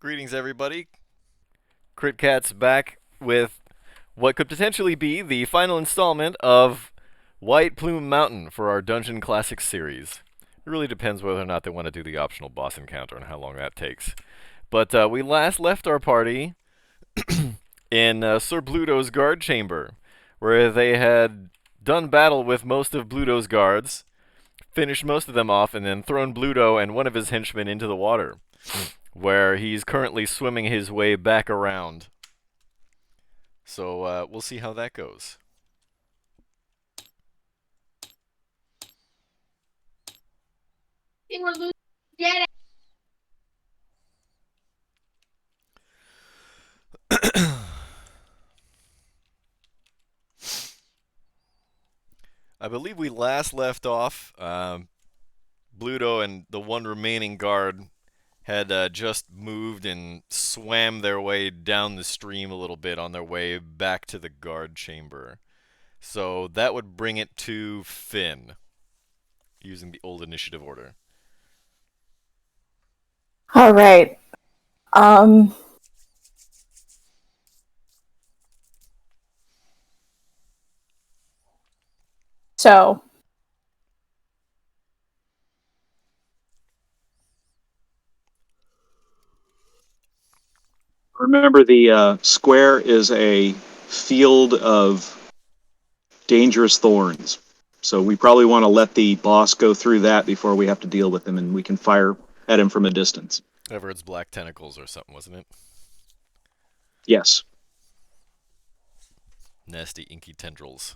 Greetings, everybody. CritCat's back with what could potentially be the final installment of White Plume Mountain for our Dungeon Classics series. It really depends whether or not they want to do the optional boss encounter and how long that takes. But we last left our party in Sir Bluto's guard chamber, where they had done battle with most of Bluto's guards, finished most of them off, and then thrown Bluto and one of his henchmen into the water, where he's currently swimming his way back around. So we'll see how that goes. I believe we last left off. Bluto and the one remaining guard had just moved and swam their way down the stream a little bit on their way back to the guard chamber. So that would bring it to Finn, using the old initiative order. All right. Um. So, Remember, the square is a field of dangerous thorns. So we probably want to let the boss go through that before we have to deal with him, and we can fire at him from a distance. Everett's black tentacles or something, wasn't it? Yes. Nasty, inky tendrils.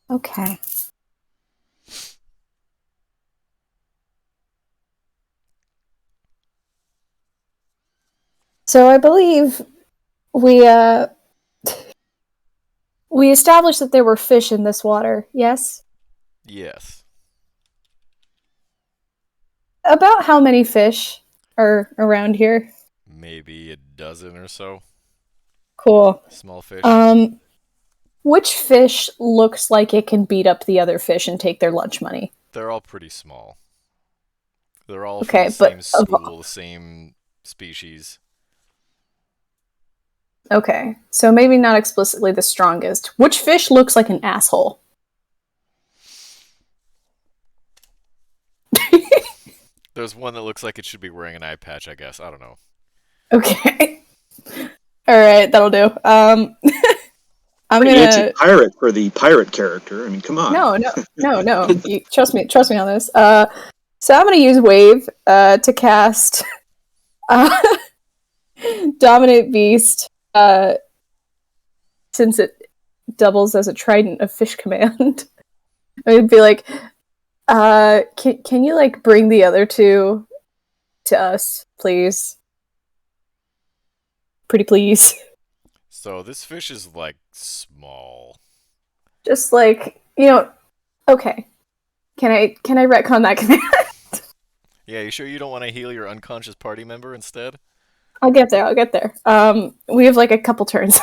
okay. So I believe we we established that there were fish in this water. Yes. Yes. About how many fish are around here? Maybe a dozen or so. Cool. Small fish. Which fish looks like it can beat up the other fish and take their lunch money? They're all pretty small. They're all from Okay, the same but school, the same species. okay, so maybe not explicitly the strongest. Which fish looks like an asshole? There's one that looks like it should be wearing an eye patch, I guess. I don't know. Okay. All right, that'll do. I'm gonna Anti-pirate for the pirate character. I mean, come on. No. You, trust me on this. So I'm gonna use Wave to cast Dominate Beast, since it doubles as a Trident of Fish Command. I would be like, can you like bring the other two to us, please? Pretty please. So this fish is like small. Just like, okay. Can I retcon that command? Yeah, you sure you don't want to heal your unconscious party member instead? I'll get there. We have like a couple turns.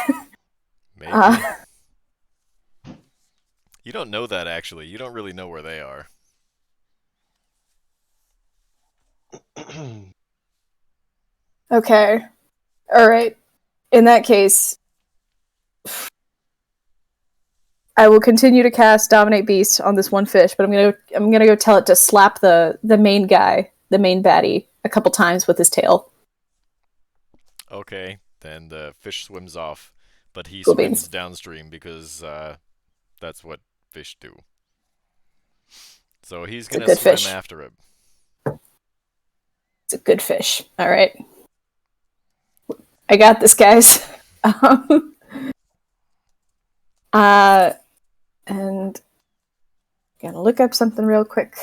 Maybe. You don't know that, actually. You don't really know where they are. Okay. Alright. In that case, I will continue to cast Dominate Beast on this one fish, but I'm gonna go tell it to slap the main guy, the main baddie, a couple times with his tail. Okay, then the fish swims off, but he Cool swims beans. downstream because that's what fish do. So he's It's a gonna good swim fish. after him. It's a good fish. Alright. I got this, guys. And gotta look up something real quick.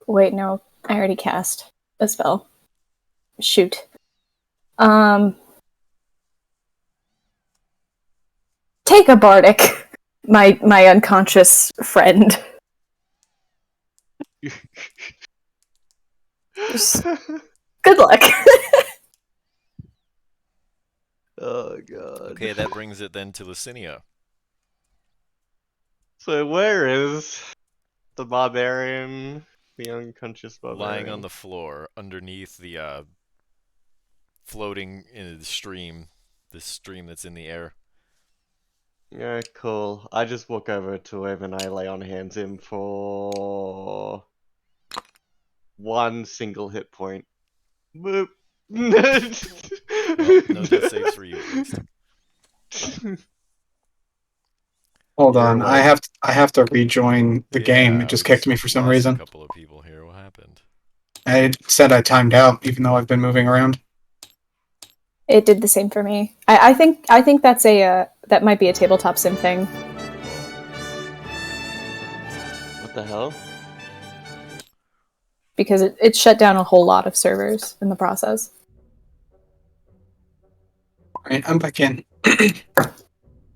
Wait, no, I already cast a spell. Shoot. Take a bardic, my unconscious friend. Just good luck. Oh god. Okay, that brings it then to Lucinia. So where is the barbarian? The unconscious barbarian. Lying on the floor underneath the floating in the stream. This stream that's in the air. Yeah, cool. I just walk over to him and I lay on hands him for 1 single hit point. Boop. Well, no death saves for you at least. Hold You're on, awake. I have to rejoin the game. It just kicked me for some lost reason. A couple of people here. What happened? I said I timed out, even though I've been moving around. It did the same for me. I think that's that might be a tabletop sim thing. What the hell? Because it shut down a whole lot of servers in the process. Alright, I'm back in.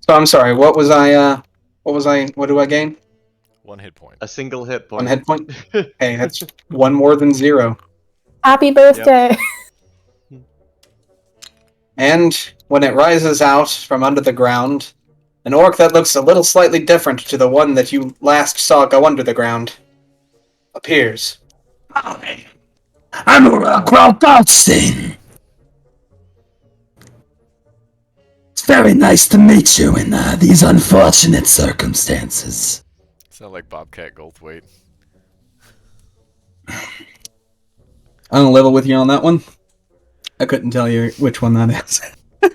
So I'm sorry, what do I gain? 1 hit point. A single hit point. 1 hit point? Hey, that's 1 more than 0. Happy birthday! And when it rises out from under the ground, an orc that looks a little slightly different to the one that you last saw go under the ground appears. Hi, I'm Rock Goldstein. It's very nice to meet you in these unfortunate circumstances. Sound like Bobcat Goldthwait. I'm gonna level with you on that one. I couldn't tell you which one that is.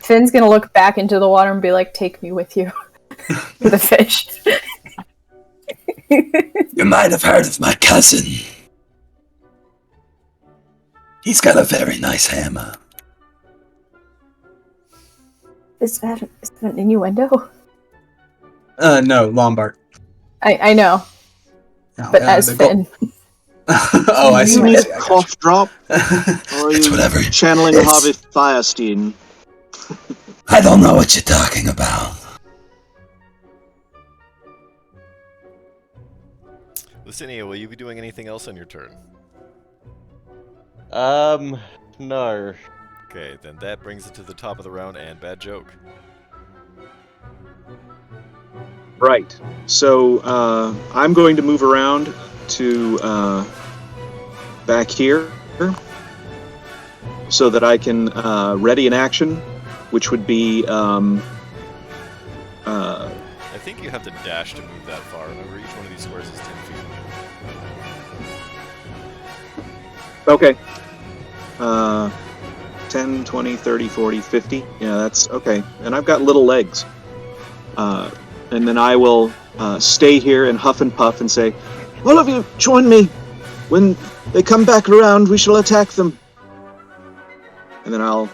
Finn's gonna look back into the water and be like, "Take me with you." The fish. You might have heard of my cousin. He's got a very nice hammer. Is that an innuendo? No, Lombard. I know, No, but as Finn. Oh, I see. You I need see, a I got cough drop? Or are It's you whatever. channeling It's- Harvey Firestein? I don't know what you're talking about. Lucinia, will you be doing anything else on your turn? No. Okay, then that brings it to the top of the round and bad joke. Right. So I'm going to move around to back here so that I can ready an action, which would be I think you have to dash to move that far. Remember, each one of these squares is 10 feet. okay. 10, 20, 30, 40, 50. Yeah, that's okay. And I've got little legs. And then I will stay here and huff and puff and say, "All of you, join me. When they come back around, we shall attack them." And then I'll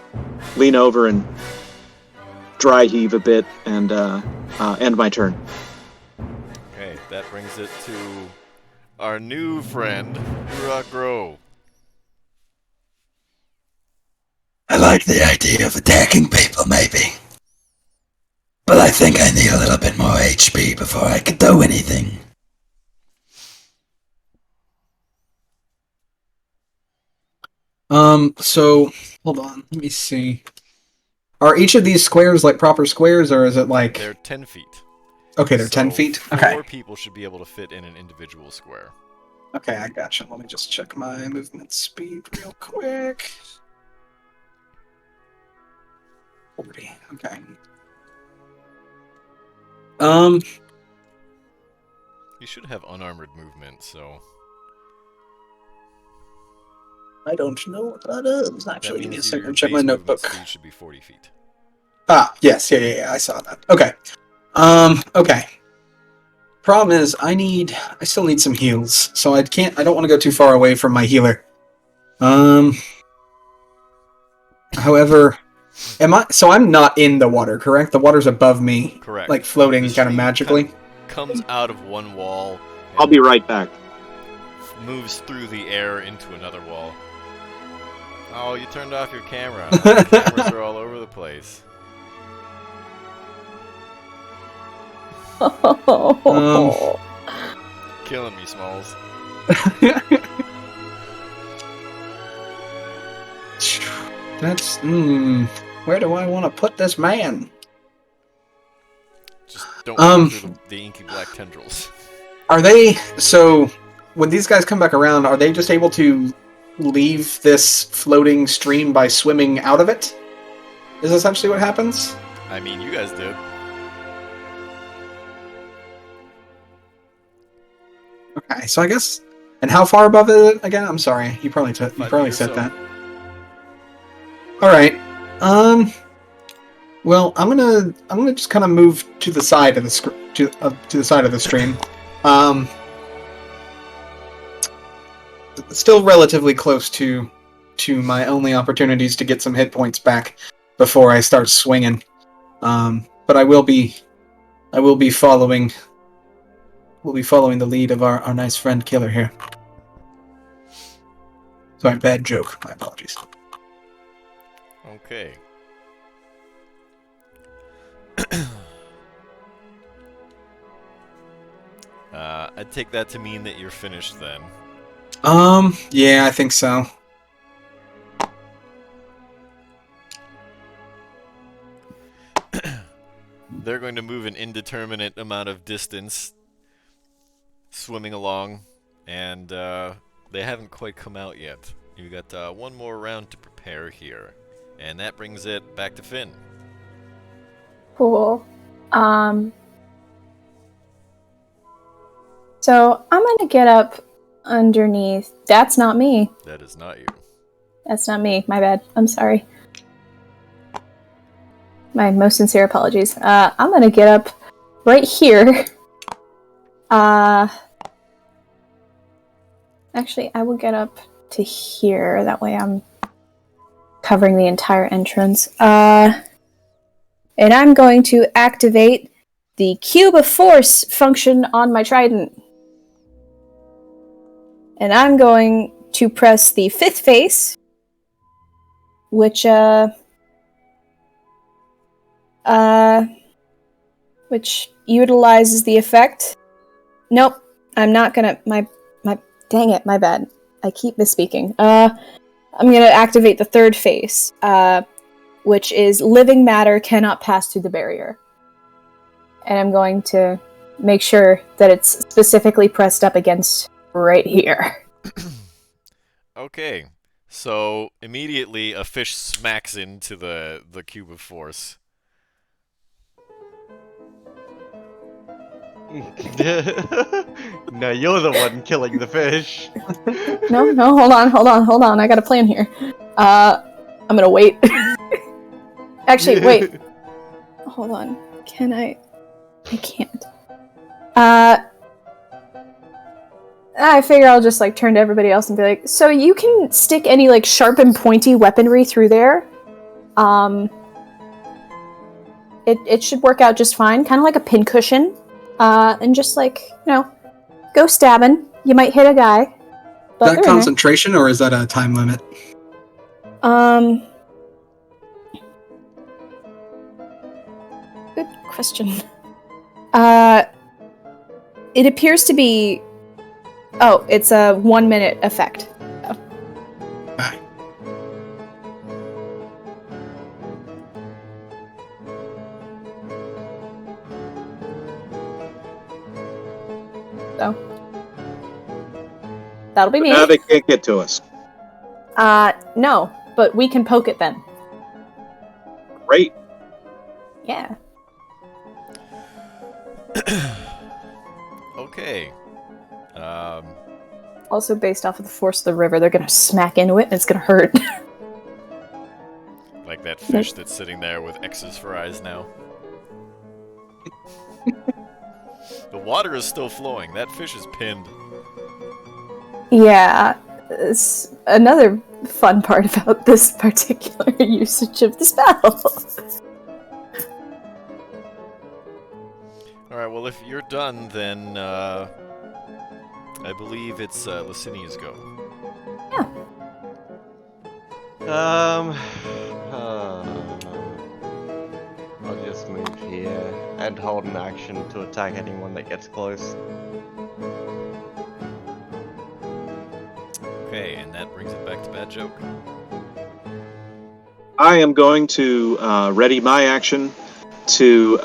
lean over and dry heave a bit and end my turn. Okay, that brings it to our new friend, Urok Grow. I like the idea of attacking people, maybe. But I think I need a little bit more HP before I can do anything. So hold on, let me see. Are each of these squares like proper squares, or is it like? They're 10 feet. Okay, they're 10 feet. Okay. 4 people should be able to fit in an individual square. Okay, I gotcha. Let me just check my movement speed real quick. 40. Okay. You should have unarmored movement, so I don't know what that is. that Actually, give me a means second. your Check my base movement notebook. speed should be 40 feet. Ah, yes, yeah, I saw that. Okay. Okay. Problem is, I still need some heals, so I don't want to go too far away from my healer. However, I'm not in the water, correct? The water's above me. Correct. Like floating The kind of stream magically. Comes out of one wall. I'll be right back. Moves through the air into another wall. Oh, you turned off your camera. The cameras are all over the place. Oh. Killing me, Smalls. That's where do I want to put this man? Just don't walk Um, through the inky black tendrils. Are they so? When these guys come back around, are they just able to leave this floating stream by swimming out of it? Is essentially what happens? I mean, you guys did. Okay, so I guess. And how far above it again? I'm sorry, you probably 5 said meters, so- that. All right. Well, I'm gonna just kind of move to the side of the to the side of the stream. Still relatively close to my only opportunities to get some hit points back before I start swinging. But I will be following. We'll be following the lead of our nice friend Killer here. Sorry, bad joke. My apologies. Okay. I'd take that to mean that you're finished then. Yeah, I think so. They're going to move an indeterminate amount of distance, swimming along, and they haven't quite come out yet. You got one more round to prepare here, and that brings it back to Finn. Cool. So I'm gonna get up underneath. That's not me. That is not you. That's not me. My bad. I'm sorry. My most sincere apologies. I'm gonna get up right here. Actually, I will get up to here. That way I'm covering the entire entrance. And I'm going to activate the Cube of Force function on my trident. And I'm going to press the 5th face, which utilizes the effect. Nope, I'm not gonna. Dang it, my bad. I keep misspeaking. I'm gonna activate the 3rd face, which is living matter cannot pass through the barrier. And I'm going to make sure that it's specifically pressed up against right here. Okay, so immediately a fish smacks into the cube of force. No, you're the one killing the fish. No, hold on. I got a plan here. I'm gonna wait. Actually, wait. Hold on. Can I can't. I figure I'll just turn to everybody else and be like, so you can stick any sharp and pointy weaponry through there. It should work out just fine, kind of like a pincushion. And just go stabbing. You might hit a guy. But Is that concentration or is that a time limit? Good question. It appears to be. Oh, it's a 1 minute effect. Bye. So that'll be me. Now they can't get to us. No, but we can poke at them. Great. Yeah. Okay. Also, based off of the force of the river, they're gonna smack into it and it's gonna hurt. Like that fish that's sitting there with X's for eyes now. The water is still flowing. That fish is pinned. Yeah. It's another fun part about this particular usage of the spell. Alright, well, if you're done, then I believe it's Licinia's go. Yeah. I'll just move here and hold an action to attack anyone that gets close. that joke. I am going to ready my action to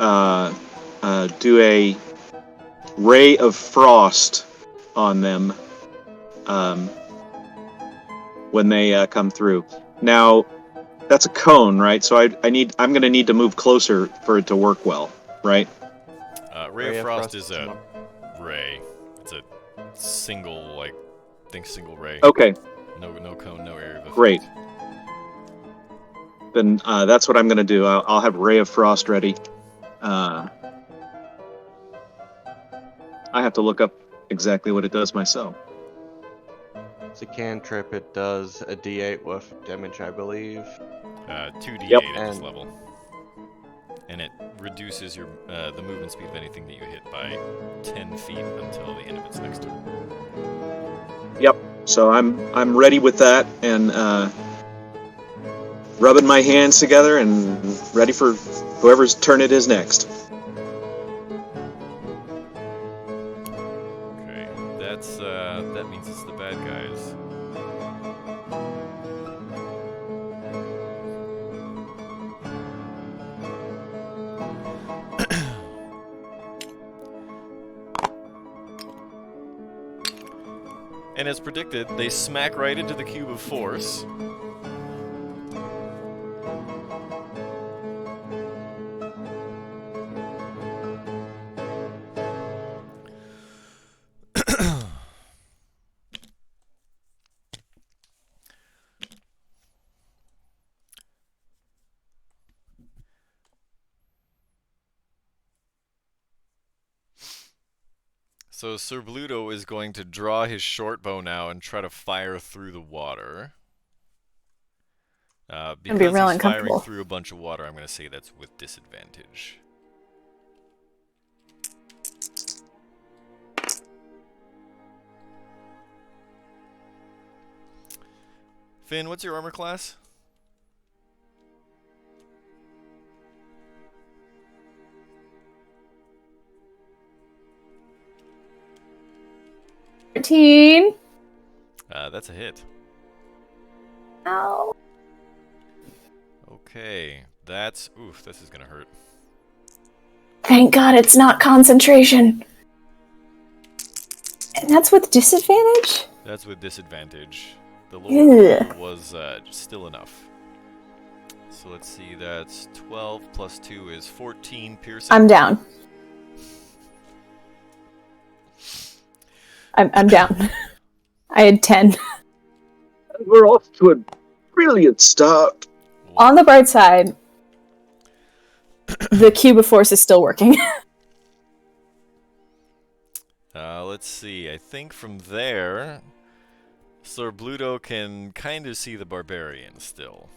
do a ray of frost on them when they come through. Now, that's a cone, right? So I'm going to need to move closer for it to work well, right? Ray of Frost is a ray. It's a single, single ray. Okay, No cone, no area of effect. great. Then that's what I'm going to do. I'll have Ray of Frost ready. I have to look up exactly what it does myself. It's a cantrip. It does a d8 worth of damage, I believe. 2d8 Yep. at this And- level. And it reduces your the movement speed of anything that you hit by 10 feet until the end of its next turn. Yep. So I'm ready with that and rubbing my hands together and ready for whoever's turn it is next. Okay, that means it's the bad guys. And as predicted, they smack right into the cube of force. So Sir Bluto is going to draw his short bow now and try to fire through the water. It'd be Because real he's firing uncomfortable. through a bunch of water, I'm going to say that's with disadvantage. Finn, what's your armor class? $13. That's a hit. Ow. Okay, that's... Oof, this is going to hurt. Thank God it's not concentration. And that's with disadvantage? That's with disadvantage. The lower roll was still enough. So let's see, that's 12 plus 2 is 14 piercing. I'm down. I'm down. I had 10. We're off to a brilliant start. On the bright side, the cube of force is still working. Let's see, I think from there, Sir Bluto can kind of see the barbarian still.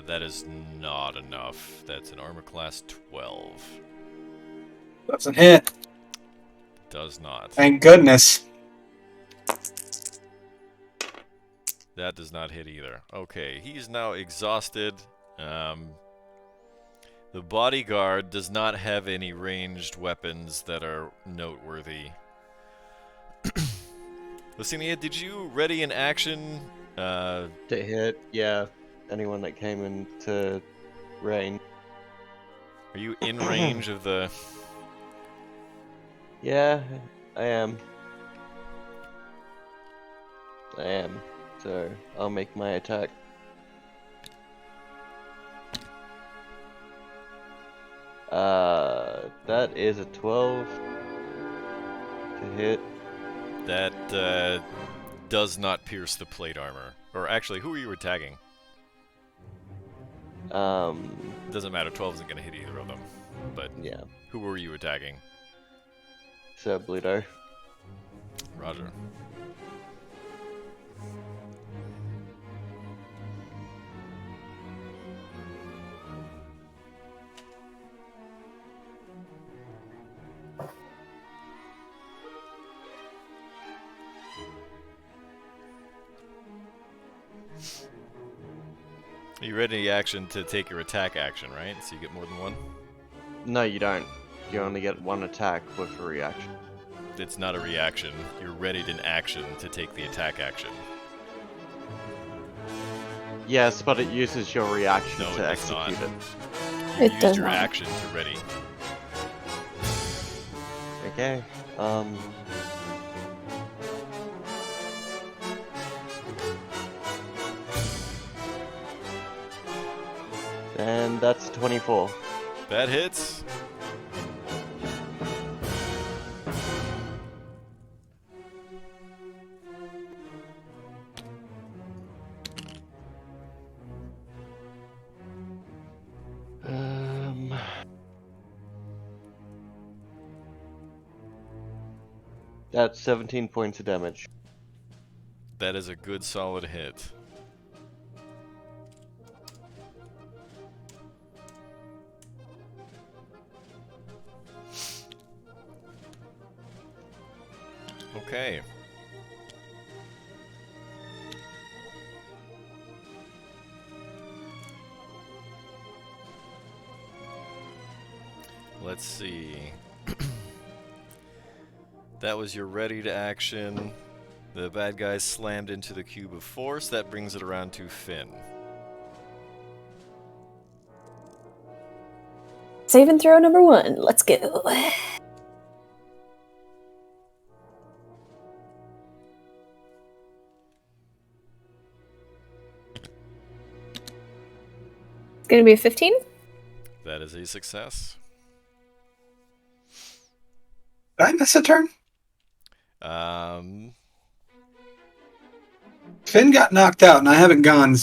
That is not enough. That's an armor class 12. Doesn't hit. Does not. Thank goodness. That does not hit either. Okay, he's now exhausted. The bodyguard does not have any ranged weapons that are noteworthy. Lucinia, did you ready an action? To hit, yeah. Anyone that came into range. Are you in range of the... Yeah, I am. So, I'll make my attack. That is a 12 to hit. That does not pierce the plate armor. Or actually, who are you attacking? Doesn't matter, 12 isn't going to hit either of them. But Yeah. who were you attacking? Sir Bluto. Roger. You ready action to take your attack action, right? So you get more than one? No, you don't. You only get one attack with a reaction. It's not a reaction. You're readied in action to take the attack action. Yes, but it uses your reaction No, it to does not. execute it. You It used does your not. action to ready. Okay. And that's 24. That hits. That's 17 points of damage. That is a good solid hit. Okay. Let's see. That was your ready to action. The bad guy slammed into the cube of force. That brings it around to Finn. Save and throw number 1. Let's go. It's gonna be a 15. That is a success. Did I miss a turn? Finn got knocked out, and I haven't gone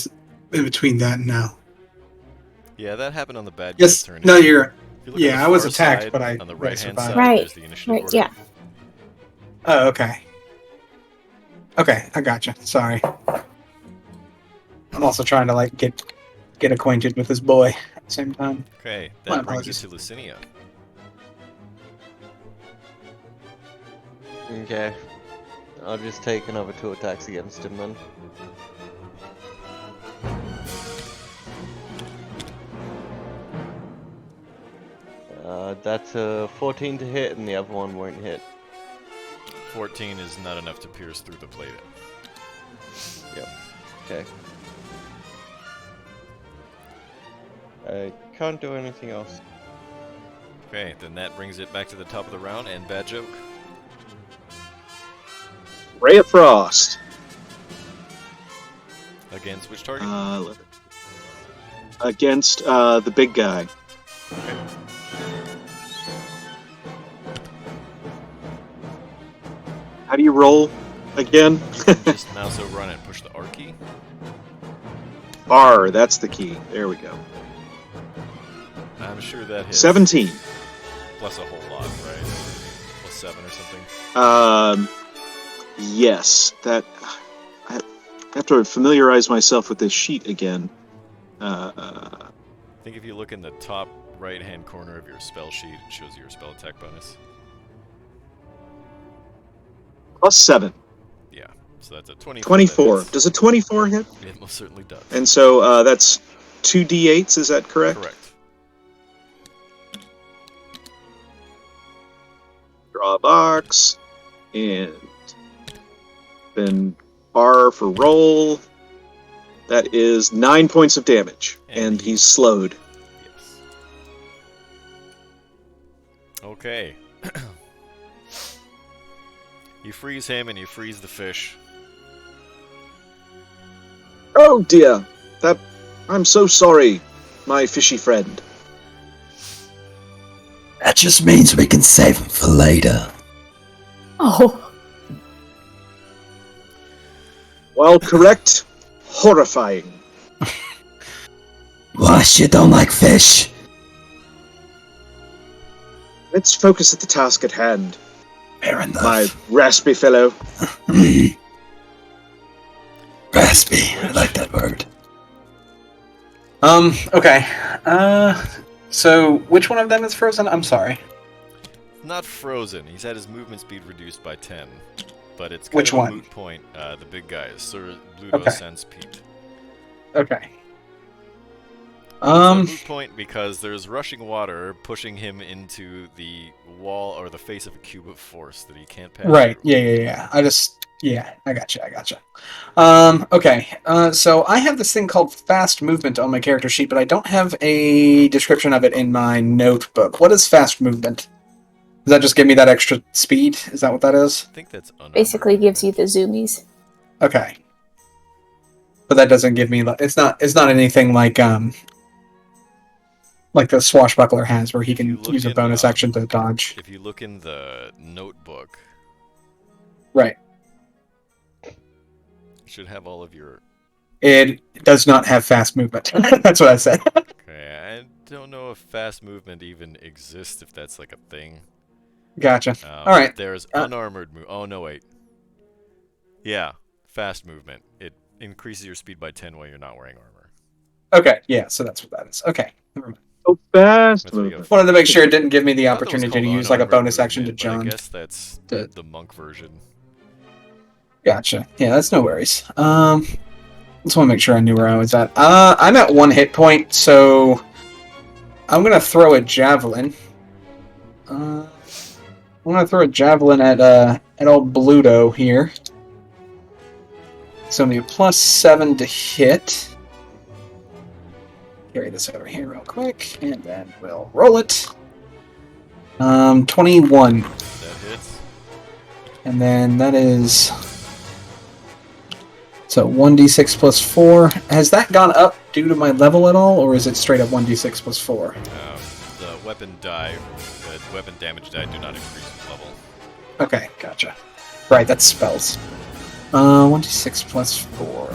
in between that and now. Yeah, that happened on the bad guy's Yes. turn. No, you're. If you look on Yeah, the I was far attacked, side, but I on the I right hand survived. side, Right, there's the initiative right, order. yeah. Oh, okay. Okay, I gotcha. Sorry. I'm also trying to like get acquainted with this boy at the same time. Okay, My that brings you apologies. to Lucinia. Okay. I'll just take another 2 attacks against him then. That's a 14 to hit, and the other one won't hit. 14 is not enough to pierce through the plate. Yep. Okay. I can't do anything else. Okay, then that brings it back to the top of the round, and bad joke. Ray of Frost. Against which target? Against the big guy. How do you roll again? Just mouse over on it and push the R key. R, that's the key. There we go. I'm sure that hits. 17. Plus a whole lot, right? Plus 7 or something. Yes. That. I have to familiarize myself with this sheet again. I think if you look in the top right-hand corner of your spell sheet, it shows your spell attack bonus. Plus 7. Yeah, so that's a 24. 24. Does a 24 hit? It most certainly does. And so that's 2d8s, is that correct? Correct. Draw a box. And then R for roll. That is 9 points of damage. And And he's slowed. Yes. Okay. You freeze him and you freeze the fish. Oh dear. I'm so sorry, my fishy friend. That just means we can save him for later. Oh. While correct, horrifying. What, you don't like fish? Let's focus at the task at hand, Fair enough. my raspy fellow. Raspy, I like that word. Okay. So which one of them is frozen? I'm sorry. Not frozen. He's had his movement speed reduced by 10. But it's kind Which of a one? moot point. The big guy is Sir Bluto Okay. Sans Pete. Okay. It's a moot point because there's rushing water pushing him into the wall or the face of a cube of force that he can't pass. Right. through. Yeah. I gotcha. Okay. So I have this thing called fast movement on my character sheet, but I don't have a description of it in my notebook. What is fast movement? Does that just give me that extra speed? Is that what that is? I think that's unarmored Basically gives you movement. the zoomies. Okay. But that doesn't give me. It's not anything like the swashbuckler has, where he If you can look use a in, bonus action to dodge. If you look in the notebook, Right. it should have all of your. It does not have fast movement. That's what I said. Okay, I don't know if fast movement even exists. If that's like a thing. Gotcha. All right. There's unarmored move. Oh no, wait. Yeah, fast movement. It increases your speed by 10 while you're not wearing armor. Okay. Yeah. So that's what that is. Okay. Never mind. So fast That's what you movement. got. Wanted to make sure it didn't give me the I thought that was opportunity to called use like a unarmored bonus action to movement, but I jump. guess that's to- the monk version. Gotcha. Yeah, that's no worries. Just want to make sure I knew where I was at. I'm at 1 hit point, so I'm gonna throw a javelin. I'm gonna throw a javelin at old Bluto here. So it'll be a +7 to hit. Carry this over here real quick, and then we'll roll it. 21, That hits. and then that is. So 1d6 plus 4. Has that gone up due to my level at all, or is it straight up 1d6 plus 4? The weapon die, the weapon damage die do not increase with level. Okay, gotcha. Right, that's spells. 1d6 plus 4.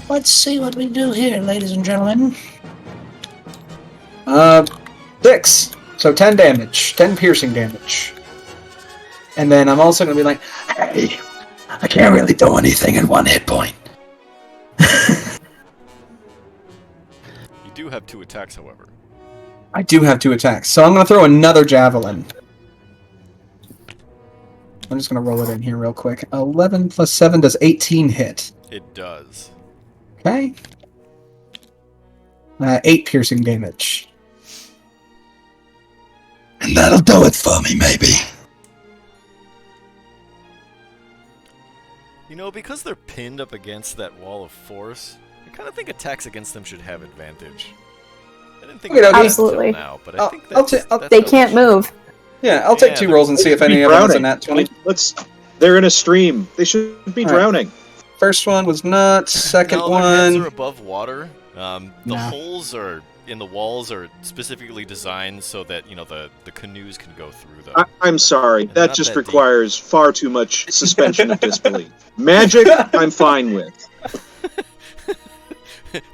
Let's see what we do here, ladies and gentlemen. 6. So 10 damage. 10 piercing damage. And then I'm also going to be like, Hey, I can't really do anything in 1 hit point. You do have 2 attacks, however. I do have 2 attacks. So I'm going to throw another javelin. I'm just going to roll it in here real quick. 11 plus 7 does 18 hit. It does. Okay. 8 piercing damage. And that'll do it for me, maybe. You know, because they're pinned up against that wall of force, I kind of think attacks against them should have advantage. I didn't think Okay, about that absolutely. until now, but I I'll- think I'll that's, ta- I'll- that's They how it can't should move. Yeah, I'll take Yeah, 2 rolls and see if any of them's a nat 20. They're in a stream. They should be All right. drowning. First one was not. Second No, their heads are one. above water. The Nah. holes are in the walls are specifically designed so that the canoes can go through them. I'm sorry. And That not just that deep. requires far too much suspension of disbelief. Magic, I'm fine with.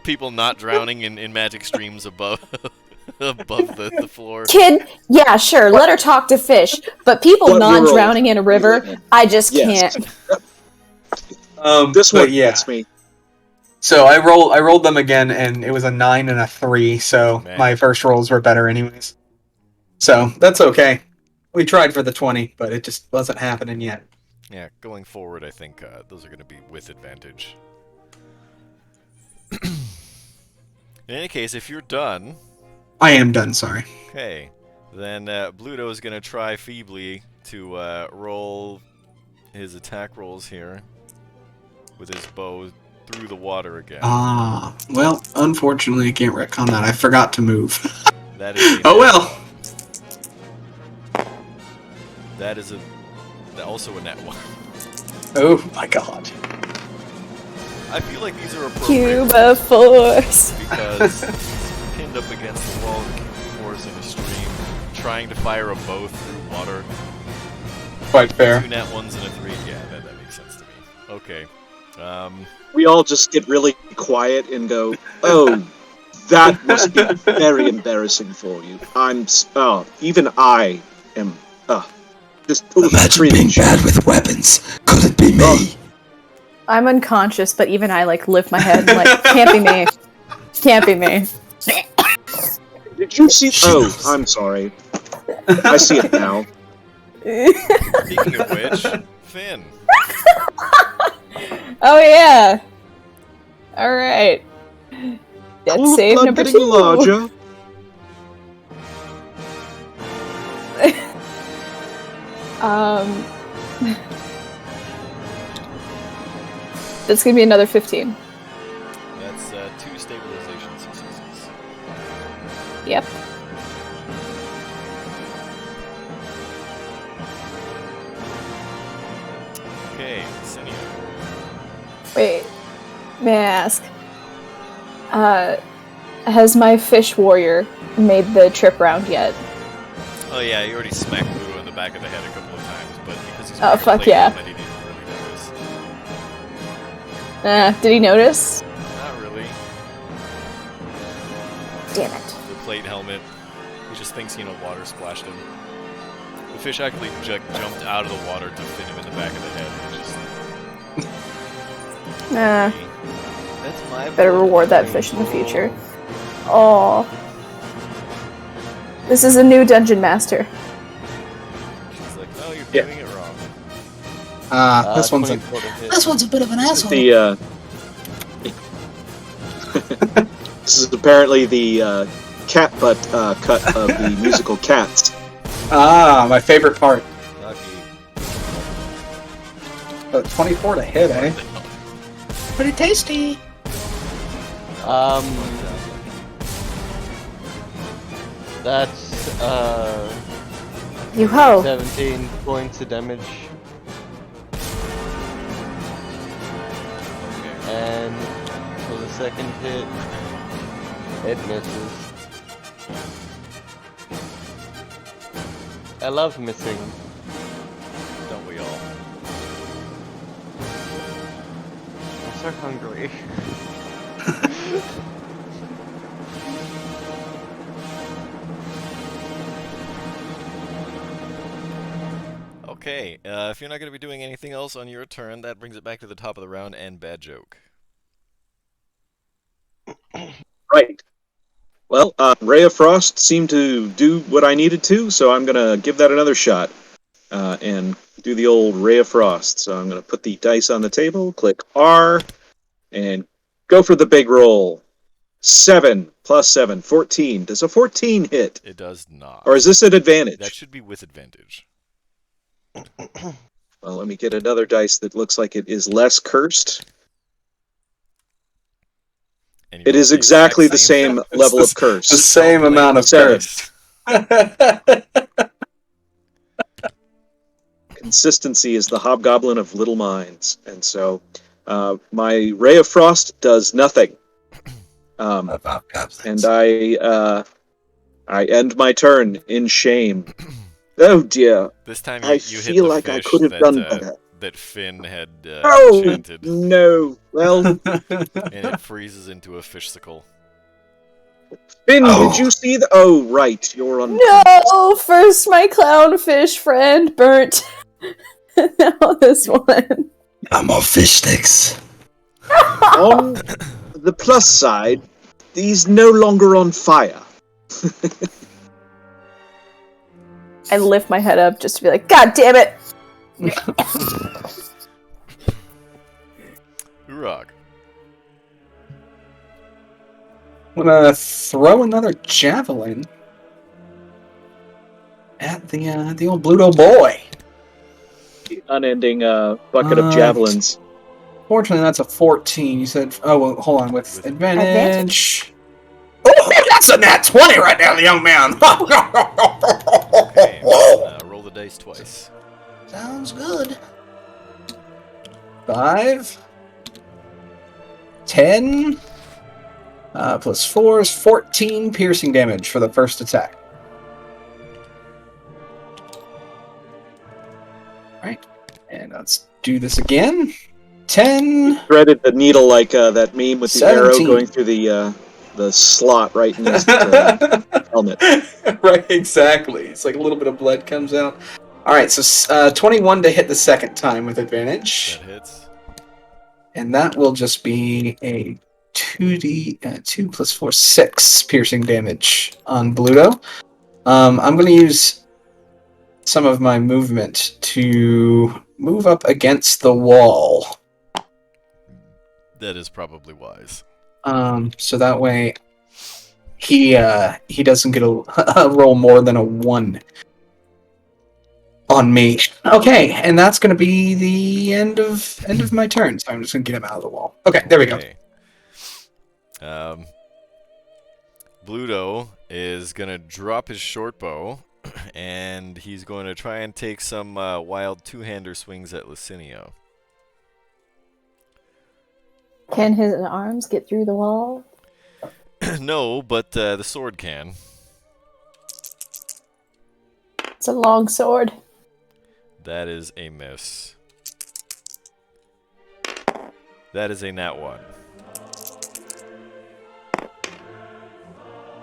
People not drowning in magic streams above above the floor. Kid, yeah, sure, let her talk to fish, but people What not world? drowning in a river, I just Yes. can't. This but one yeah. gets me. So I rolled them again, and it was a 9 and a 3. So Man. my first rolls were better, anyways. So that's okay. We tried for the 20, but it just wasn't happening yet. Yeah, going forward, I think those are going to be with advantage. In any case, if you're done, I am done. Sorry. okay, then Bluto is going to try feebly to roll his attack rolls here with his bow through the water again. Well, unfortunately, I can't retcon that. I forgot to move. That is a Oh well. That is also a net 1. Oh my god. I feel like these are appropriate Cube of force. because he's pinned up against the wall of the cube of force in a stream, trying to fire a bow through water. Quite fair. 2 nat 1s and a 3. Yeah, that makes sense to me. Okay. We all just get really quiet and go, oh, that must be very embarrassing for you. Even I am, just Imagine being bad with weapons. Could it be me? I'm unconscious, but even I lift my head and can't be me. Can't be me. Did you see? Oh, I'm sorry. I see it now. Speaking of which, Finn. Oh yeah. All right. Death Oh, save blood number getting 2. larger. That's gonna be another 15. That's 2 stabilization successes. Yep. Okay, Senio. Wait, may I ask? Has my fish warrior made the trip round yet? Oh yeah, you already smacked Ludo in the back of the head a couple of times, but because he's Oh, wearing a fuck plate yeah. helmet, he didn't really notice. Did he notice? Not really. Damn it. The plate helmet, he just thinks, water splashed him. The fish actually jumped out of the water to fit him in the back of the head. It's just... That's my Better blood reward that coming fish in the through. future. Oh. This is a new dungeon master. She's like, no, you're Yeah. doing it wrong. This one's a 24 to hit. This one's a bit of an asshole. The this is apparently the cat butt cut of the musical Cats. my favorite part. Lucky. 24 to hit, eh? Pretty tasty. That's You ho! 17 points of damage. And for the second hit, it misses. I love missing. Don't we all? I'm so hungry. Okay, if you're not going to be doing anything else on your turn, that brings it back to the top of the round and Bad Joke. Right. Well, Ray of Frost seemed to do what I needed to, so I'm going to give that another shot and do the old Ray of Frost. So I'm going to put the dice on the table, click R, and go for the big roll. 7 plus 7, 14. Does a 14 hit? It does not. Or is this an advantage? That should be with advantage. Well, let me get another dice that looks like it is less cursed. And you It roll is the exactly exact the same level of curse. The same amount of 7. curse. Consistency is the hobgoblin of little minds. And so my Ray of Frost does nothing. And I end my turn in shame. Oh dear. This time I you hit feel the like I fish could have that, done better. that Finn had Oh enchanted, no. Well, and it freezes into a fishsicle. Finn, Oh. did you see the... Oh, right. You're on... No! First my clownfish friend burnt. Now this one. No more fish sticks. On the plus side, he's no longer on fire. I lift my head up just to be like, God damn it! Urag. I'm gonna throw another javelin at the old Bluto boy. The unending bucket of javelins. Fortunately, that's a 14. You said, oh, well, hold on, with With advantage. Oh, that's a nat 20 right there, the young man. Okay, roll the dice twice. Sounds good. 5, 10, plus 4 is 14 piercing damage for the first attack. Right, and let's do this again. 10, Threaded the needle like that meme with the 17. arrow going through the slot right in his helmet. Right, exactly. It's like a little bit of blood comes out. All right, so 21 to hit the second time with advantage, That hits. and that will just be a 2 plus 4, 6 piercing damage on Bluto. I'm going to use some of my movement to move up against the wall. That is probably wise. So that way he doesn't get a roll more than a 1 on me. Okay, and that's going to be the end of my turn. So I'm just going to get him out of the wall. Okay, there we go. Okay. Bluto is gonna drop his short bow, and he's going to try and take some wild two-hander swings at Lucinio. Can his arms get through the wall? No, but the sword can. It's a long sword. That is a miss. That is a nat 1.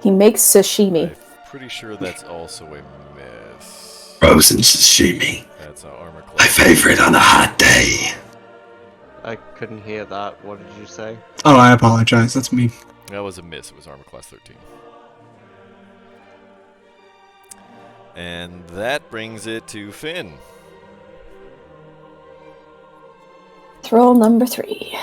He makes sashimi. I'm pretty sure that's also a miss. Frozen sashimi. That's an armor My class. favorite on a hot day. I couldn't hear that. What did you say? Oh, I apologize. That's me. That was a miss. It was armor class 13. And that brings it to Finn. Throw number 3.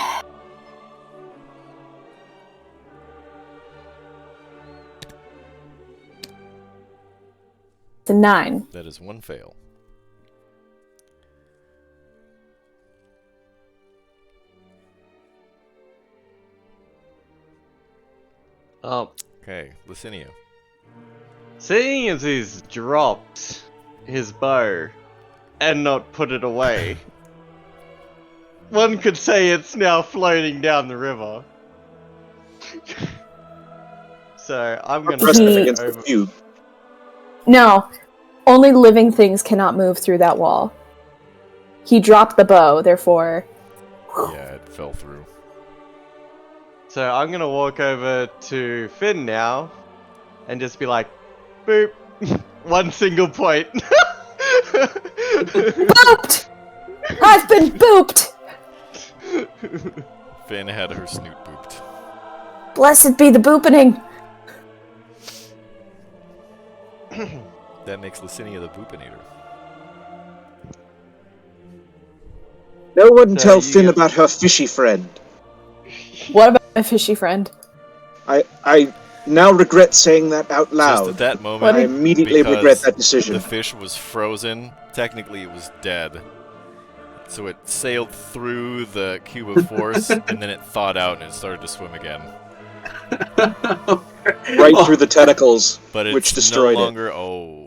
It's a 9. That is 1 fail. Oh, Okay, Lucinio. seeing as he's dropped his bow and not put it away, one could say it's now floating down the river. So I'm gonna Pressed He- him go against the over. cube. No. Only living things cannot move through that wall. He dropped the bow, therefore... Yeah, it fell through. So I'm gonna walk over to Finn now and just be like, boop, 1 single point. Booped! I've been booped! Finn had her snoot booped. Blessed be the boopening! That makes Lucinia the boopinator. No one So tell you Finn get- about her fishy friend. What about my fishy friend? I now regret saying that out Just loud. at that I moment, immediately because regret that decision. the fish was frozen. Technically, it was dead. So it sailed through the cube of force, and then it thawed out and it started to swim again. Right through the tentacles, But it's which destroyed no it. longer. Oh,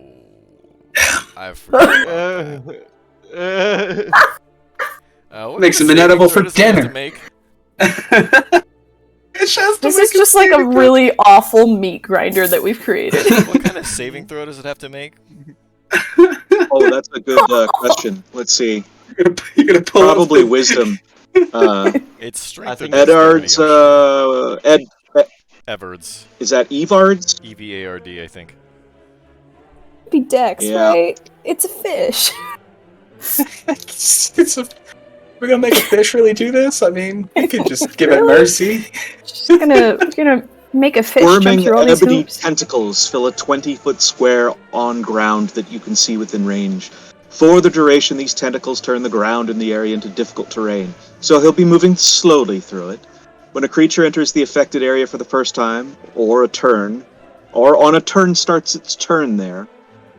I forgot about that. What Makes kind him of inedible saving for throw does it have to dinner. make? It's just to This make is just like a really awful meat grinder that we've created. What kind of saving throw does it have to make? Oh, that's a good question. Let's see. You're gonna pull out Probably the- wisdom. It's strength. think or Edard's, dexterity, I'm sure. Ed, Everard's. is that Evard's? EVARD, I think. Be Dex, Yeah. right? It's a fish. We're gonna make a fish really do this? I mean, we could just give it Really? mercy. She's gonna make a fish jump Squirming through all these ebony hoops. tentacles fill a 20-foot square on ground that you can see within range. For the duration, these tentacles turn the ground in the area into difficult terrain, so he'll be moving slowly through it. When a creature enters the affected area for the first time, or on a turn starts its turn there,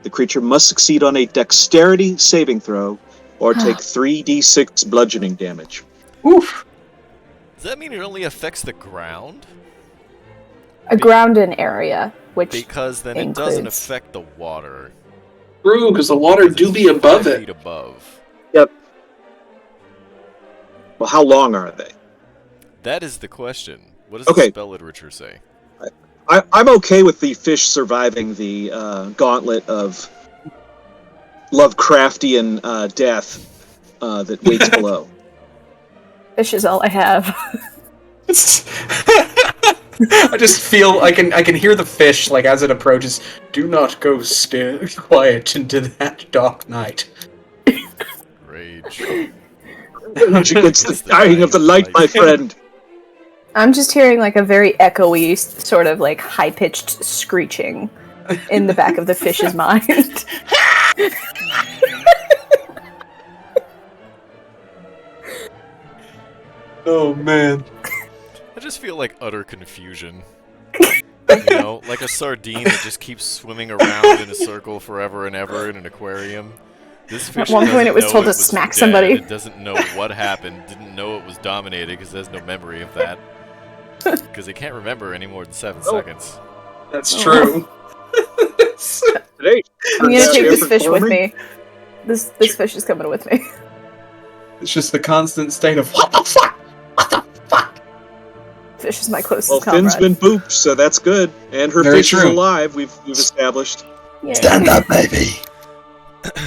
the creature must succeed on a dexterity saving throw, or take 3d6 bludgeoning damage. Oof. Does that mean it only affects the ground? A grounded area, which Because then it doesn't includes- affect the water. True, because the water Because do it's be above 5 it. feet above. Well, how long are they? That is the question. What does Okay. the spell literature say? I'm okay with the fish surviving the gauntlet of Lovecraftian death that waits below. fish is all I have. I just feel I can hear the fish like as it approaches. Do not go quiet into that dark night. Rage. It's the dying of the light, my friend. I'm just hearing like a very echoey, sort of like high-pitched screeching in the back of the fish's mind. Oh man. I just feel like utter confusion. You know, like a sardine that just keeps swimming around in a circle forever and ever in an aquarium. This fish At one point it was doesn't told know to it was smack dead. somebody. It doesn't know what happened, didn't know it was dominated because it has no memory of that. Because it can't remember any more than 7 seconds. That's true. Today, I'm gonna turns out take this different fish for with me. me. This fish is coming with me. It's just the constant state of what the fuck? What the fuck? Fish is my closest Well, comrade. Finn's been booped, so that's good. And her Very fish is true. alive, we've established. Yeah. Stand up, baby.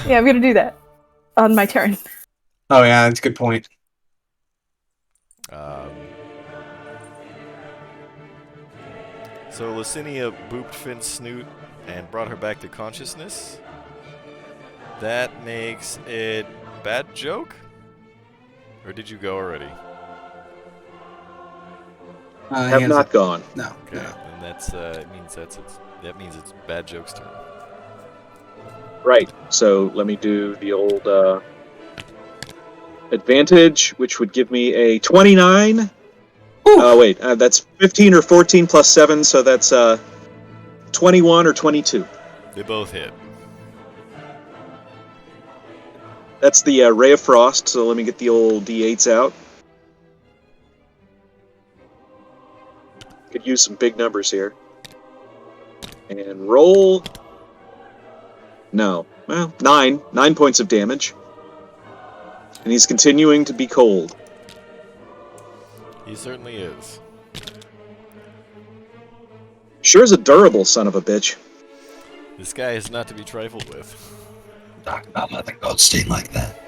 Yeah, I'm gonna do that. On my turn. Oh yeah, that's a good point. So Licinia booped Finn's snoot and brought her back to consciousness. That makes it bad joke? Or did you go already? Have He not gone. No. Okay, and that's that means it's bad joke's turn. Right. So let me do the old advantage, which would give me a 29. Wait, that's 15 or 14 plus 7, so that's 21 or 22. They both hit. That's the Ray of Frost, so let me get the old D8s out. Could use some big numbers here. And roll. No. Well, 9. 9 points of damage. And he's continuing to be cold. He certainly is. Sure is a durable son of a bitch. This guy is not to be trifled with. Talk about Mother Goldstein like that.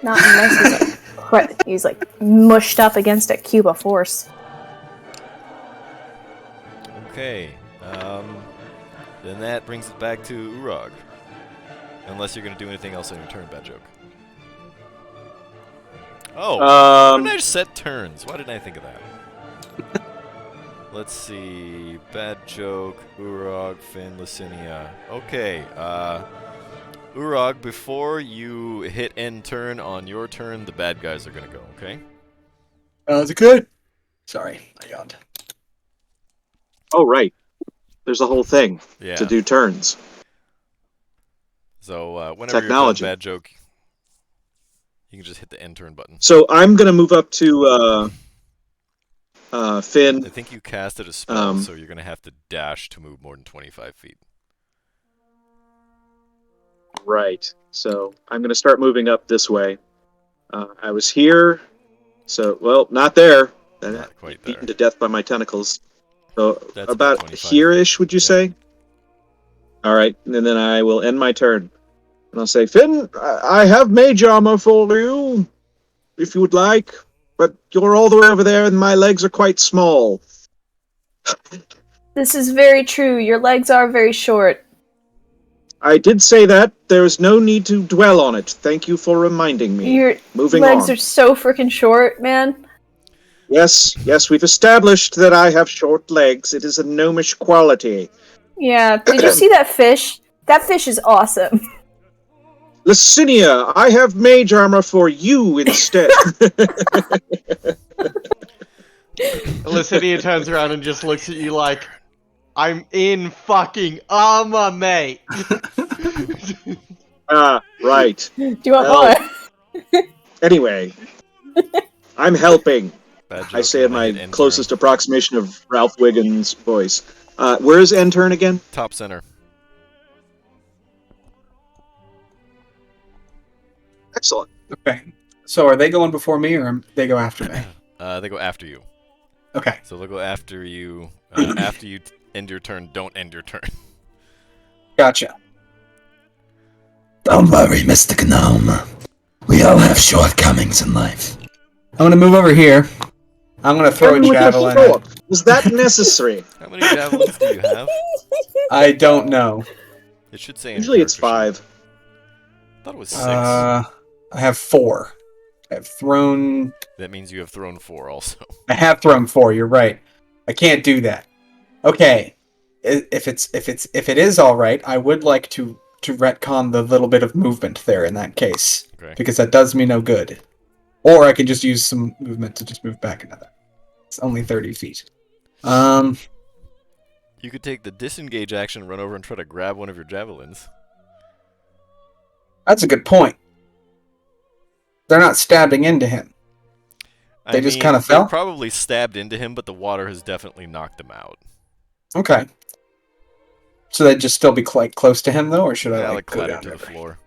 Not unless he's like mushed up against a cube of force. Okay. Then that brings it back to Urog. Unless you're going to do anything else on your turn, bad joke. Oh, why didn't I just set turns? Why didn't I think of that? Let's see. Bad joke, Urog, Finn, Licinia. Okay, Urog, before you hit end turn on your turn, the bad guys are going to go, okay? Is it good? Sorry, I yawned. Oh, right. There's a whole thing Yeah. to do turns. So, whenever Technology. you're done, bad joke, you can just hit the end turn button. So I'm going to move up to Finn. I think you casted a spell, so you're going to have to dash to move more than 25 feet. Right. So I'm going to start moving up this way. I was here. So, well, not there. Not quite there. Beaten to death by my tentacles. So That's about 25. here-ish, would you say? All right. And then I will end my turn. And I'll say, Finn, I have mage armor for you, if you would like. But you're all the way over there, and my legs are quite small. This is very true. Your legs are very short. I did say that. There's no need to dwell on it. Thank you for reminding me. Your Moving legs on. are so freaking short, man. Yes, we've established that I have short legs. It is a gnomish quality. Yeah, did you see that fish? That fish is awesome. Licinia, I have mage armor for you instead. Licinia turns around and just looks at you like, I'm in fucking armor, mate. Right. Do you want Well, more? Anyway, I'm helping. Bad joke, I say you're in gonna my hit end closest turn. approximation of Ralph Wiggins' voice. Where is end turn again? Top center. Excellent. Okay. So are they going before me or they go after me? They go after you. Okay. So they'll go after you. After you end your turn, don't end your turn. Gotcha. Don't worry, Mr. Gnome. We all have shortcomings in life. I'm gonna move over here. I'm gonna throw a With your javelin. sword. Was that necessary? How many javelins do you have? I don't know. It should say. in Usually it's character sheet. 5. I thought it was 6. I have 4. I have thrown. That means you have thrown 4 also. I have thrown 4. You're right. I can't do that. Okay. If it is all right, I would like to retcon the little bit of movement there in that case, Okay. because that does me no good. Or I can just use some movement to just move back another. It's only 30 feet. You could take the disengage action, run over and try to grab one of your javelins. That's a good point. They're not stabbing into him. They just kind of they're fell? probably stabbed into him, but the water has definitely knocked them out. Okay. So they'd just still be quite close to him, though, or should I like go climb down to the river? floor.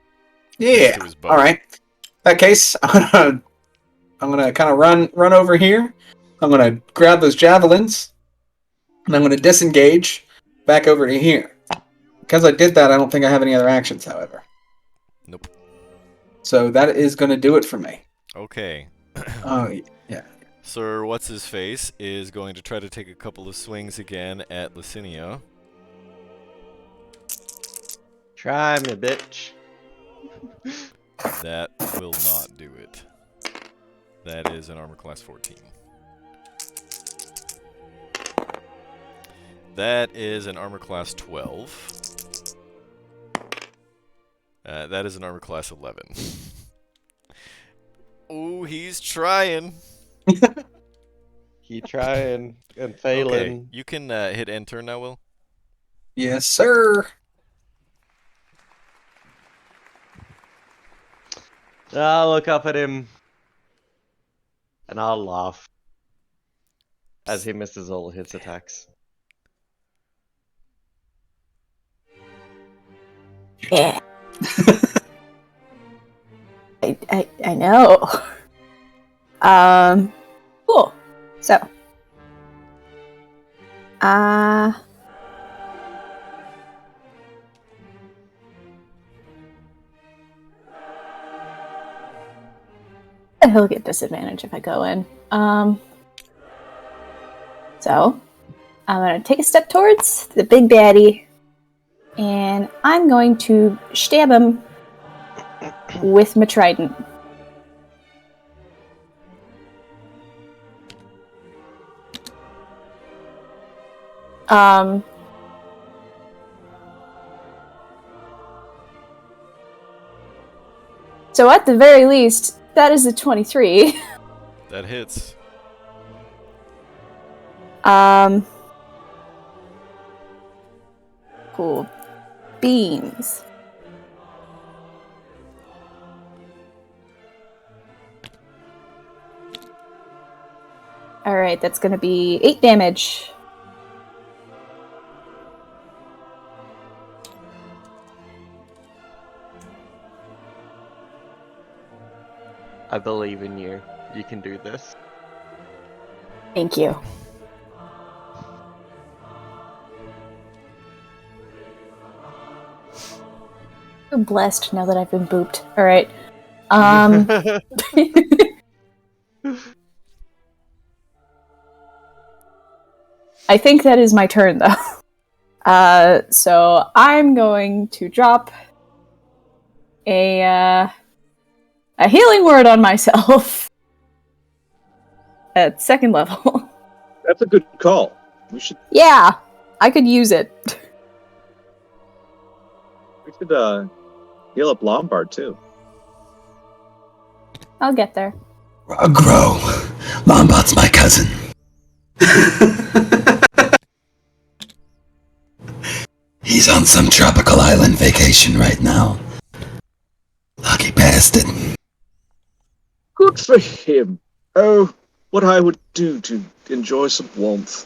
Yeah. To his boat. All right. In that case, I'm gonna kind of run over here. I'm gonna grab those javelins, and I'm gonna disengage back over to here. Because I did that, I don't think I have any other actions, however. Nope. So that is gonna do it for me. Okay. Oh yeah. Sir What's-His-Face is going to try to take a couple of swings again at Licinia. Try me, bitch. That will not do it. That is an armor class 14. That is an armor class 12. That is an armor class 11. Oh, he's trying. He trying and failing. Okay, you can hit end turn now, Will. Yes, sir. I'll look up at him and I'll laugh as he misses all his attacks. Yeah. I know. Cool. So, he'll get disadvantage if I go in. So, I'm gonna take a step towards the big baddie, and I'm going to stab him with my trident. So at the very least, that is a 23. That hits. Cool beans. Alright, that's gonna be 8 damage. I believe in you. You can do this. Thank you. I'm blessed now that I've been booped. Alright. I think that is my turn, though. So I'm going to drop a healing word on myself at 2nd level. That's a good call. We should Yeah, I could use it. heal up Lombard too. I'll get there. Grow. Lombard's my cousin. He's on some tropical island vacation right now. Lucky bastard. Good for him. Oh, what I would do to enjoy some warmth.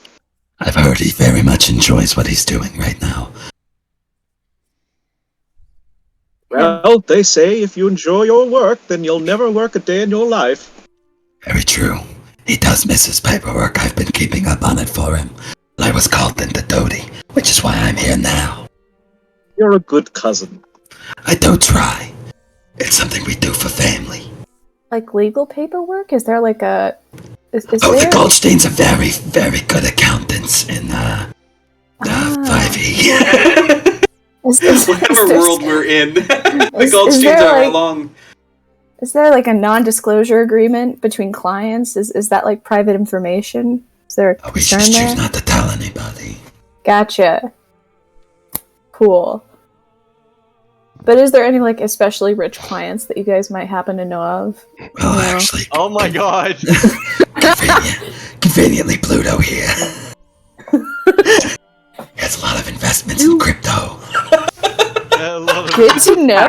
I've heard he very much enjoys what he's doing right now. Well, they say if you enjoy your work, then you'll never work a day in your life. Very true. He does miss his paperwork. I've been keeping up on it for him. I was called into duty, which is why I'm here now. You're a good cousin. I do try. It's something we do for family. Like legal paperwork? Is there like a... Is The there... Goldsteins are very, very good accountants in 5e. Whatever there- world we're in, the is Goldsteins there, are like- along. Is there like a non-disclosure agreement between clients? Is that like private information? Is there a We concern just there? choose not to tell anybody. Gotcha. Cool. But is there any like especially rich clients that you guys might happen to know of? Well, No. actually, Oh my god! convenient conveniently Pluto here. Has a lot of investments in crypto. A lot of Good to know.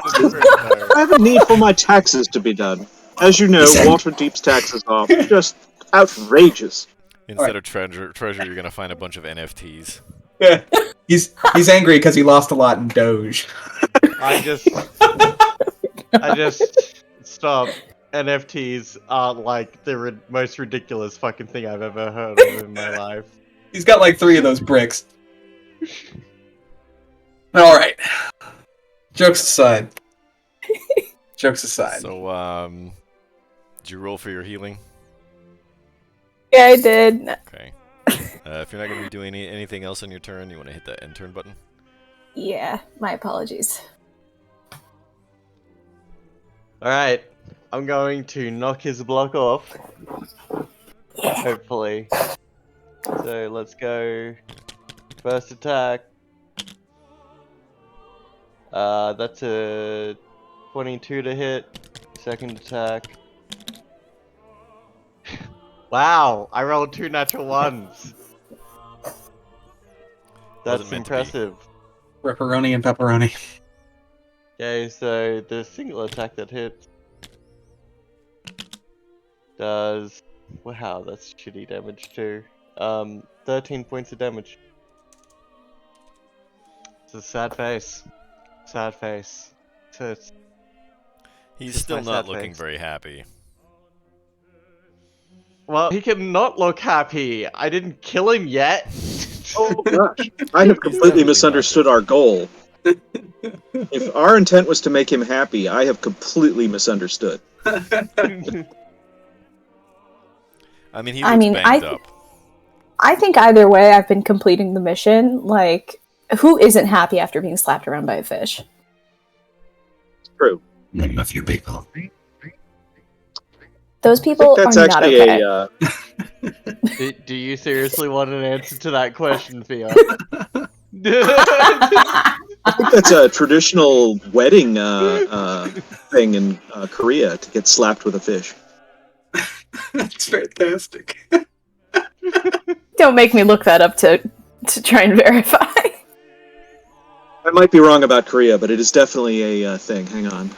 I have a need for my taxes to be done. As you know, Listen. Waterdeep's taxes are just outrageous. Instead of treasure, you're gonna find a bunch of NFTs. Yeah. He's angry because he lost a lot in Doge. I just stop. NFTs are like the most ridiculous fucking thing I've ever heard of in my life. He's got like 3 of those bricks. All right. Jokes aside. Jokes aside. So, did you roll for your healing? Yeah, I did. Okay. If you're not gonna be doing anything else on your turn, you want to hit that end turn button. Yeah, my apologies. Alright, I'm going to knock his block off. Hopefully. So let's go. First attack. That's a 22 to hit. Second attack. Wow, I rolled 2 natural ones. That's Wasn't meant to be. impressive. Pepperoni and pepperoni. Okay, so the single attack that hits does... Wow, that's shitty damage too. 13 points of damage. It's a sad face. Sad face. He's Just still my not sad looking face. very happy. Well, he can not look happy. I didn't kill him yet. Oh gosh, I have completely definitely misunderstood our goal. If our intent was to make him happy, I have completely misunderstood. I mean, he looks banged up. I think either way, I've been completing the mission. Like, who isn't happy after being slapped around by a fish? True. Name a few people. Those I people think that's are not actually okay. Do you seriously want an answer to that question, Fia? I think that's a traditional wedding thing in Korea, to get slapped with a fish. That's fantastic. Don't make me look that up to try and verify. I might be wrong about Korea, but it is definitely a thing. Hang on.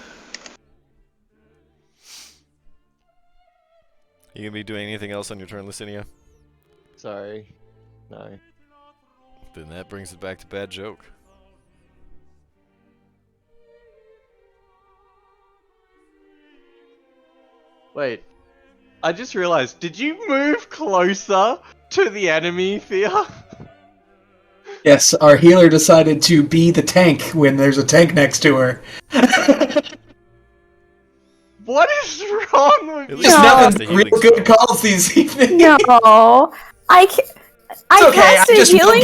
You gonna be doing anything else on your turn, Lucinia? Sorry. No. Then that brings it back to bad joke. Wait. I just realized, did you move closer to the enemy, Fia? Yes, our healer decided to be the tank when there's a tank next to her. What is wrong with At you? least Just No. nothing The real healing good spell. calls this evening. No, I casted healing.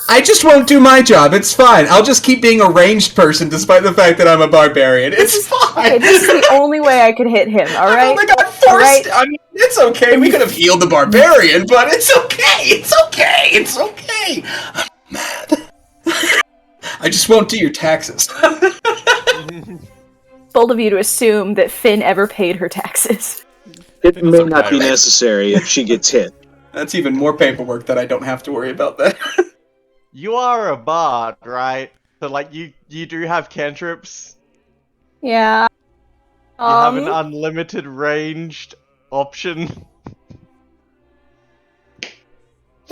I just won't do my job. It's fine. I'll just keep being a ranged person, despite the fact that I'm a barbarian. It's fine. Okay, this is the only way I could hit him. All I right. only got forced. Alright. I mean, it's okay. We could have healed the barbarian, but it's okay. It's okay. It's okay. I'm mad. I just won't do your taxes. Bold of you to assume that Finn ever paid her taxes. It think may it's a not be pirate. necessary if she gets hit. That's even more paperwork that I don't have to worry about that. You are a bard, right? So like you do have cantrips. Yeah. You have an unlimited ranged option.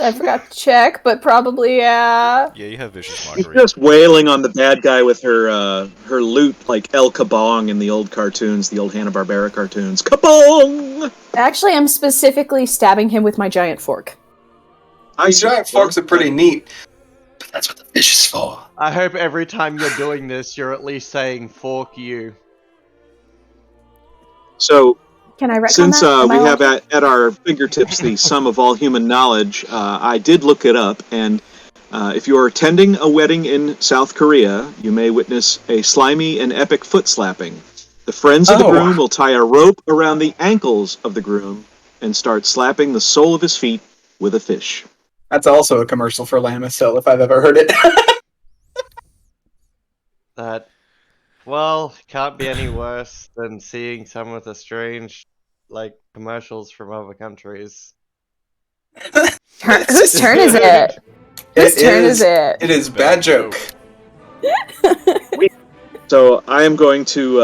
I forgot to check, but probably yeah. Yeah, you have vicious She's mockery. just wailing on the bad guy with her her lute like El Kabong in the old cartoons, the old Hanna-Barbera cartoons. Kabong! Actually, I'm specifically stabbing him with my giant fork. These giant forks are pretty neat. That's what the fish is for. I hope every time you're doing this, you're at least saying "fork you." So, Can I retcon since that? Am we I have allowed at our fingertips the sum of all human knowledge, I did look it up, and if you are attending a wedding in South Korea, you may witness a slimy and epic foot slapping. The friends of the Oh. groom will tie a rope around the ankles of the groom and start slapping the sole of his feet with a fish. That's also a commercial for Lamisil, if I've ever heard it. That, well, can't be any worse than seeing some of the strange, like, commercials from other countries. Whose turn is it? Whose turn is it? It is bad joke. So I am going to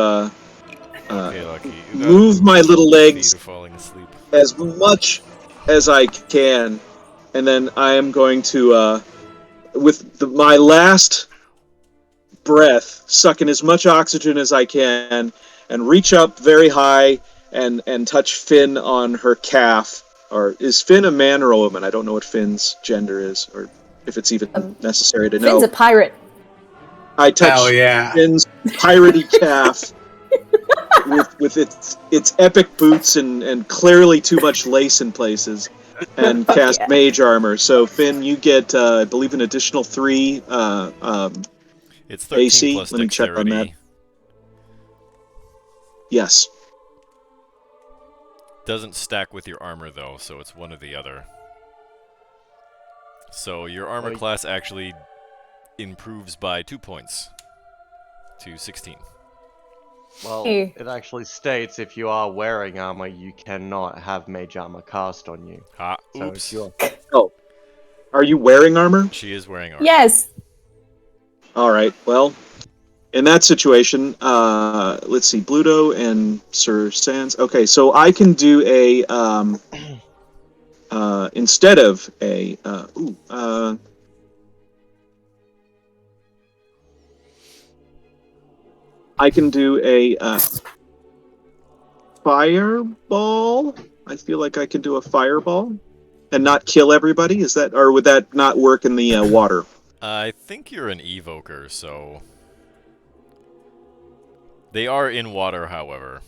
Okay, Lucky. You got move my little feet legs are falling asleep. as much as I can, and then I am going to, with my last breath, suck in as much oxygen as I can, and reach up very high and touch Finn on her calf. Or is Finn a man or a woman? I don't know what Finn's gender is, or if it's even necessary to Finn's know. a pirate. I touch Hell yeah. Finn's piratey calf with its epic boots and clearly too much lace in places, and cast yeah. mage armor. So Finn, you get I believe an additional 3 It's 13 AC. plus Let me check on that. dexterity. Yes. Doesn't stack with your armor though, so it's one or the other. So your armor Right. class actually improves by 2 points to 16. Well, Hey. it actually states if you are wearing armor, you cannot have mage armor cast on you. Ha! So if Oops. you're Are you wearing armor? She is wearing armor. Yes. All right. Well, in that situation, let's see, Bluto and Sir Sans. Okay, so I can do a instead of a I can do a fireball. I feel like I can do a fireball and not kill everybody. Is that, or would that not work in the water? I think you're an evoker, so they are in water, however.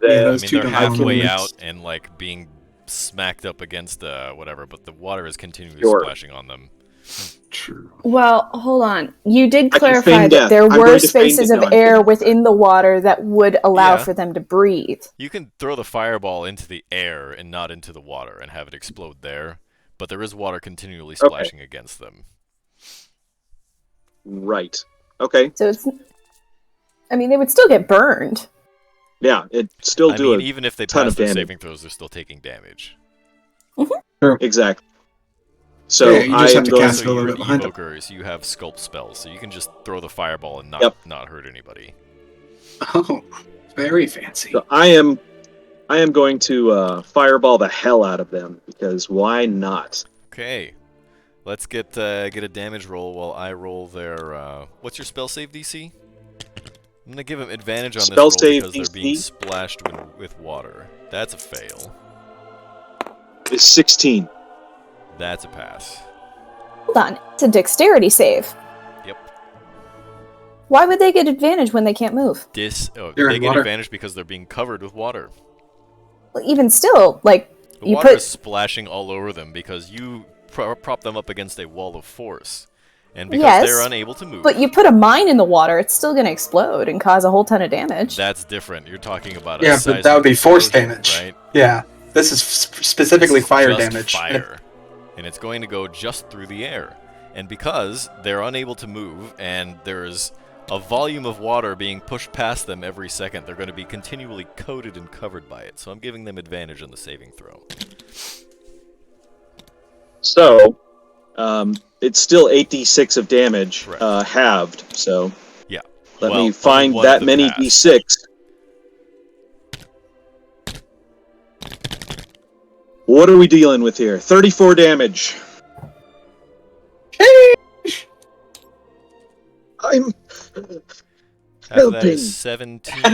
Yeah, I those mean, two they're don't have halfway limits. out and like being smacked up against whatever, but the water is continually Sure. splashing on them. True. Well, hold on. You did I can clarify feign that death. there I'm were going to feign spaces death. of No, I'm air kidding. within the water that would allow Yeah. for them to breathe. You can throw the fireball into the air and not into the water and have it explode there, but there is water continually splashing against them. Right. Okay. So it's. I mean, they would still get burned. Yeah, it still I do mean, it. even if they ton pass of their damage. saving throws, they're still taking damage. Exactly. So Yeah, you I just am have to going cast So it a little you're bit an behind them. evoker, so you have sculpt spells, so you can just throw the fireball and Yep. not hurt anybody. Oh, very fancy. So I am going to fireball the hell out of them, because why not? Okay, let's get a damage roll while I roll their. What's your spell save DC? I'm gonna give them advantage on this Spell roll save because they're being DC? splashed with water. That's a fail. It's 16. That's a pass. Hold on. It's a dexterity save. Yep. Why would they get advantage when they can't move? They're They in get water. advantage because they're being covered with water. Well, even still, like, The you water put. is splashing all over them because you prop them up against a wall of force, and because Yes, they're unable to move. But you put a mine in the water, it's still going to explode and cause a whole ton of damage. That's different. You're talking about Yeah, a but seismic that would be force explosion, damage. right? Yeah, this is specifically This is fire just damage. Fire, and it's going to go just through the air. And because they're unable to move, and there's a volume of water being pushed past them every second, they're going to be continually coated and covered by it. So I'm giving them advantage on the saving throw. So, it's still 8d6 of damage, Correct. halved. So Yeah. let Well, me only find one of that them many passed. d6. What are we dealing with here? 34 damage. I'm Half of that helping. is 17. Is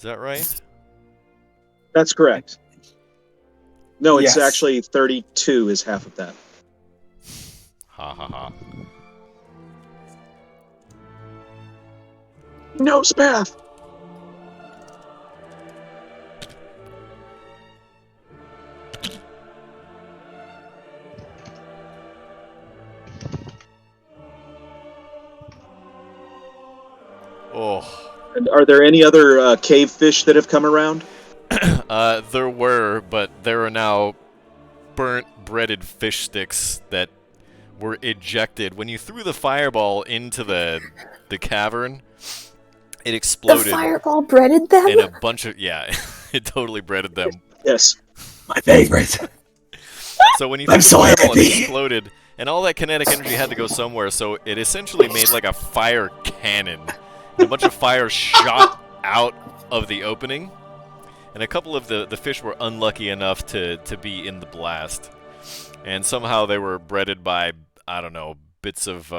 that right? That's correct. No, it's Yes. actually 32 is half of that. Ha ha ha. No spath. Oh. And are there any other cave fish that have come around? There were, but there are now burnt, breaded fish sticks that were ejected. When you threw the fireball into the cavern, it The exploded. fireball breaded them? And a bunch of, yeah. It totally breaded them. Yes. My favorite. So when you I'm think so the fireball happy. exploded, and all that kinetic energy had to go somewhere, so it essentially made like a fire cannon. And a bunch of fire shot out of the opening, and a couple of the fish were unlucky enough to be in the blast. And somehow they were breaded by, I don't know, bits of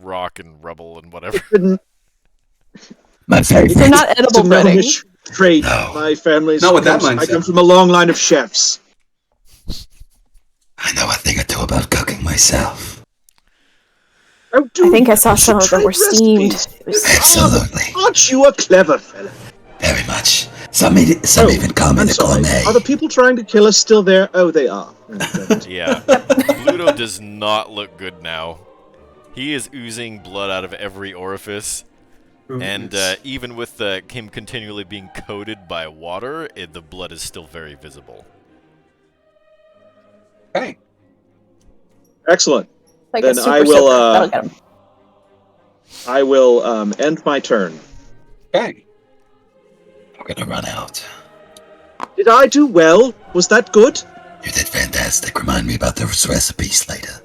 rock and rubble and whatever. My favorite. They're not It's edible a breading. gnomish trait. No. My family's. Not with that I mindset. come from a long line of chefs. I know a thing or two about cooking myself. Oh, I dude, think I saw you should some of them trade were steamed. recipes. It was Absolutely. Aren't you a clever fella? Very much. Some even call me I'm the sorry. gourmet. Are the people trying to kill us still there? Oh, they are. Yeah. Bluto does not look good now. He is oozing blood out of every orifice. And even with him continually being coated by water, the blood is still very visible. Okay. Excellent. like Then a super I will, soaker. That'll get 'em. I will end my turn. Okay. I'm gonna run out. Did I do well? Was that good? You did fantastic. Remind me about those recipes later.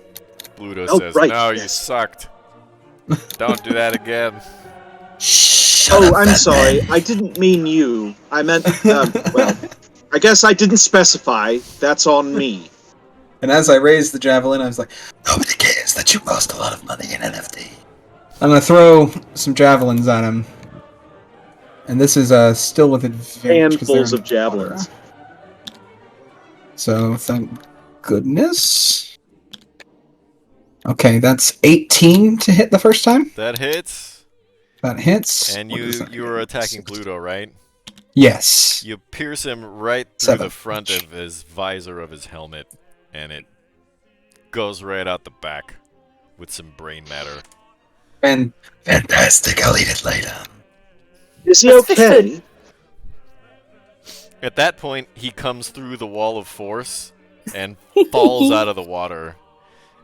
Bluto Oh, says, right, "No, you yes. sucked. Don't do that again." Shut up, I'm fat sorry. man. I didn't mean you. I meant, well, I guess I didn't specify. That's on me. And as I raised the javelin, I was like, Nobody cares that you lost a lot of money in NFT. I'm gonna throw some javelins at him. And this is still with advantage. 'cause they're Handfuls in of javelins. water. So thank goodness. Okay, that's 18 to hit the first time. That hits. That hits. And What is that you were again? attacking 60. Bluto, right? Yes. You pierce him right through 7. the front of his visor of his helmet, and it goes right out the back with some brain matter. And Fantastic. I'll eat it later. Is he That's fish okay? At that point, he comes through the wall of force and falls out of the water.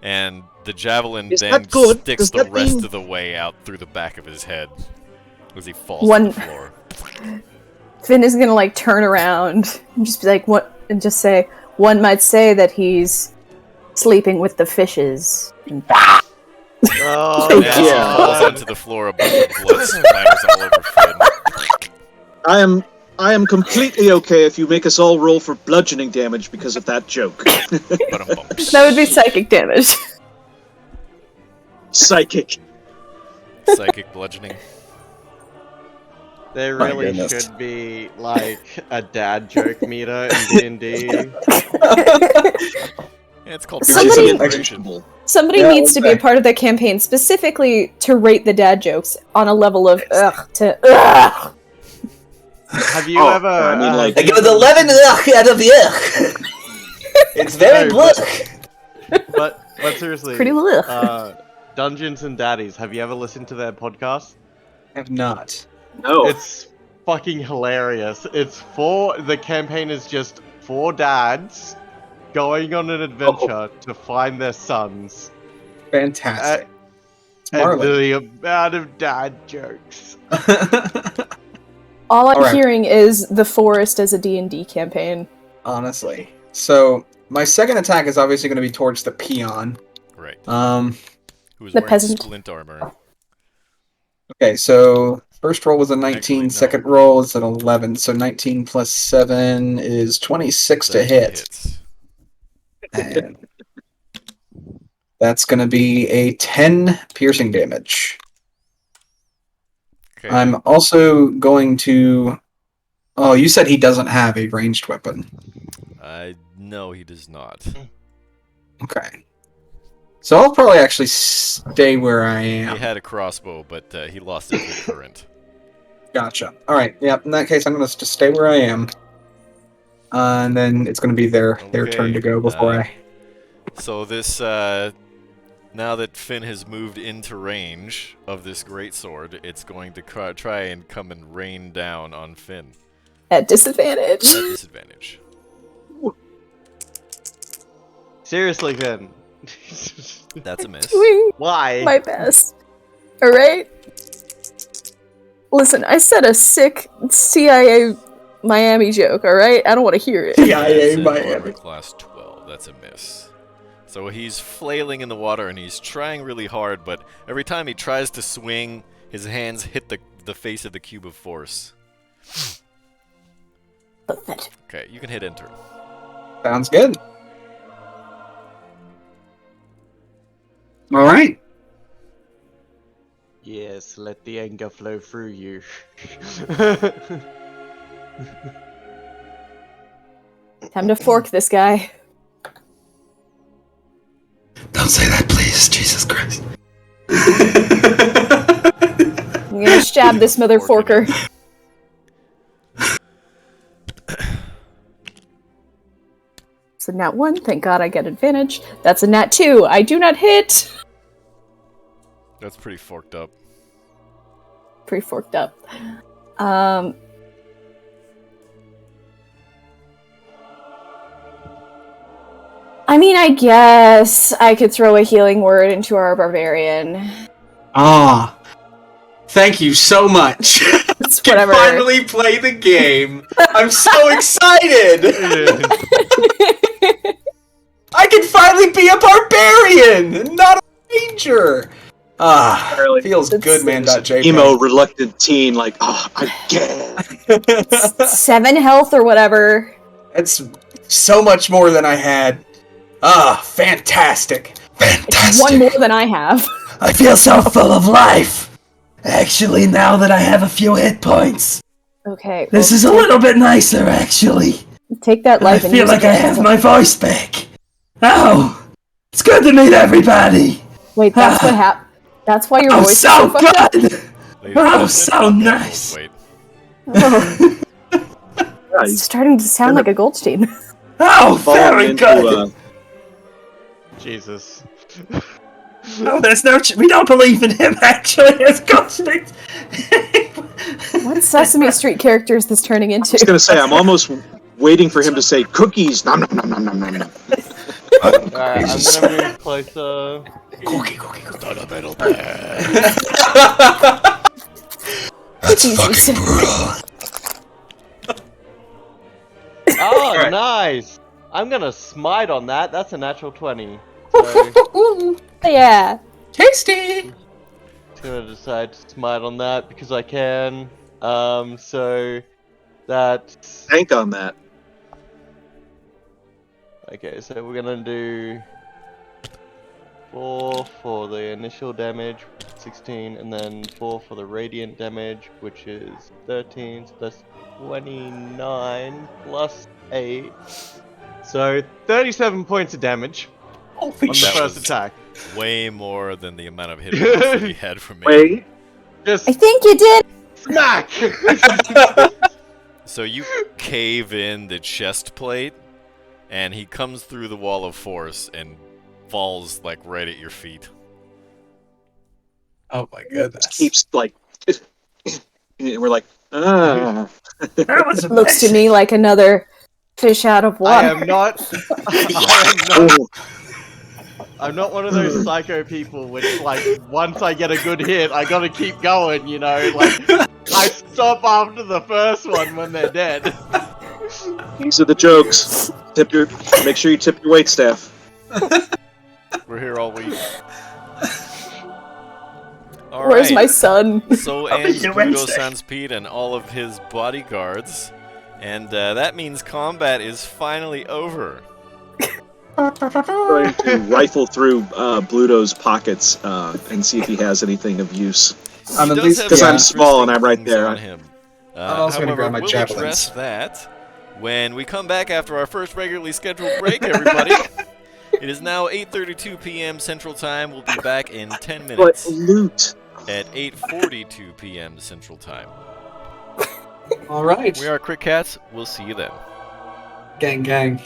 And the javelin Is then that good? sticks Does the that rest mean- of the way out through the back of his head as he falls One- to the floor. Finn is gonna like turn around and just be like, "What?" and just say, "One might say that he's sleeping with the fishes." And Oh, And as he Yeah. falls no. onto the floor, a bunch of blood splatters all over Finn. I am completely okay if you make us all roll for bludgeoning damage because of that joke. Ba-dum-bum. that would be psychic damage. Psychic. Psychic bludgeoning. There My really goodness. should be like a dad joke meter in D&D. Yeah, it's called Somebody- inspiration. Somebody Yeah, needs to be a okay. part of the campaign specifically to rate the dad jokes on a level of ugh to ugh. Have you Oh, ever? I mean, like- I give it 11 out of yuck. It's very No, blech. but seriously, Pretty ugh. Dungeons and Daddies. Have you ever listened to their podcast? have not. No. It's fucking hilarious. The campaign is just 4 dads going on an adventure to find their sons. Fantastic. And Marlin. the amount of dad jokes. All I'm Alright. hearing is the forest as a D&D campaign. Honestly. So my second attack is obviously going to be towards the peon. Right. Who's The wearing peasant. splint armor. Okay, so first roll was a 19, Actually, no. second roll is an 11. So 19 plus 7 is 26 to That hit. hits. And that's going to be a 10 piercing damage. Okay. I'm also going to. Oh, you said he doesn't have a ranged weapon. No, he does not. Okay. So I'll probably actually stay where I He am. had a crossbow, but he lost it to the current. Gotcha. Alright, yep, in that case, I'm going to just stay where I am. And then it's going to be their turn to go before I. So this, now that Finn has moved into range of this greatsword, it's going to try and come and rain down on Finn At disadvantage. at disadvantage. Seriously, Finn. That's a miss. Doing Why? my best. Alright? Listen, I set a sick CIA Miami joke, alright? I don't want to hear it. CIA That's an armor Miami. class 12. That's a miss. So he's flailing in the water and he's trying really hard, but every time he tries to swing, his hands hit the face of the cube of force. Pathetic. Okay, you can hit enter. Sounds good. All right. Yes, let the anger flow through you. Time to fork this guy. Don't say that, please. Jesus Christ. I'm gonna stab this mother forker. It's a nat 1. Thank God I get advantage. That's a nat 2. I do not hit. That's pretty forked up. Pretty forked up. I mean, I guess I could throw a healing word into our barbarian. Ah, thank you so much. It's Can whatever. finally play the game. I'm so excited. I can finally be a barbarian and not a ranger. Ah, Really? feels good, man.jpg. Emo reluctant teen, like, oh, again. 7 health or whatever. It's so much more than I had. Ah, fantastic. It's 1 more than I have. I feel so full of life. Actually, now that I have a few hit points, Okay. this is a little bit nicer, actually. Take that I life and feel use like it I as have a- my voice back. Oh, it's good to meet everybody. Wait, that's what happened. That's why your Oh, voice is so so fucked up? good. Ladies and Oh, gentlemen, so goddamn nice. Wait. Oh, Yeah, it's he's starting to sound like a Goldstein. Oh, falling very into good. Jesus. Oh, there's no. We don't believe in him actually as Goldstein. What Sesame Street character is this turning I was into? gonna say, I'm almost waiting for him to say cookies. Nom nom nom nom nom nom nom. Alright, I'm gonna move closer. Cookie. That's fucking brutal. Oh, Alright. nice! I'm gonna smite on that. That's a natural 20. So, Yeah. Tasty. just gonna decide to smite on that because I can. So that's Bank on that. okay. So we're gonna do 4 for the initial damage, 16, and then 4 for the radiant damage, which is 13. So that's 29 plus 8. So 37 points of damage Holy on the shit. first was- attack. Way more than the amount of hit points that he had from me. Wait, Just I think you did. smack! So you cave in the chest plate, and he comes through the wall of force and falls like right at your feet. Oh my just goodness. keeps like, and we're like, ah. That was Looks to amazing. me like another fish out of I water. am not. Oh, I'm not one of those psycho people which, like, once I get a good hit, I gotta keep going, you know? Like, I stop after the first one when they're dead. these are the jokes. Make sure you tip your wait staff. We're here all week. All Where's right. my son? So I'll be ends here Pluto Wednesday. Sanspede and all of his bodyguards, and that means combat is finally over. Going to rifle through Bluto's pockets and see if he has anything of use. I'm He at does least have Because some I'm small and interesting I'm right things there. on him. I'm also gonna However, grab my we'll javelins. address that when we come back after our first regularly scheduled break, everybody. It is now 8:32 p.m. Central Time. We'll be back in 10 But minutes loot. at 8:42 p.m. Central Time. All right. We are Crit Cats. We'll see you then. Gang.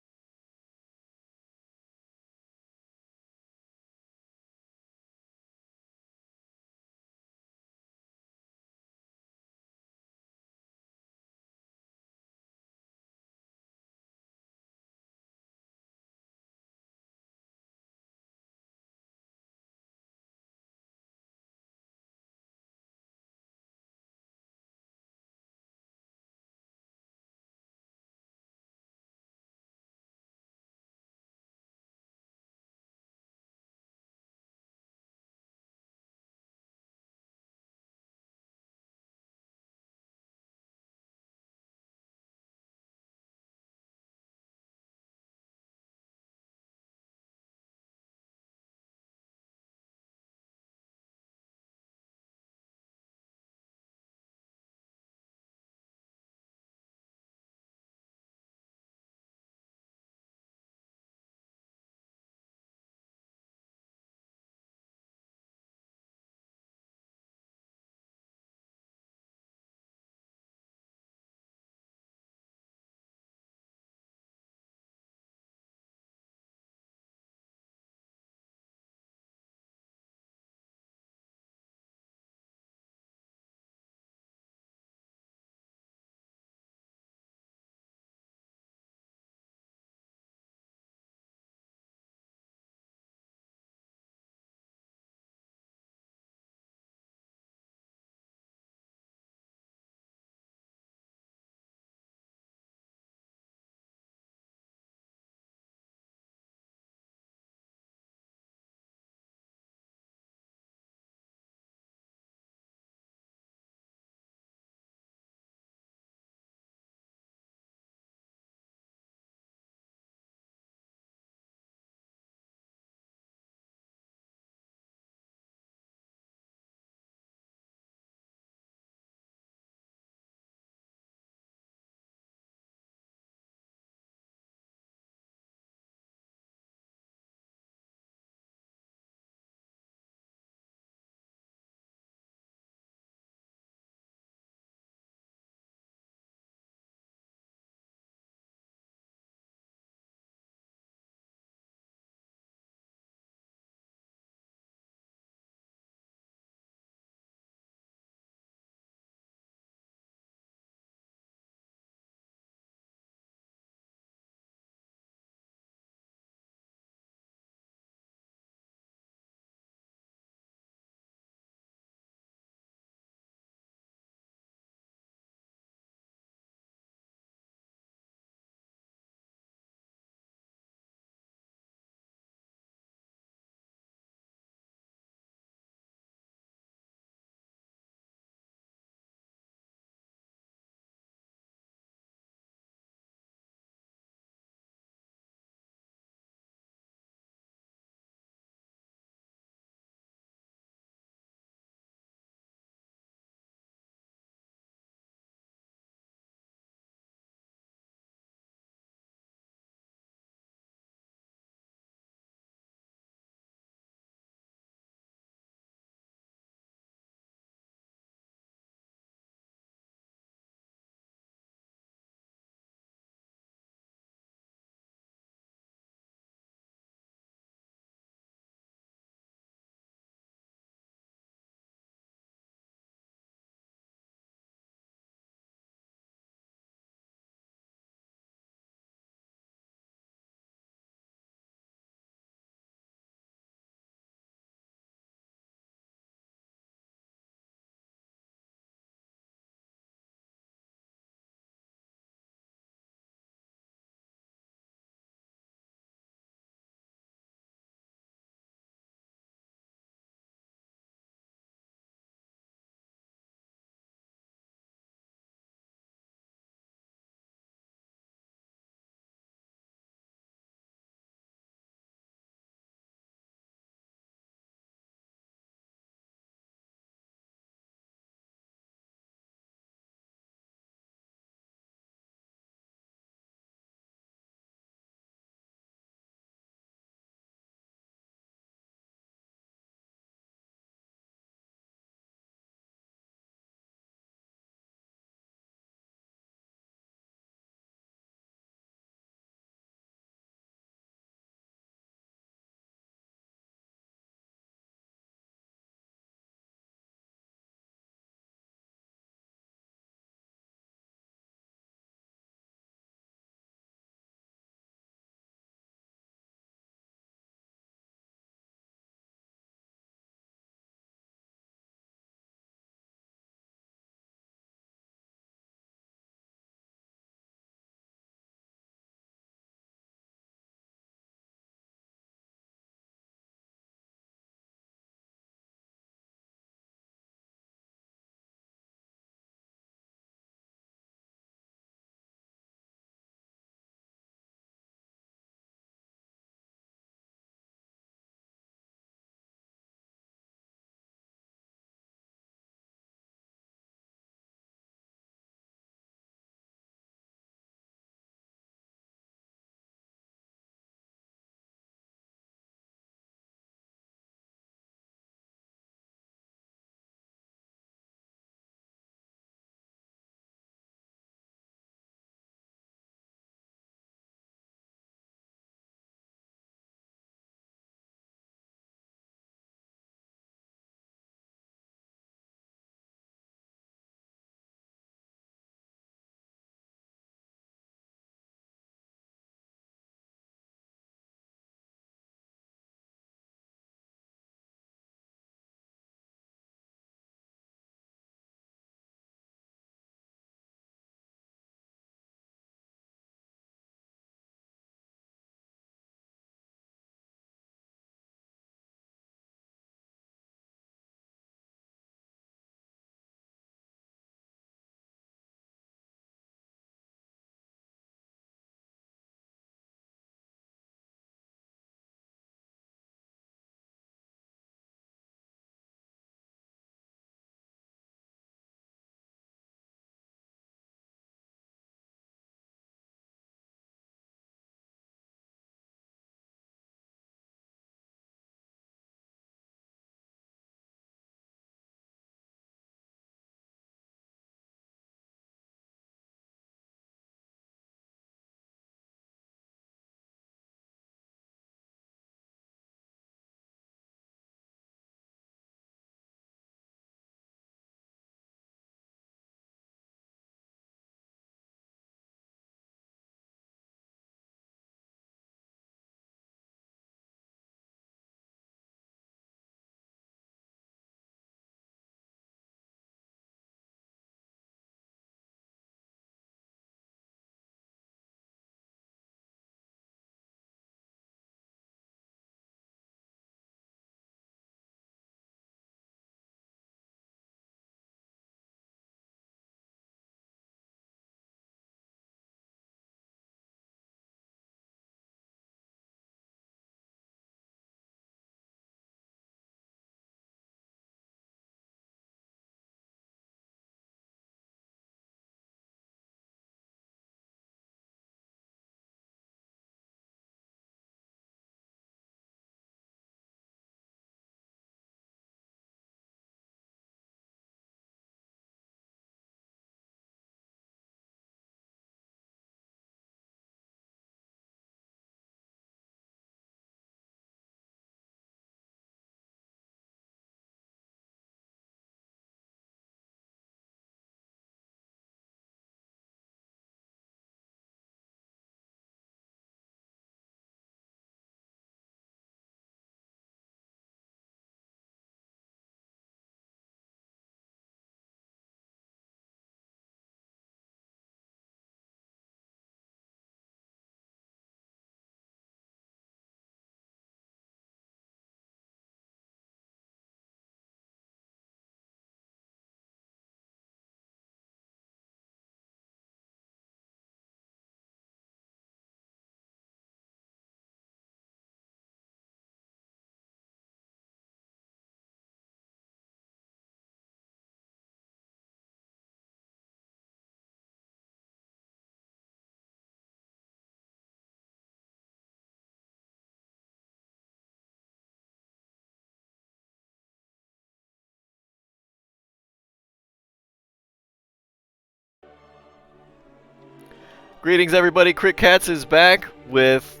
Greetings, everybody. Crit Cats is back with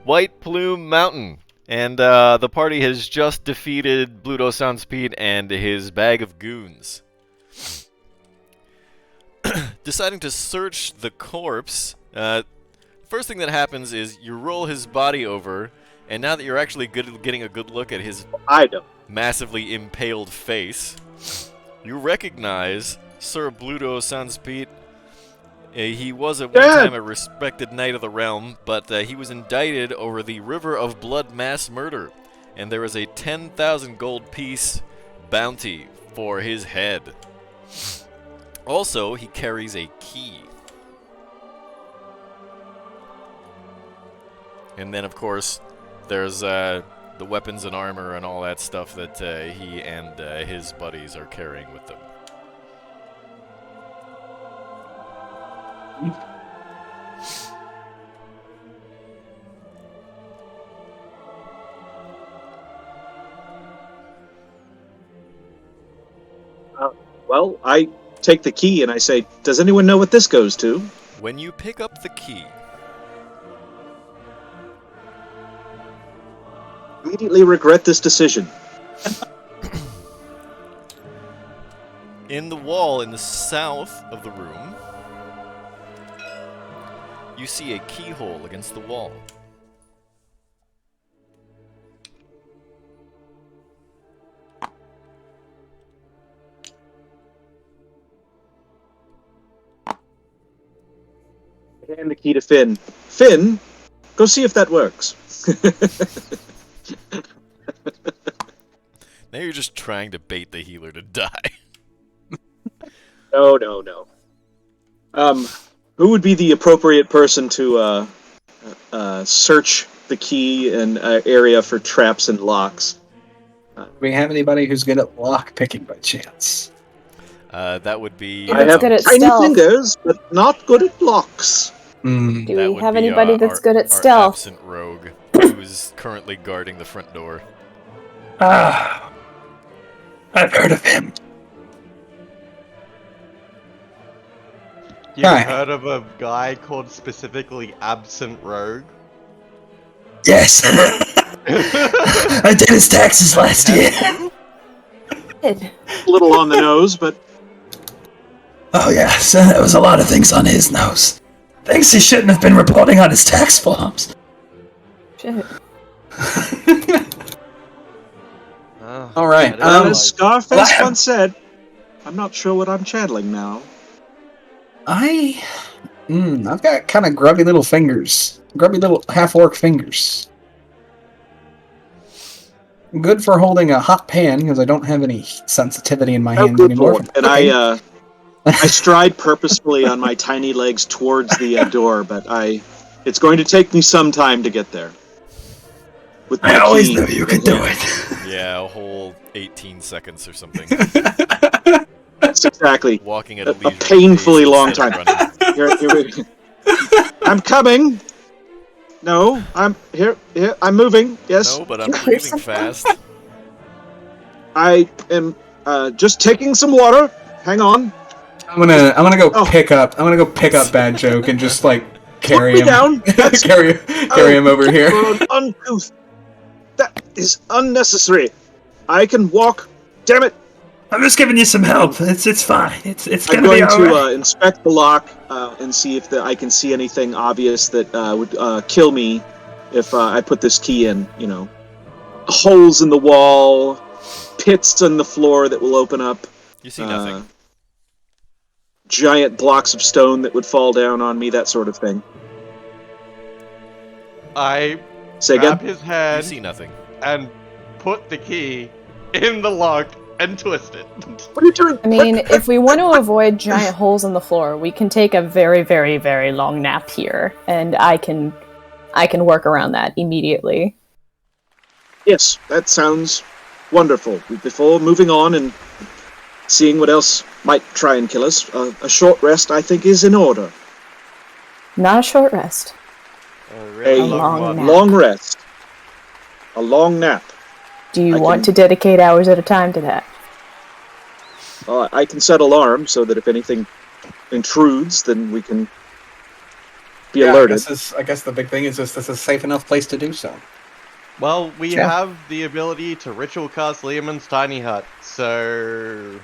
White Plume Mountain. And the party has just defeated Bluto Sunspeed and his bag of goons. Deciding to search the corpse, first thing that happens is you roll his body over, and now that you're actually getting a good look at his massively impaled face, you recognize Sir Bluto Sunspeed. He was at one time a respected knight of the realm, but he was indicted over the River of Blood mass murder, and there is a 10,000 gold piece bounty for his head. Also, he carries a key. And then, of course, there's the weapons and armor and all that stuff that he and his buddies are carrying with them. Well, I take the key and I say, does anyone know what this goes to? When you pick up the key, Immediately regret this decision. in the wall in the south of the room, you see a keyhole against the wall. Hand the key to Finn. Finn, go see if that works. Now you're just trying to bait the healer to die. No. Who would be the appropriate person to search the key and area for traps and locks? Do we have anybody who's good at lock picking by chance? That would be... Who's good at tiny stealth? fingers, but not good at locks. Mm. Do That we would have be, anybody that's good at our stealth? absent rogue, who is currently guarding the front door. Ah, I've heard of him. You Right. heard of a guy called specifically Absent Rogue? Yes. I did his taxes last year. Did. A little on the nose, but Oh yes, there was a lot of things on his nose. Things he shouldn't have been reporting on his tax forms. Shit. All right, as Scarface well, once said, I'm not sure what I'm channeling now. I've got kind of grubby little fingers. Grubby little half-orc fingers. Good for holding a hot pan, because I don't have any heat sensitivity in my Oh, hands good anymore. lord. from And cooking. I stride purposefully on my tiny legs towards the door, but it's going to take me some time to get there. With my I always key. knew you could do it. Yeah, a whole 18 seconds or something. That's exactly. Walking at a A leisurely painfully pace long instead of time. running. Here. I'm coming. No, I'm here. I'm moving. Yes. No, but I'm breathing fast. I am just taking some water. Hang on. I'm gonna go Oh. pick up. I'm gonna go pick up Bad Joke and just like carry me him down. That's- carry him over here. For an uncouth. That is unnecessary. I can walk. Damn it. I'm just giving you some help. It's fine. It's I'm gonna be going alright. to inspect the lock and see if I can see anything obvious that would kill me if I put this key in. You know, holes in the wall, pits on the floor that will open up. You see nothing. Giant blocks of stone that would fall down on me, that sort of thing. I Say grab again? his You hand see nothing. and put the key in the lock and twist it. What are you doing? I mean, if we want to avoid giant holes in the floor, we can take a very, very, very long nap here, and I can work around that immediately. Yes, that sounds wonderful. Before moving on and seeing what else might try and kill us, a short rest, I think, is in order. Not a short rest. A really A long one. nap. long rest. A long nap. Do you I want can- to dedicate hours at a time to that? I can set alarm so that if anything intrudes, then we can be I alerted. guess the big thing is this is a safe enough place to do so. Well, we True. have the ability to ritual cast Lehman's tiny hut, so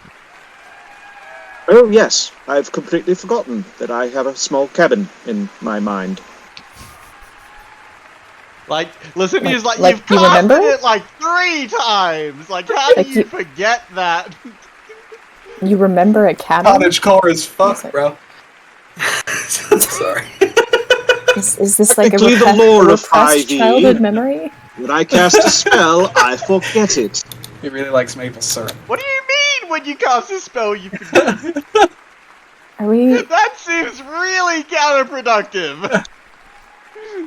Oh yes, I've completely forgotten that I have a small cabin in my mind. like, listen, he's like, Like, you've you casted remember? it like 3 times. Like, how do Like you you- forget that? You remember a cabin? Cottage core is fucked, Sorry. bro. Sorry. Is this like a Technically, the lore of repressed 5e. childhood memory? When I cast a spell, I forget it. He really likes maple syrup. What do you mean when you cast a spell you forget? Are we? That seems really counterproductive.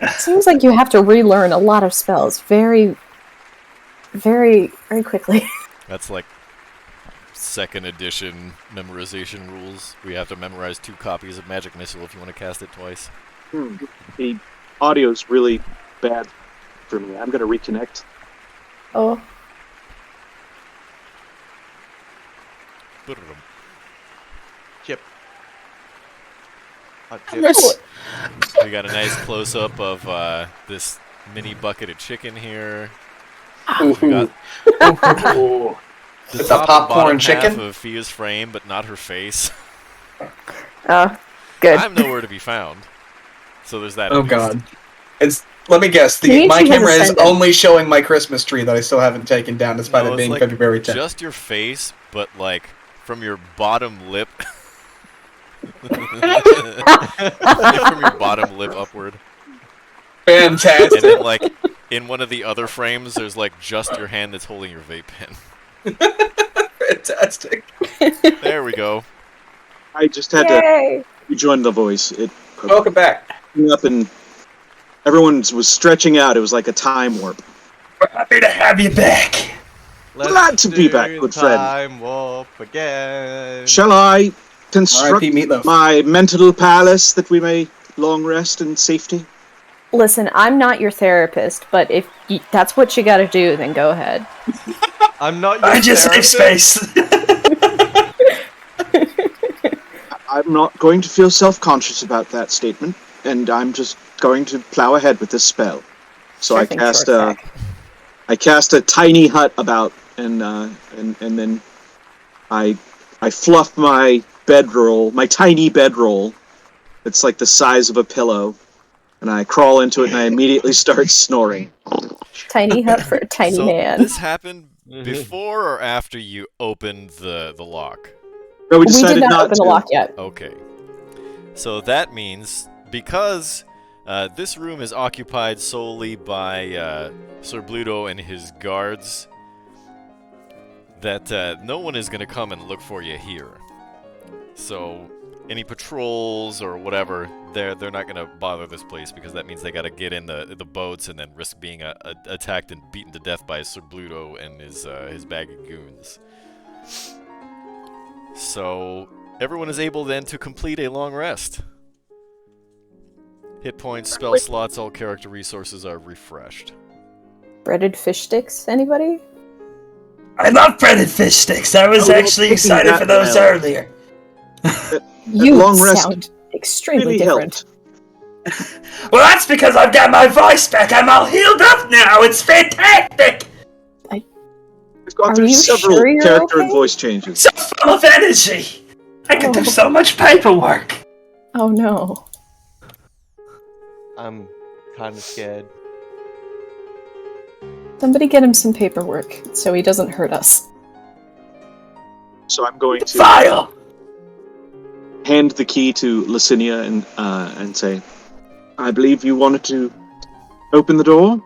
It seems like you have to relearn a lot of spells very, very, very quickly. That's like 2nd edition memorization rules. We have to memorize 2 copies of Magic Missile if you want to cast it twice. The audio's really bad for me. I'm going to reconnect. Oh, Chip. We got a nice close-up of this mini bucket of chicken here. We got the It's a top and popcorn bottom chicken? half of Fia's frame, but not her face. good. I'm nowhere to be found. So there's that. at Oh least. god. Let me guess. You mean My she has camera is ascended. only showing my Christmas tree that I still haven't taken down, despite No, it it's being like February 10th. just your face, but like from your bottom lip. From your bottom lip upward. Fantastic. And then, like, in one of the other frames, there's, like, just your hand that's holding your vape pen. Fantastic. There we go. I just had Yay! to rejoin the voice. It Welcome back. up and everyone was stretching out. It was like a time warp. We're happy to have you back. Glad to be back, good friend. Time warp again. Shall I construct R.I.P. Meatloaf. my mental palace that we may long rest in safety? Listen, I'm not your therapist, but if that's what you gotta do, then go ahead. I'm not your I just save therapist. space. I'm not going to feel self-conscious about that statement, and I'm just going to plow ahead with this spell. So I Surfing cast short sack. I cast a tiny hut about, and then I fluff my bedroll, my tiny bedroll. It's like the size of a pillow, and I crawl into it and I immediately start snoring. Tiny hut for a tiny So man. this happened before or after you opened the lock? No, we We decided did not open to. the lock yet. Okay. So that means, because this room is occupied solely by Sir Bluto and his guards, that no one is going to come and look for you here. So any patrols or whatever, they're not going to bother this place, because that means they got to get in the boats and then risk being attacked and beaten to death by Sir Bluto and his bag of goons. So everyone is able then to complete a long rest. Hit points, spell slots, all character resources are refreshed. Breaded fish sticks, anybody? I love breaded fish sticks. I was Oh, actually thinking excited that for those now. earlier. You long rest sound extremely really different. helped. Well, that's because I've got my voice back. I'm all healed up now. It's fantastic. We've gone Are through you several sure you're character okay? and voice changes. So full of energy. I could do so much paperwork. Oh no. I'm kind of scared. Somebody get him some paperwork so he doesn't hurt us. So I'm going to File. hand the key to Licinia and say, I believe you wanted to open the door?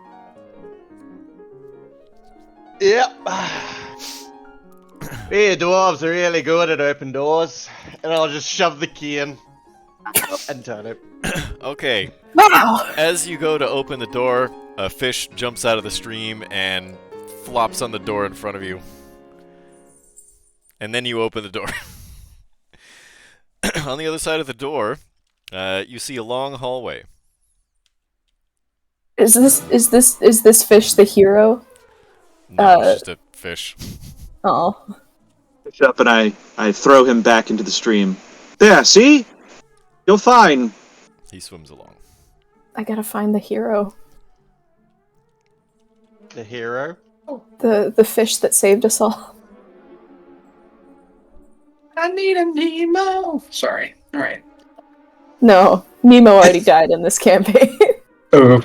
Yep. We dwarves are really good at open doors, and I'll just shove the key in and turn it. Okay, Wow! as you go to open the door, a fish jumps out of the stream and flops on the door in front of you. And then you open the door. On the other side of the door, you see a long hallway. Is this fish the hero? No, it's just a fish. Oh. Pick up and I throw him back into the stream. There, see? You're fine. He swims along. I gotta find the hero. The hero? The fish that saved us all. I need a Nemo. Sorry. All right. No, Nemo already died in this campaign. Oh.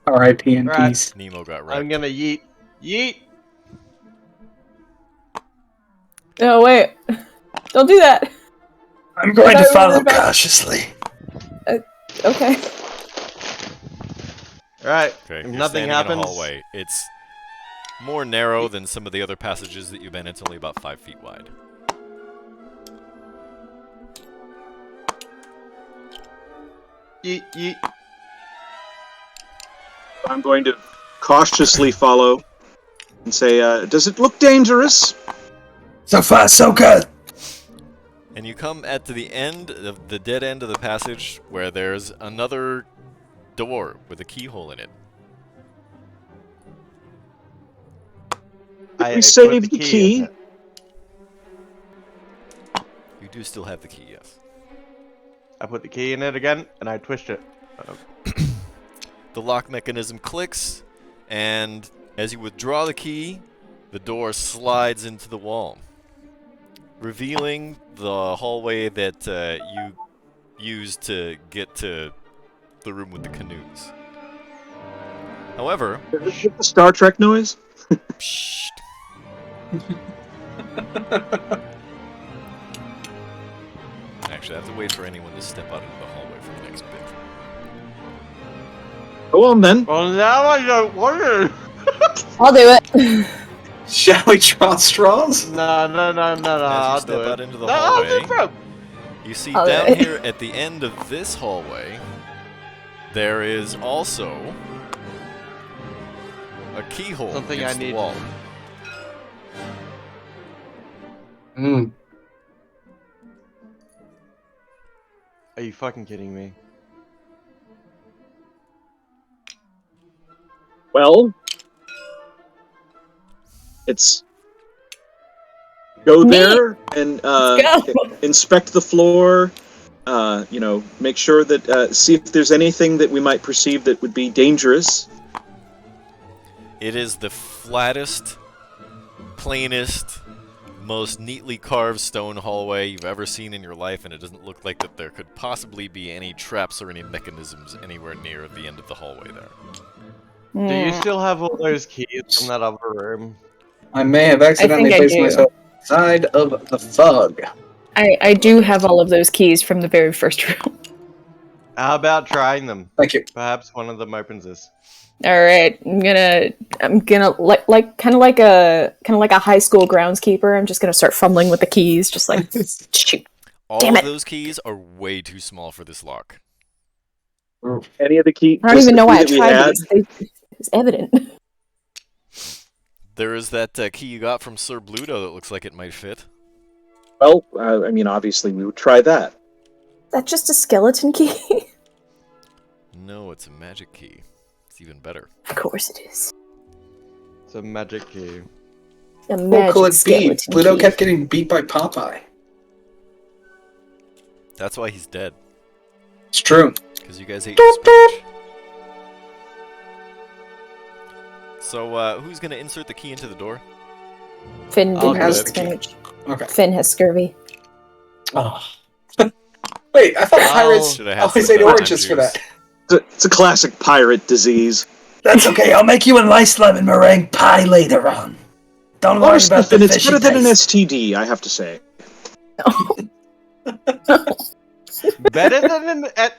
R.I.P. in Right. peace. Nemo got wrecked. I'm gonna yeet. Yeet! No, wait. Don't do that. I'm going to I follow remember that. cautiously. Okay. Alright, Okay, if you're nothing standing happens. in a hallway. It's more narrow than some of the other passages that you've been. It's only about 5 feet wide. Yeet, yeet. I'm going to cautiously follow and say, does it look dangerous? So far, so good. And you come at the end of the dead end of the passage where there's another door with a keyhole in it. We put saved the in key. it. You do still have the key, yes. I put the key in it again, and I twist it. The lock mechanism clicks, and as you withdraw the key, the door slides into the wall, revealing the hallway that you used to get to the room with the canoes. However, Is it the Star Trek noise? psst, actually, I have to wait for anyone to step out into the hallway for the next bit. Go on then. Well, now I don't want it. I'll do it. Shall we draw straws? No, As you I'll step do it. out into the No, I'll do hallway, it. you see I'll do down it. here at the end of this hallway, there is also a keyhole Something I against the need. wall. Hmm. Are you fucking kidding me? Well, it's go Me. there and Let's go. inspect the floor. Make sure that see if there's anything that we might perceive that would be dangerous. It is the flattest, plainest, most neatly carved stone hallway you've ever seen in your life, and it doesn't look like that there could possibly be any traps or any mechanisms anywhere near the end of the hallway there. Do you still have all those keys from that other room? I may have accidentally I placed do. myself inside of the fog. I do have all of those keys from the very first room. How about trying them? Thank you. Perhaps one of them opens this. All right, I'm gonna like kind of like a high school groundskeeper. I'm just gonna start fumbling with the keys, just like shoot. All Damn of it. those keys are way too small for this lock. Any of the key? I don't even know why I that we tried had? these. It's evident. There is that key you got from Sir Bluto that looks like it might fit. Well, obviously we would try that. That's just a skeleton key. No, it's a magic key. It's even better. Of course it is. It's a magic key. A What magic could it be? skeleton Pluto key. kept getting beat by Popeye. That's why he's dead. It's true. Because you guys ate his spinach. So, who's gonna insert the key into the door? Finn I'll didn't have eat the key. spinach. Okay. Finn has scurvy. Oh. Wait, I thought pirates Should I have always some ate lime oranges for juice? that. It's a classic pirate disease. That's okay. I'll make you a nice lemon meringue pie later on. Don't worry Honestly, about the Finn, it's fishy better than an taste. STD, I have to say. Better than an.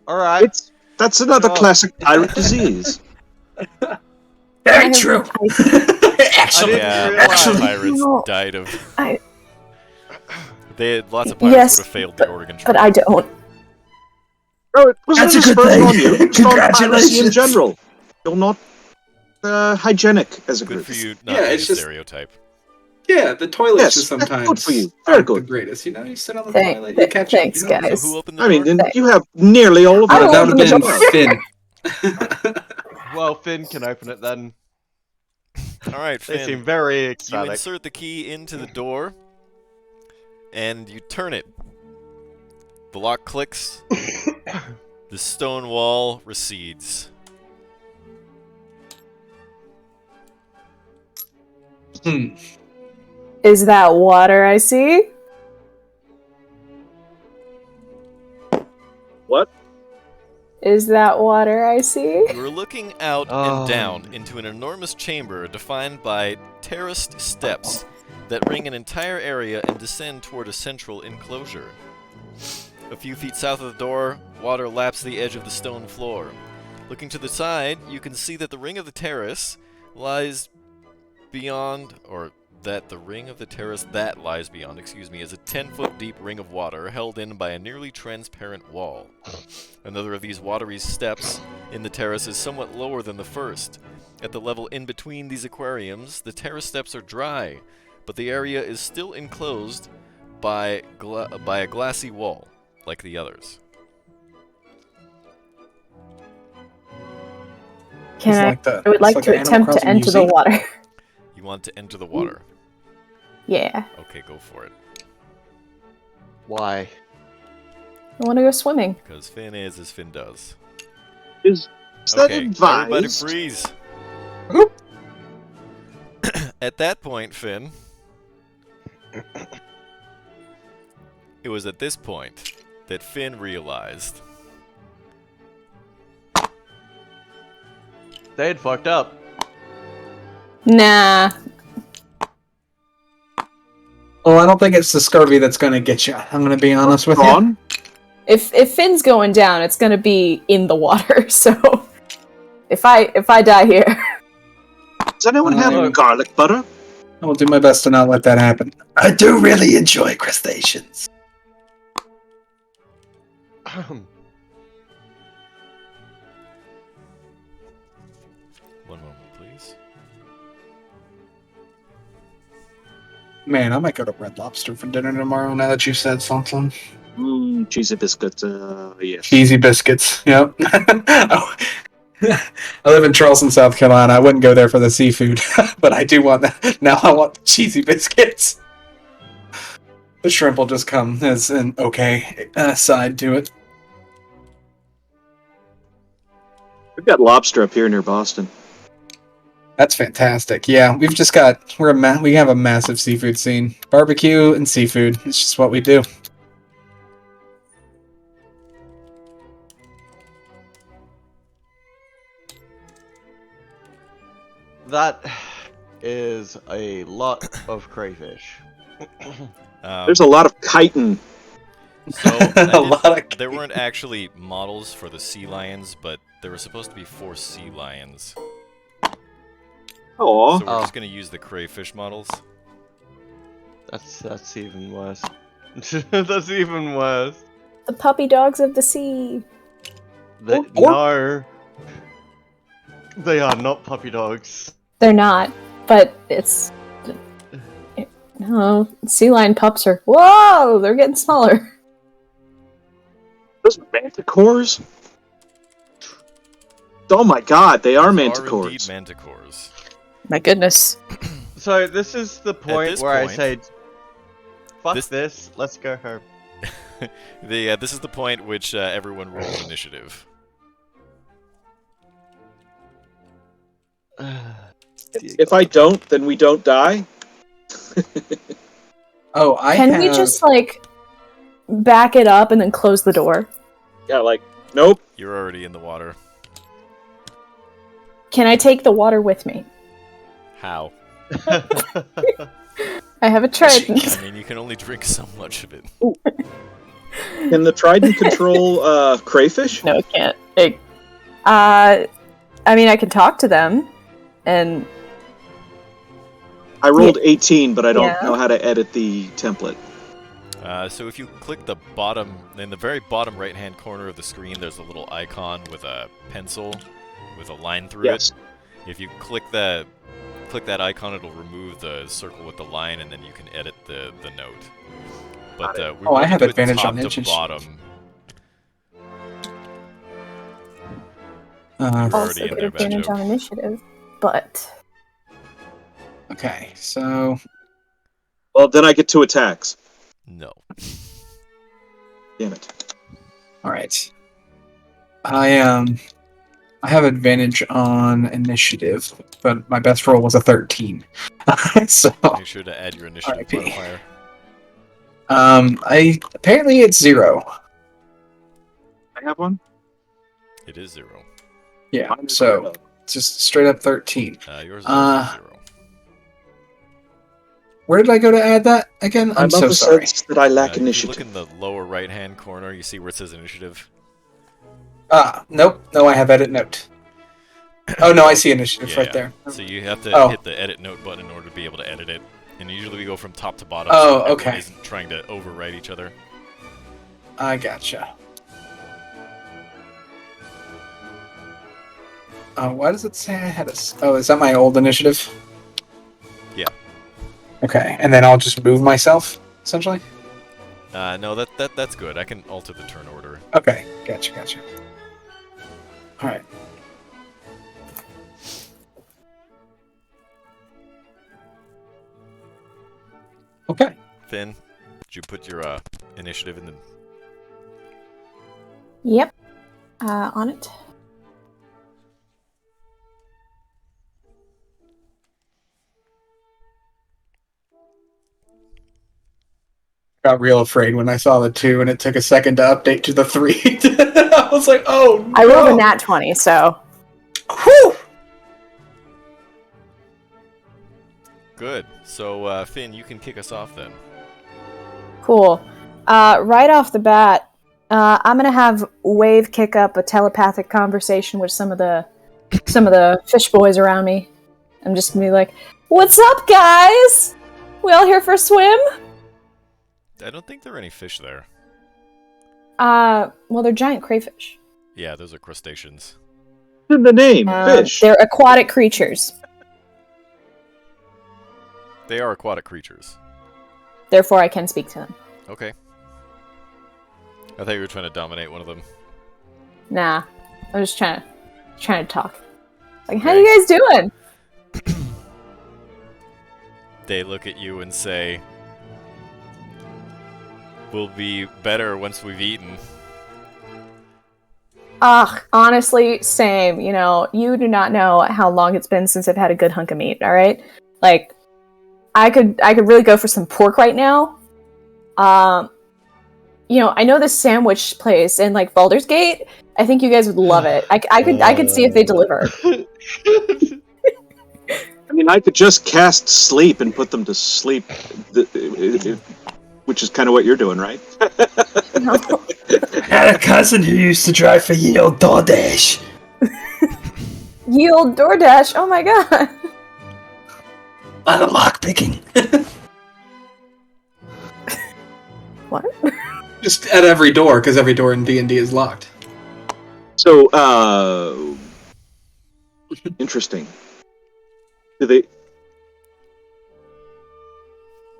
Alright. That's another Oh. classic pirate disease. Very true. Actually, Yeah, realize- lots of actually- pirates No. died of... I- Lots of pirates Yes, would have failed the Oregon Trail. But I don't. No, it wasn't That's a just good first thing. on you. It's on piracy in Congratulations. general. You're not hygienic as a Good group. for you, not Yeah, being it's a just- stereotype. yeah, the toilets Yes, just that's sometimes good for you. Very aren't good. the greatest. You know, you sit on the Thank- toilet, you catch thanks, it. You know? guys. So who opened the I mean, door? then you have nearly all of I it. will That would have open the been door. Finn. Well, Finn can open it then. Alright, They seem Finn. very You ecstatic. insert the key into the door, and you turn it. The lock clicks. The stone wall recedes. Is that water I see? What? Is that water I see? You are looking out and down into an enormous chamber defined by terraced steps that ring an entire area and descend toward a central enclosure. A few feet south of the door, water laps the edge of the stone floor. Looking to the side, you can see that the ring of the terrace lies beyond, or that the ring of the terrace that lies beyond, is a 10-foot deep ring of water held in by a nearly transparent wall. Another of these watery steps in the terrace is somewhat lower than the first. At the level in between these aquariums, the terrace steps are dry, but the area is still enclosed by a glassy wall, like the others. I would like to attempt to enter the water. You want to enter the water? Yeah. Okay, go for it. Why? I want to go swimming. Because Finn is as Finn does. Is that Okay, advised? everybody freeze. At that point, Finn, it was at this point that Finn realized They had fucked up. Nah. Well, I don't think it's the scurvy that's going to get you. I'm going to be honest with you. Ron? If Finn's going down, it's gonna be in the water. So if I die here, Does anyone have garlic butter? I will do my best to not let that happen. I do really enjoy crustaceans. One moment, please. Man, I might go to Red Lobster for dinner tomorrow now that you said something. Cheesy biscuits, yes. Cheesy biscuits, yep. I live in Charleston, South Carolina. I wouldn't go there for the seafood, but I do want that. Now I want the cheesy biscuits. The shrimp will just come as an okay side to it. We've got lobster up here near Boston. That's fantastic. Yeah, we have a massive seafood scene. Barbecue and seafood. It's just what we do. That is a lot of crayfish. There's a lot of chitin. So there weren't actually models for the sea lions, but there were supposed to be 4 sea lions. Aww. So we're just gonna use the crayfish models. That's even worse. That's even worse. the puppy dogs of the sea. No. They are not puppy dogs. They're not, but it's no sea lion pups are. Whoa, they're getting smaller. Those manticores? Oh my god, they are Those manticores. Are indeed manticores. My goodness. So this is the point this where point, I say, "Fuck this- this, let's go home." This is the point which everyone rolls initiative. If I don't, then we don't die? Oh, Can we just like back it up and then close the door? Yeah, like, nope. You're already in the water. Can I take the water with me? How? I have a trident. I mean, you can only drink so much of it. Can the trident control crayfish? No, it can't. I mean, I can talk to them, and I rolled 18, but I don't Yeah. know how to edit the template. So if you click the bottom, in the very bottom right-hand corner of the screen, there's a little icon with a pencil with a line through Yes. it. If you click that icon, it'll remove the circle with the line, and then you can edit the note. But we Oh, I want have to do it advantage top on to inches. bottom. Uh, You're also already in get there, advantage Banjo. on initiative. But okay, so Well, then I get 2 attacks. No. Damn it. All right. I have advantage on initiative, but my best roll was a 13. So Make sure to add your initiative RIP. modifier. I apparently it's 0. I have one. It is 0. Yeah, Mine is so 0. just straight up 13. Yours is also 0. Where did I go to add that again? My I'm so mother sorry. says that I lack If you look initiative. in the lower right-hand corner, you see where it says initiative. Nope. No, I have edit note. Oh no, I see initiative right there. So you have to Oh. hit the edit note button in order to be able to edit it. And usually we go from top to bottom Oh, so everyone okay. isn't trying to overwrite each other. I gotcha. Why does it say I had a... Oh, is that my old initiative? Yeah. Okay, and then I'll just move myself, essentially? No, that's good. I can alter the turn order. Okay, gotcha. Alright. Okay. Finn, did you put your initiative in the... Yep. On it. Got real afraid when I saw the 2 and it took a second to update to the 3. I was like, oh no! I rolled a nat 20, so... Whew! Good. So, Finn, you can kick us off then. Cool. Right off the bat, I'm gonna have Wave kick up a telepathic conversation with some of the fish boys around me. I'm just gonna be like, "What's up, guys? We all here for a swim?" I don't think there are any fish there. Well, they're giant crayfish. Yeah, those are crustaceans. In the name, fish. They're aquatic creatures. They are aquatic creatures. Therefore, I can speak to them. Okay. I thought you were trying to dominate one of them. Nah, I'm just trying to talk. Like, how you guys doing? They look at you and say, "We'll be better once we've eaten." Honestly, same. You know, you do not know how long it's been since I've had a good hunk of meat, alright? Like, I could really go for some pork right now. You know, I know this sandwich place in, like, Baldur's Gate. I think you guys would love it. I could see if they deliver. I mean, I could just cast sleep and put them to sleep, which is kind of what you're doing, right? No. I had a cousin who used to drive for Yield DoorDash. Yield DoorDash, oh my god. A lot of lockpicking. What? Just at every door, because every door in D&D is locked. So, interesting.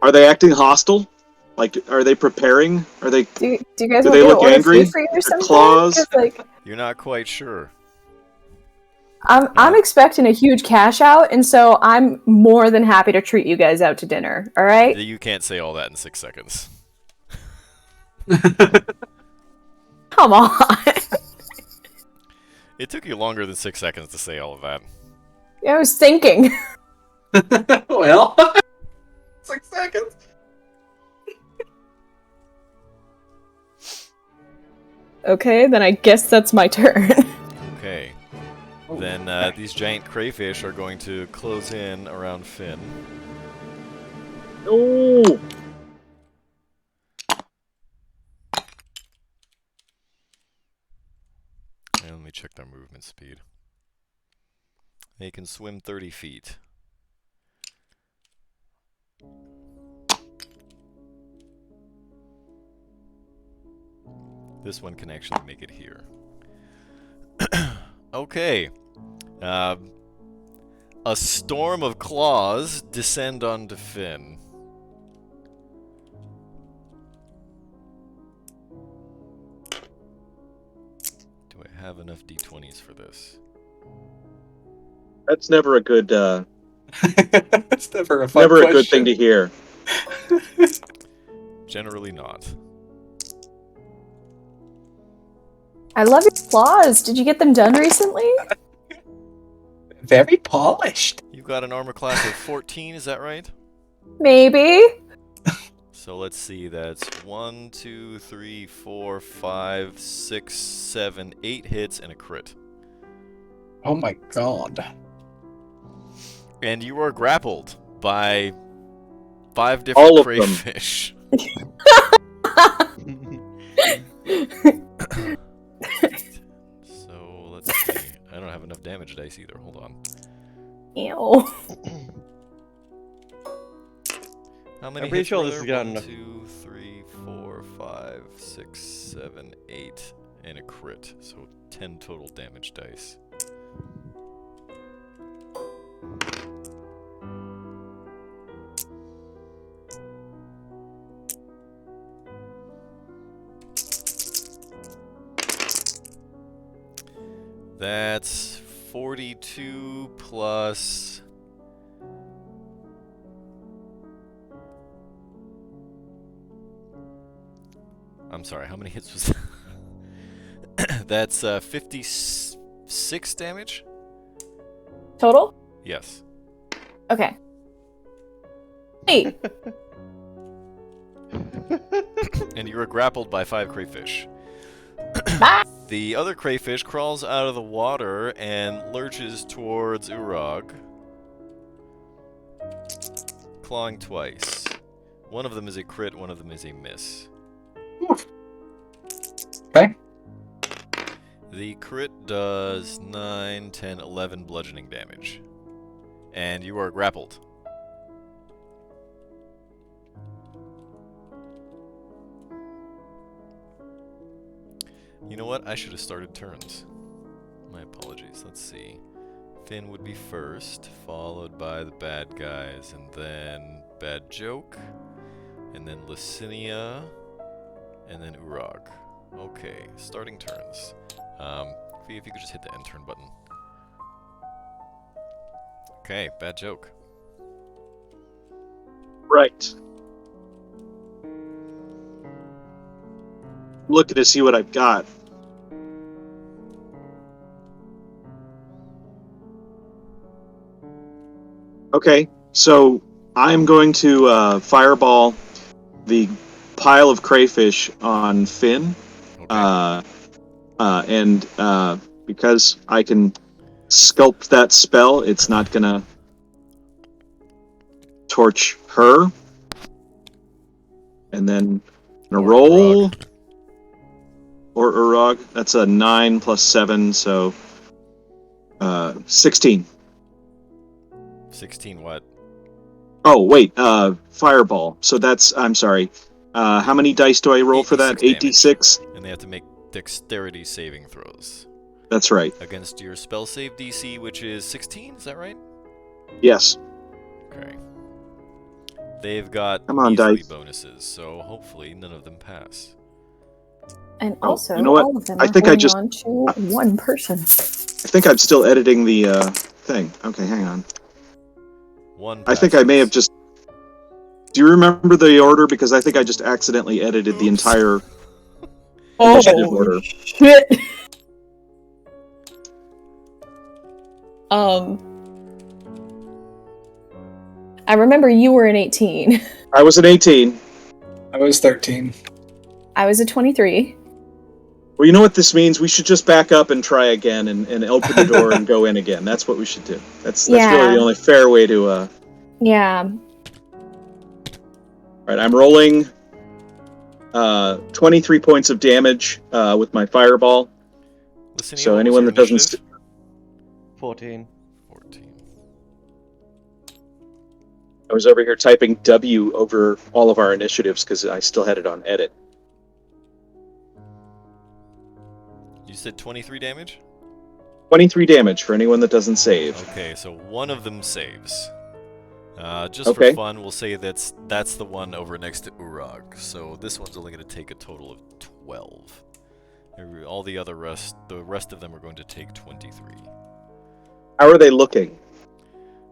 Are they acting hostile? Like, are they preparing? Are they? Do you guys Do want they me to look order angry? food for you or Their something? claws? 'Cause, like, You're not quite sure. I'm expecting a huge cash out, and so I'm more than happy to treat you guys out to dinner. All right? You can't say all that in 6 seconds. Come on. It took you longer than 6 seconds to say all of that. I was thinking. Well, 6 seconds. Okay, then I guess that's my turn. Okay. Then these giant crayfish are going to close in around Finn. No. And let me check their movement speed. They can swim 30 feet. This one can actually make it here. Okay. A storm of claws descend onto Finn. Do I have enough d20s for this? That's never a good. That's never a fun Never a good question. thing to hear. Generally not. I love your claws. Did you get them done recently? Very polished. You've got an armor class of 14, is that right? Maybe. So let's see, that's 1, 2, 3, 4, 5, 6, 7, 8 hits and a crit. Oh my god. And you are grappled by 5 different All of them. crayfish. So let's see. I don't have enough damage dice either. Hold on. Ew. How many I'm pretty hits sure were this there? has got 1, enough. 2, 3, 4, 5, 6, 7, 8, and a crit. So 10 total damage dice. That's 42 plus... I'm sorry, how many hits was that? That's 56 damage? Total? Yes. Okay. Hey. And you are grappled by 5 crayfish. Ah! The other crayfish crawls out of the water and lurches towards Urag, clawing twice. One of them is a crit, one of them is a miss. Okay. The crit does 9, 10, 11 bludgeoning damage. And you are grappled. You know what? I should have started turns. My apologies. Let's see. Finn would be first, followed by the bad guys, and then Bad Joke, and then Licinia, and then Urag. Okay, starting turns. Fee, if you could just hit the end turn button. Okay, Bad Joke. Right. Looking to see what I've got. Okay, so I'm going to fireball the pile of crayfish on Finn. Okay. And because I can sculpt that spell, it's not gonna torch her. And then a Or roll. Urag. Or Urag. That's a 9 plus 7, so 16. 16 what? Oh, wait, fireball. So that's, I'm sorry. How many dice do I roll for that? 8d6? And they have to make dexterity saving throws. That's right. Against your spell save DC, which is 16, is that right? Yes. Okay. They've got Come on, measly dice. bonuses, so hopefully none of them pass. And Oh, also, you know what? all of them I are think I holding just- on to one person. I think I'm still editing the thing. Okay, hang on. One I think I may have passes. just... Do you remember the order? Because I think I just accidentally edited the Oops. entire initiative order. Shit. I remember you were an 18. I was an 18. I was 13. I was a 23. Well, you know what this means? We should just back up and try again and open the door and go in again. That's what we should do. That's Yeah. really the only fair way to... Yeah. Alright, I'm rolling 23 points of damage with my fireball. Listen, So what was anyone your that doesn't... initiative? 14. 14. I was over here typing W over all of our initiatives because I still had it on edit. You said 23 damage? 23 damage for anyone that doesn't save. Okay, so one of them saves. Just Okay. for fun, we'll say that's the one over next to Urag. So this one's only going to take a total of 12. All the rest of them are going to take 23. How are they looking?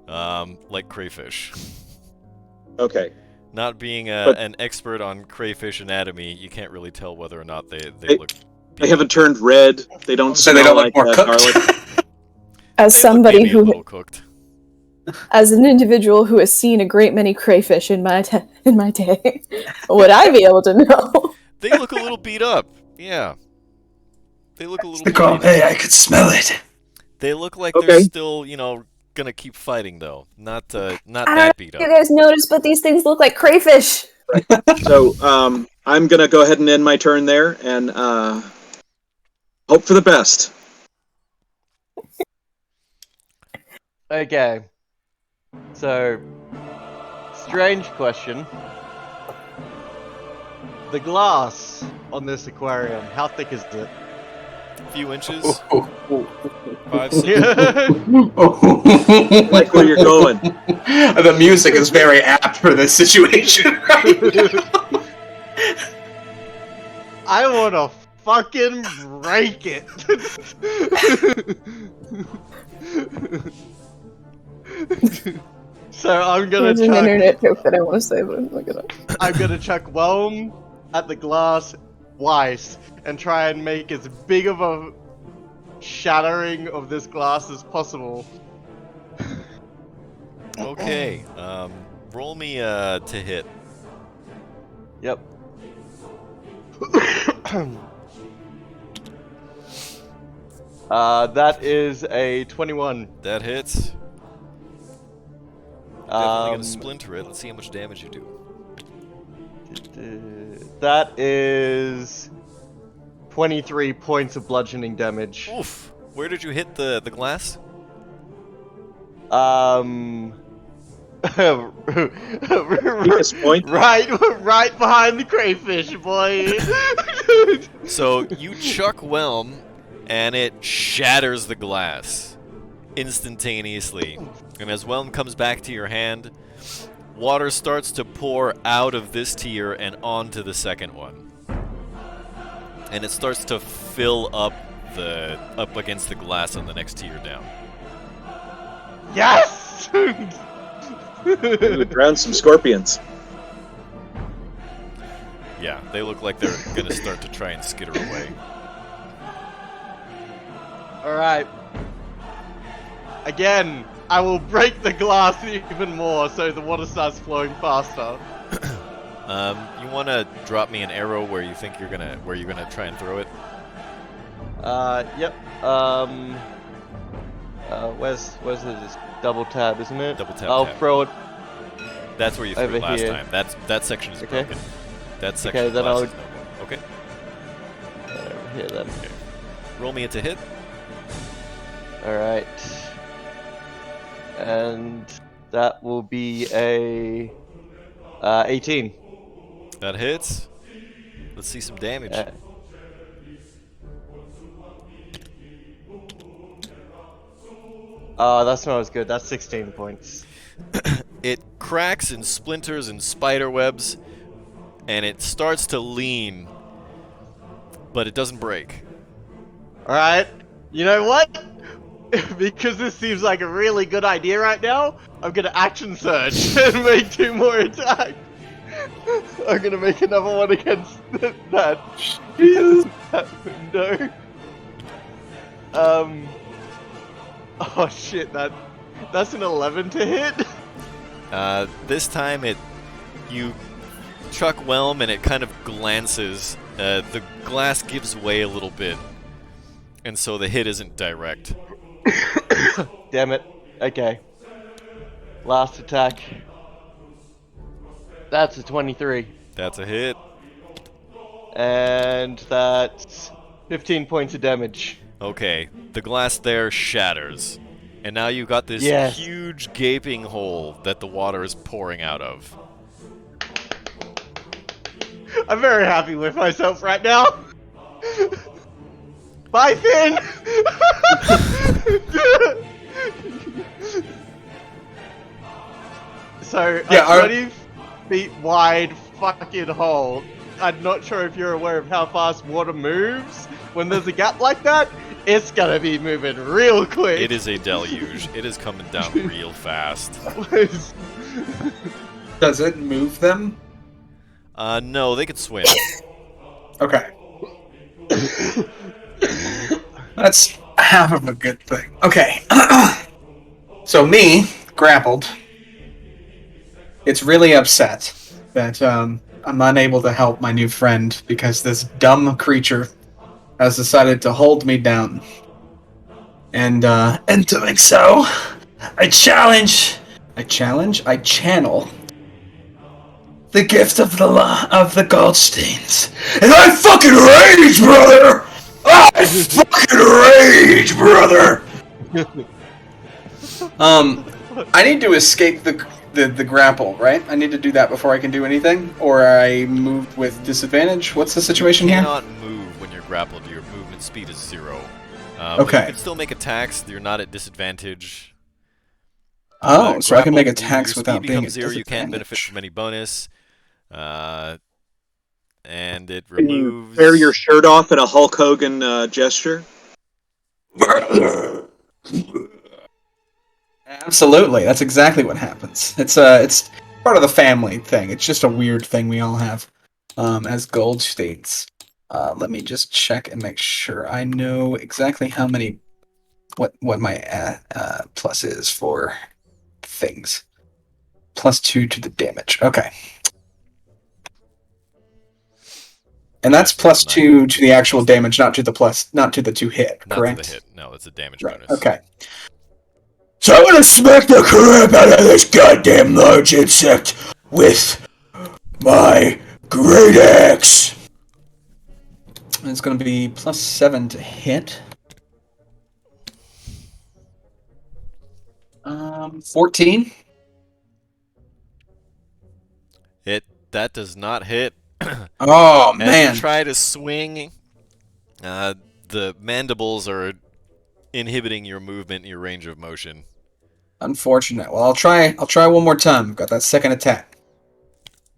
Like crayfish. Okay. Not being But- an expert on crayfish anatomy, you can't really tell whether or not they They- look They haven't turned red. They don't So smell they don't look like more cooked. garlic. As They look somebody maybe a who, little cooked. as an individual who has seen a great many crayfish in my day, would I be able to know? They look a little beat up. Yeah. They look a little The bloodied. gourmet, I could smell it. They look like Okay. they're still, gonna keep fighting though. Not I don't know that beat if up. you guys noticed, but these things look like crayfish. So I'm gonna go ahead and end my turn there and hope for the best. Okay. So, strange question. The glass on this aquarium, how thick is it? A few inches. 5, 6. Like where you're going. The music is very apt for this situation, right? I wanna fucking break it. So I'm gonna There's an chuck. internet joke that I want to say, but look it up. I'm gonna chuck Whelm at the glass twice and try and make as big of a shattering of this glass as possible. Okay. Roll me to hit. Yep. That is a 21. That hits. Definitely gonna Um, splinter it. Let's see how much damage you do. That is 23 points of bludgeoning damage. Oof. Where did you hit the glass? Weakest point. right behind the crayfish, boy. So you chuck Whelm, and it shatters the glass instantaneously. And as Whelm comes back to your hand, water starts to pour out of this tier and onto the second one. And it starts to fill up against the glass on the next tier down. Yes. Ooh, drown some scorpions. Yeah, they look like they're gonna start to try and skitter away. All right. Again, I will break the glass even more so the water starts flowing faster. You wanna drop me an arrow where you think you're gonna try and throw it? Yep. Where's this double tab, isn't it? Double tab. I'll tab. throw it. That's where you threw over it last here. time. That section is Okay. broken. That section Okay, of then glass I'll- is no more. Okay. Over here then. Roll me a to hit. All right. And that will be a 18. That hits. Let's see some damage. That's not as good. That's 16 points. It cracks and splinters and spider webs, and it starts to lean, but it doesn't break. Alright. You know what? Because this seems like a really good idea right now, I'm gonna action surge and make 2 more attacks. I'm gonna make another one against that window. Oh shit, that's an 11 to hit. This time you chuck Whelm and it kind of glances. The glass gives way a little bit, and so the hit isn't direct. Damn it. Okay. Last attack. That's a 23. That's a hit. And that's 15 points of damage. Okay, the glass there shatters, and now you've got this Yes. huge gaping hole that the water is pouring out of. I'm very happy with myself right now. Bye, Finn! So, Yeah, a 20 feet wide fucking hole. I'm not sure if you're aware of how fast water moves. When there's a gap like that, it's gonna be moving real quick. It is a deluge. It is coming down real fast. Does it move them? No, they could swim. Okay. That's half of a good thing. Okay. So me, grappled, it's really upset that I'm unable to help my new friend because this dumb creature has decided to hold me down. And in doing so, I channel the gift of the Goldsteins. And I fucking rage, brother! I fucking rage, brother! I need to escape the grapple, right? I need to do that before I can do anything? Or I moved with disadvantage? What's the situation You here? cannot move when you're grappled. Your movement speed is 0. But Okay. you can still make attacks. You're not at disadvantage. Oh, so I can make Grappled, attacks your without speed being becomes at 0. You can't benefit disadvantage. from any bonus. And it Can you removes... tear your shirt off in a Hulk Hogan gesture? Absolutely, that's exactly what happens. It's part of the family thing. It's just a weird thing we all have as Goldsteins. Let me just check and make sure I know exactly how many what my plus is for things. +2 to the damage. Okay. And that's +2 to the actual damage, not to the 2 hit, correct? Not to the hit. No, it's a damage Right. bonus. Okay. So I'm gonna smack the crap out of this goddamn large insect with my great axe. And it's going to be +7 to hit. 14. That does not hit. Oh, As man. you try to swing, the mandibles are inhibiting your movement and your range of motion. Unfortunate. Well, I'll try one more time. Got that second attack.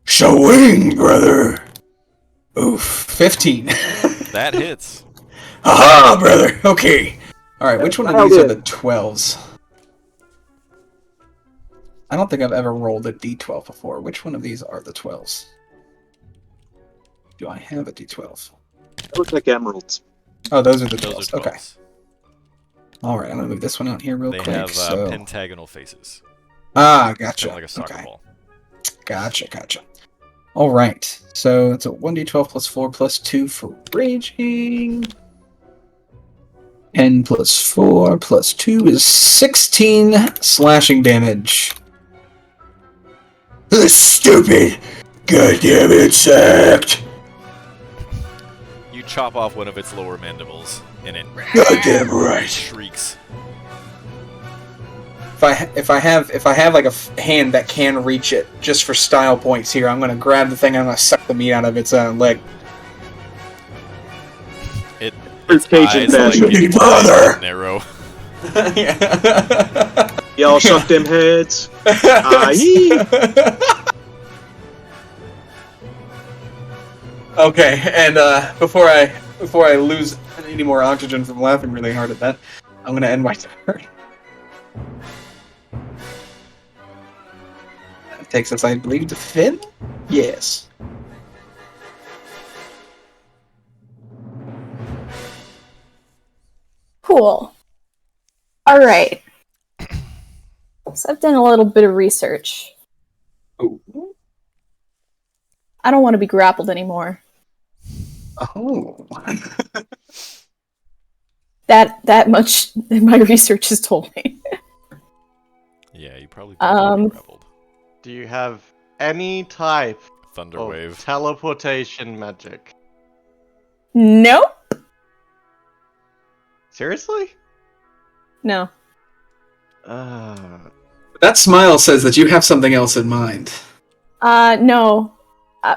Swing, brother. Oof. 15. That hits. Haha, brother. Okay. Alright, which one of these are the 12s? I don't think I've ever rolled a d12 before. Which one of these are the 12s? Do I have a d12? They look like emeralds. Oh, those are the Those 12s. are 12s. Okay. Alright, I'm going to move this one out here real They quick. have so... pentagonal faces. Ah, gotcha. Kind of like a soccer Okay. ball. Gotcha. Alright, so it's a 1d12 plus 4 plus 2 for raging. 10 plus 4 plus 2 is 16 slashing damage. This stupid goddamn insect. You chop off one of its lower mandibles, and it Goddamn right. shrieks. If I have like a hand that can reach it, just for style points here, I'm gonna grab the thing and I'm gonna suck the meat out of its leg. Its Cajun eyes fashion. like get Brother. narrow. Y'all suck them heads. Aye. Okay, and before I lose any more oxygen from laughing really hard at that, I'm gonna end my turn. That takes us, I believe, to Finn? Yes. Cool. Alright. So I've done a little bit of research. Ooh. I don't want to be grappled anymore. Oh. That much my research has told me. Yeah, you probably don't be grappled. Do you have any type Thunder of wave. teleportation magic? Nope. Seriously? No. That smile says that you have something else in mind. No.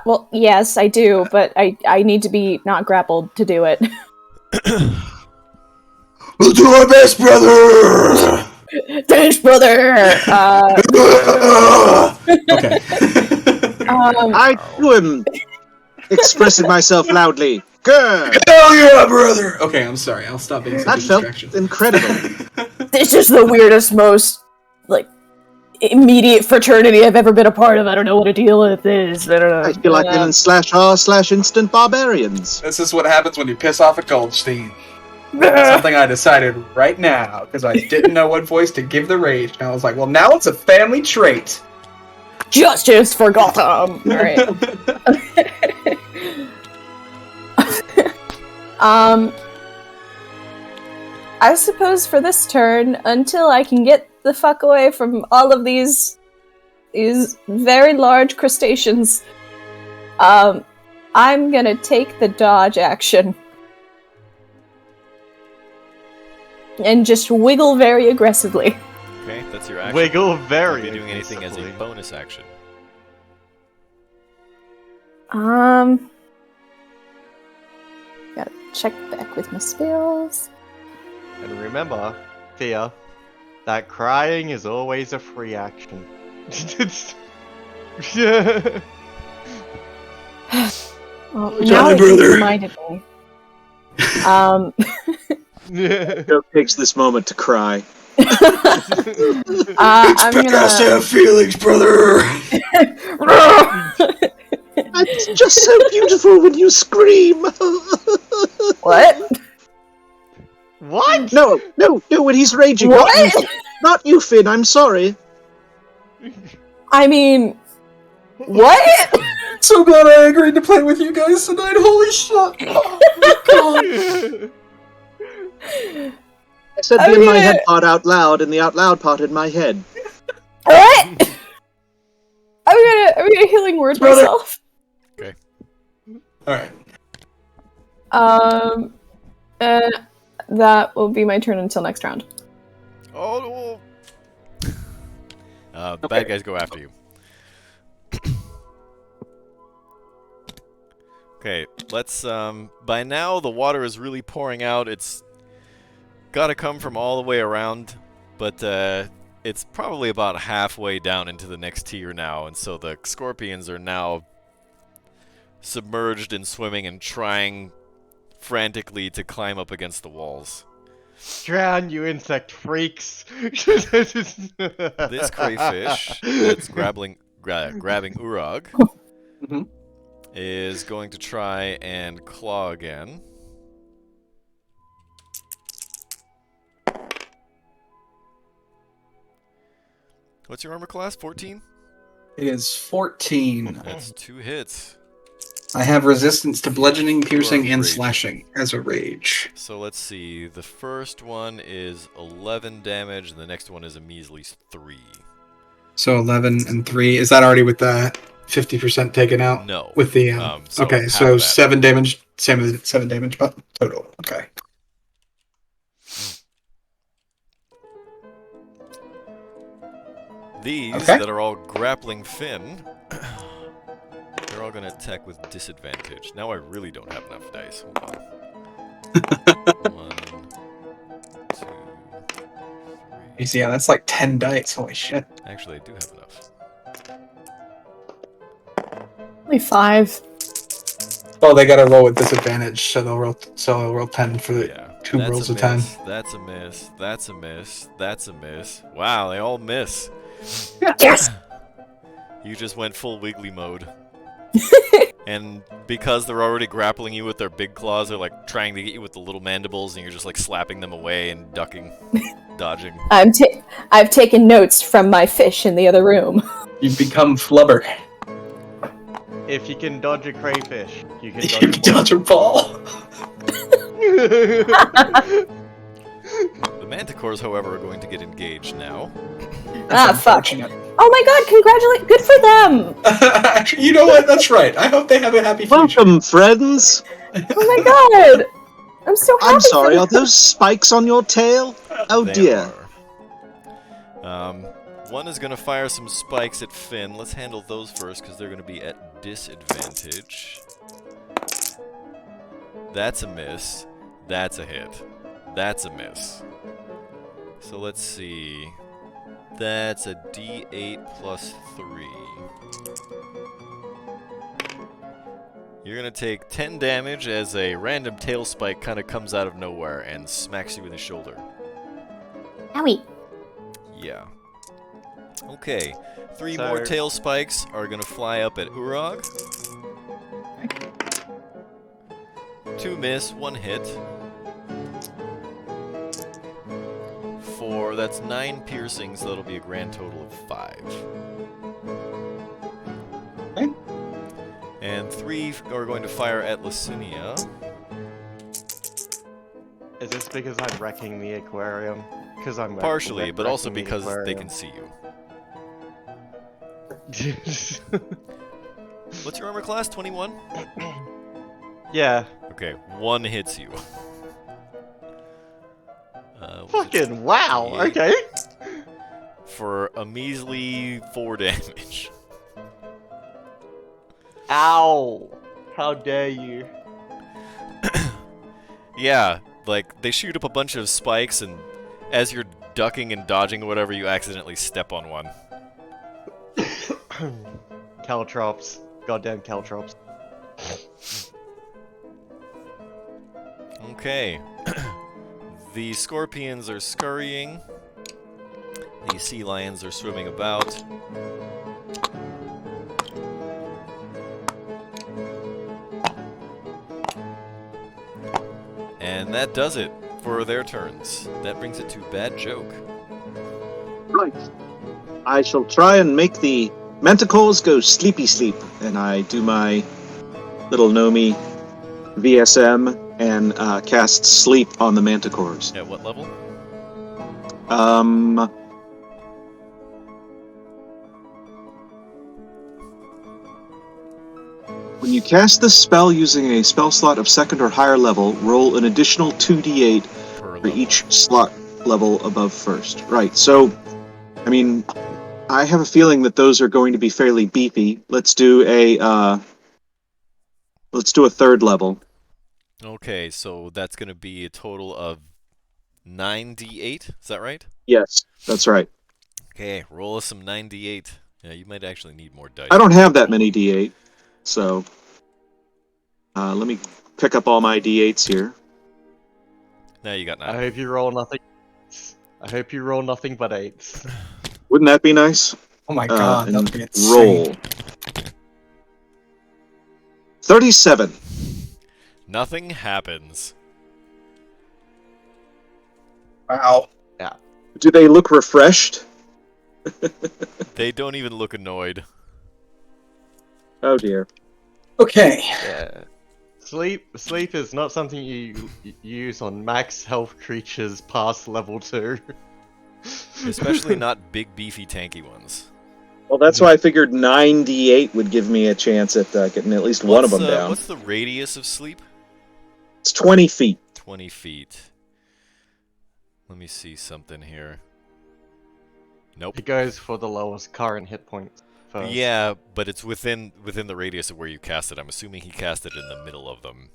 Well, yes, I do, but I need to be not grappled to do it. We'll do our best, brother. Thanks, brother! Okay. I too am expressing myself loudly. Good. Hell yeah, brother. Okay, I'm sorry. I'll stop being such That a felt distraction. incredible. This is the weirdest, most, like, immediate fraternity I've ever been a part of. I don't know what a deal with is. I don't know. I feel like in /r/instant barbarians. This is what happens when you piss off a Goldstein. That's something I decided right now, because I didn't know what voice to give the rage. And I was like, well, now it's a family trait. Justice for Gotham! Alright. I suppose for this turn, until I can get the fuck away from all of these very large crustaceans, I'm gonna take the dodge action. And just wiggle very aggressively. Okay, that's your action. Wiggle very. Are you doing anything as a aggressively. bonus action? Gotta check back with my spells. And remember, Thea, that crying is always a free action. Well, Johnny now that brother. you reminded me. Joe takes this moment to cry. I'm Expect us to gonna. have feelings, brother. It's just so beautiful when you scream. What? What? No, when he's raging. What? Not you, Finn. I'm sorry. I mean, what? So glad I agreed to play with you guys tonight. Holy shit. Oh my god. I said I'm the in my gonna- head part out loud, and the out loud part in my head. What? I'm gonna healing word Brother. myself. Alright. That will be my turn until next round. Oh, the bad guys go after you. Okay, let's, by now the water is really pouring out. It's gotta come from all the way around, but, it's probably about halfway down into the next tier now, and so the scorpions are now submerged and swimming and trying frantically to climb up against the walls. Drown, you insect freaks! This crayfish that's grabbing Urag Mhm. is going to try and claw again. What's your armor class? 14? It is 14. That's 2 hits. I have resistance to bludgeoning, piercing, and raging. slashing as a rage. So let's see. The first one is 11 damage, and the next one is a measly 3. So 11 and 3. Is that already with the 50% taken out? No. With the So okay, half so of that. 7 damage, same as 7 damage but total. Okay. These Okay. that are all grappling Finn, they're all going to attack with disadvantage. Now I really don't have enough dice. Hold on. 1, 2, 3. Easy, yeah, that's like 10 dice. Holy shit. Actually, I do have enough. Only 5. Oh, they gotta roll with disadvantage, so they'll roll 10 for the Yeah. 2 That's rolls a of 10. miss, that's a miss. That's a miss. That's a miss. Wow, they all miss. Yes! You just went full wiggly mode. And because they're already grappling you with their big claws, they're like trying to get you with the little mandibles, and you're just like slapping them away and ducking, dodging. I've taken notes from my fish in the other room. You become flubber. If you can dodge a crayfish, you can You dodge a dodge a ball. The manticores, however, are going to get engaged now. That's fuck. unfortunate. Oh my god, congratulate! Good for them! Actually, you know what? That's right. I hope they have a happy future. Welcome, friends. Oh my god! I'm so happy I'm sorry, for are those spikes on your tail? Oh They dear. are. One is going to fire some spikes at Finn. Let's handle those first, because they're going to be at disadvantage. That's a miss. That's a hit. That's a miss. So let's see. That's a D8 plus 3. You're going to take 10 damage as a random tail spike kind of comes out of nowhere and smacks you in the shoulder. Owie. Yeah. Okay, 3 So- more tail spikes are gonna fly up at Urog. 2 miss, 1 hit. That's 9 piercings, so that'll be a grand total of 5. Okay. And 3 are going to fire at Licinia. Is this because I'm wrecking the aquarium? Because I'm Partially, but also wrecking the because they aquarium. can see you. What's your armor class? 21? Yeah. Okay, 1 hits you. What was it? Fucking wow. D8? Okay. For a measly 4 damage. Ow. How dare you? Yeah, like, they shoot up a bunch of spikes, and as you're ducking and dodging or whatever, you accidentally step on one. Caltrops. Goddamn caltrops. Okay. The scorpions are scurrying. The sea lions are swimming about. And that does it for their turns. That brings it to Bad Joke. Right. I shall try and make the manticores go sleepy sleep, and I do my little Nomi VSM and cast sleep on the manticores. At what level? When you cast this spell using a spell slot of 2nd or higher level, roll an additional 2d8 Per for level. each slot level above 1st. Right, so, I mean, I have a feeling that those are going to be fairly beefy. Let's do a 3rd level. Okay, so that's going to be a total of 9d8, is that right? Yes, that's right. Okay, roll us some 9d8. Yeah, you might actually need more dice. I don't have that many d8, so let me pick up all my d8s here. Now you got I 9. hope you roll nothing. I hope you roll nothing but 8s. Wouldn't that be nice? Oh my god, that And would be insane. roll. 37. Nothing happens. Wow. Do they look refreshed? They don't even look annoyed. Oh dear. Okay. Yeah. Sleep is not something you use on max health creatures past level 2. Especially not big, beefy, tanky ones. Well, that's why I figured 9d8 would give me a chance at getting at least one of them down. What's the radius of sleep? It's 20 feet. 20 feet. Let me see something here. Nope. It goes for the lowest current hit points first. Yeah, but it's within the radius of where you cast it. I'm assuming he cast it in the middle of them.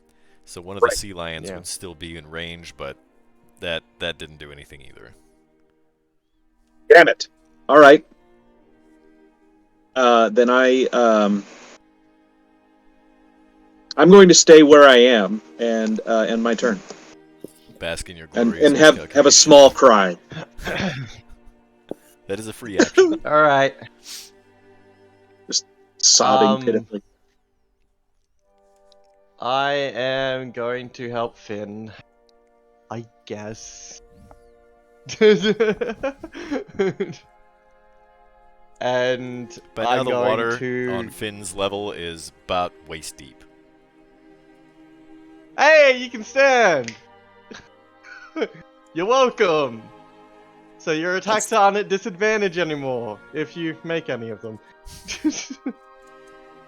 So one of the sea lions Yeah. would still be in range, but that didn't do anything either. Damn it. All right. Then I'm going to stay where I am and end my turn Bask in your and glorious have a miscalculation. small cry. That is a free action. Alright. Sobbing pitifully. I am going to help Finn. I guess. And But now I'm the going water to... on Finn's level is about waist deep. Hey, you can stand! You're welcome! So your attacks aren't at disadvantage anymore, if you make any of them.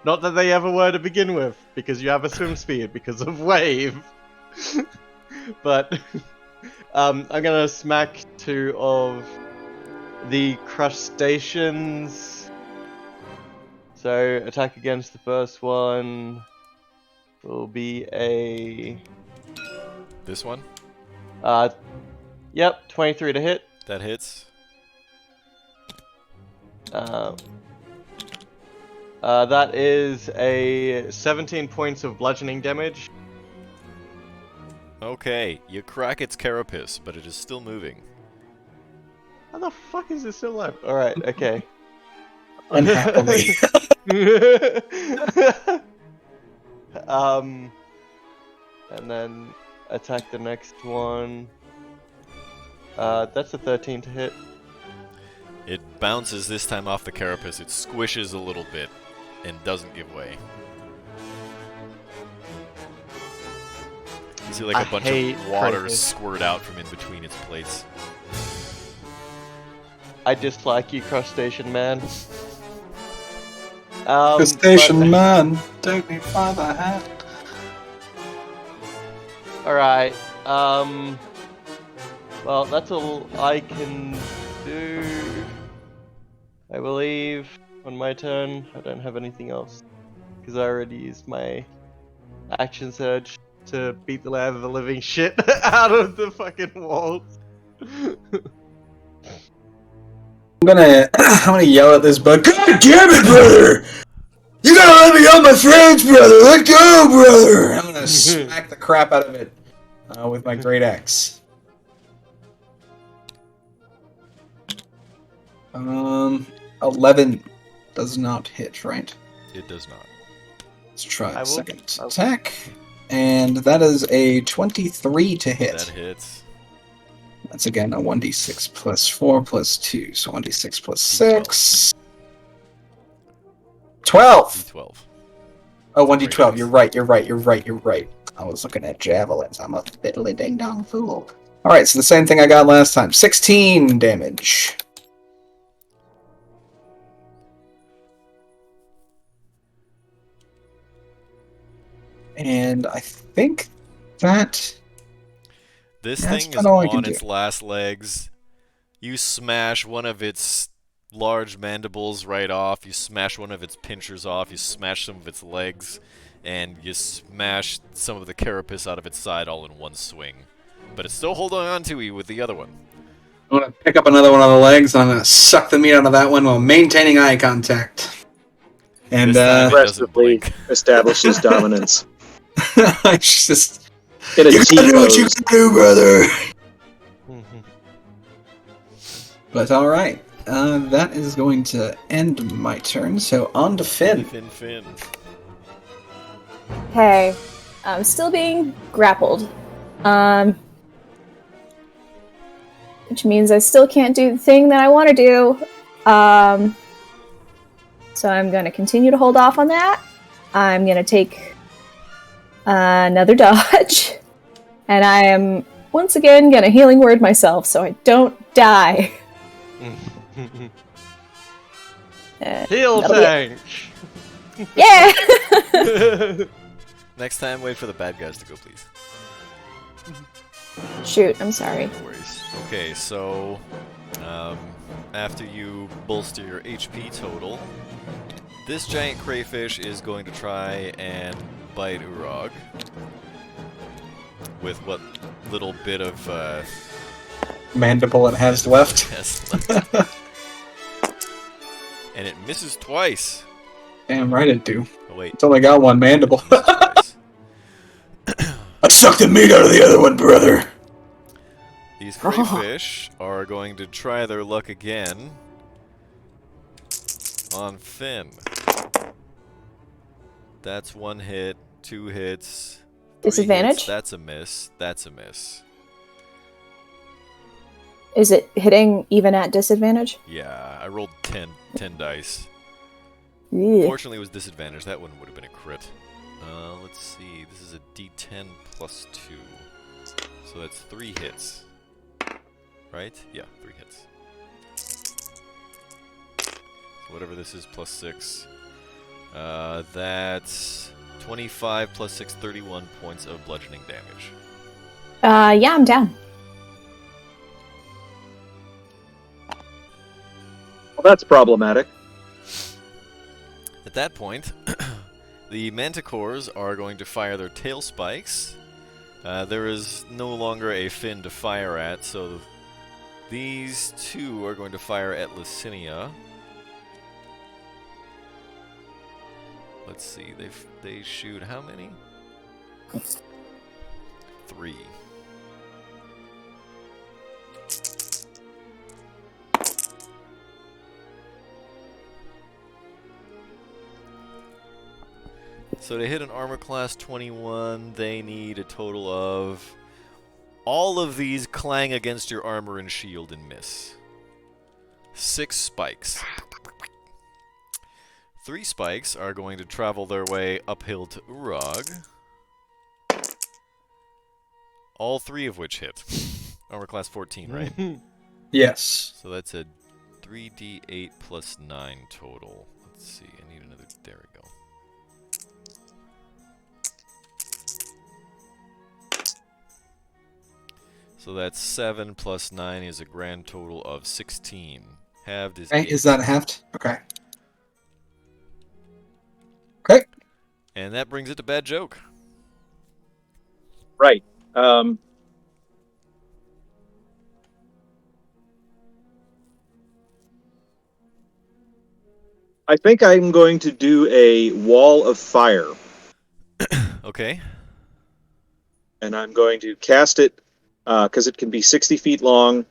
Not that they ever were to begin with, because you have a swim speed because of wave. But I'm gonna smack 2 of the crustaceans. So attack against the first one will be a This one? yep, 23 to hit. That hits. That is a 17 points of bludgeoning damage. Okay, you crack its carapace, but it is still moving. How the fuck is it still alive? Alright, okay. Unhappily. And then attack the next one. That's a 13 to hit. It bounces this time off the carapace. It squishes a little bit and doesn't give way. You see like I a bunch hate of water crayfish. squirt out from in between its plates. I dislike you, crustacean man. The station but- man, take me by the hand. Alright, well, that's all I can do. I believe on my turn. I don't have anything else. Because I already used my action surge to beat the land of the living shit out of the fucking walls. I'm gonna yell at this bug. God damn it, brother! You gotta let me help my friends, brother! Let go, brother! I'm gonna smack the crap out of it with my great axe. 11 does not hit, right? It does not. Let's try I the will- second I'll- attack. And that is a 23 to hit. That hits. That's again a 1d6 plus 4 plus 2, so 1d6 plus 6. 12! D12. Oh, 1d12. Great. You're right, you're right, you're right, you're right. I was looking at javelins. I'm a fiddly ding dong fool. Alright, so the same thing I got last time. 16 damage. And I think that... This That's thing is kinda all I can on do. its last legs. You smash one of its large mandibles right off. You smash one of its pinchers off. You smash some of its legs. And you smash some of the carapace out of its side all in one swing. But it's still holding on to you with the other one. I'm gonna pick up another one of the legs, and I'm gonna suck the meat out of that one while maintaining eye contact. And, This time it doesn't Aggressively blink. establishes dominance. I just... In a You gotta do what you T-pose. gotta do, brother! But alright, that is going to end my turn, so on to Finn. Finn. Hey, I'm still being grappled. Which means I still can't do the thing that I want to do. So I'm going to continue to hold off on that. I'm going to take another dodge. And I am once again going to healing word myself so I don't die. Heal That'll be tank! Yeah! Next time, wait for the bad guys to go, please. Shoot, I'm sorry. No worries. Okay, so after you bolster your HP total, this giant crayfish is going to try and bite Urog with what little bit of Mandible it has left. has left. And it misses twice. Damn right it do. Oh wait, It's only got one mandible. misses twice. I sucked the meat out of the other one, brother. These crayfish are going to try their luck again on Finn. That's one hit, 2 hits. 3 Disadvantage? hits. That's a miss. That's a miss. Is it hitting even at disadvantage? Yeah, I rolled 10 dice. Ugh. Fortunately, it was disadvantage. That one would have been a crit. Let's see. This is a D10 plus 2. So that's 3 hits. Right? Yeah, 3 hits. So whatever this is, plus 6. That's 25 plus 6, 31 points of bludgeoning damage. Yeah, I'm down. Well, that's problematic. At that point, the manticores are going to fire their tail spikes. There is no longer a fin to fire at, so these two are going to fire at Licinia. Let's see, they shoot how many? 3. So to hit an armor class 21, they need a total of... All of these clang against your armor and shield and miss. 6 spikes. 3 spikes are going to travel their way uphill to Urag. All 3 of which hit. Armor class 14, right? Yes. So that's a 3d8 plus 9 total. Let's see, I need another... There we go. So that's 7 plus 9 is a grand total of 16. Halved is 8. Is that halved? Okay. Okay. And that brings it to Bad Joke. Right. I think I'm going to do a wall of fire, Okay. and I'm going to cast it because it can be 60 feet long.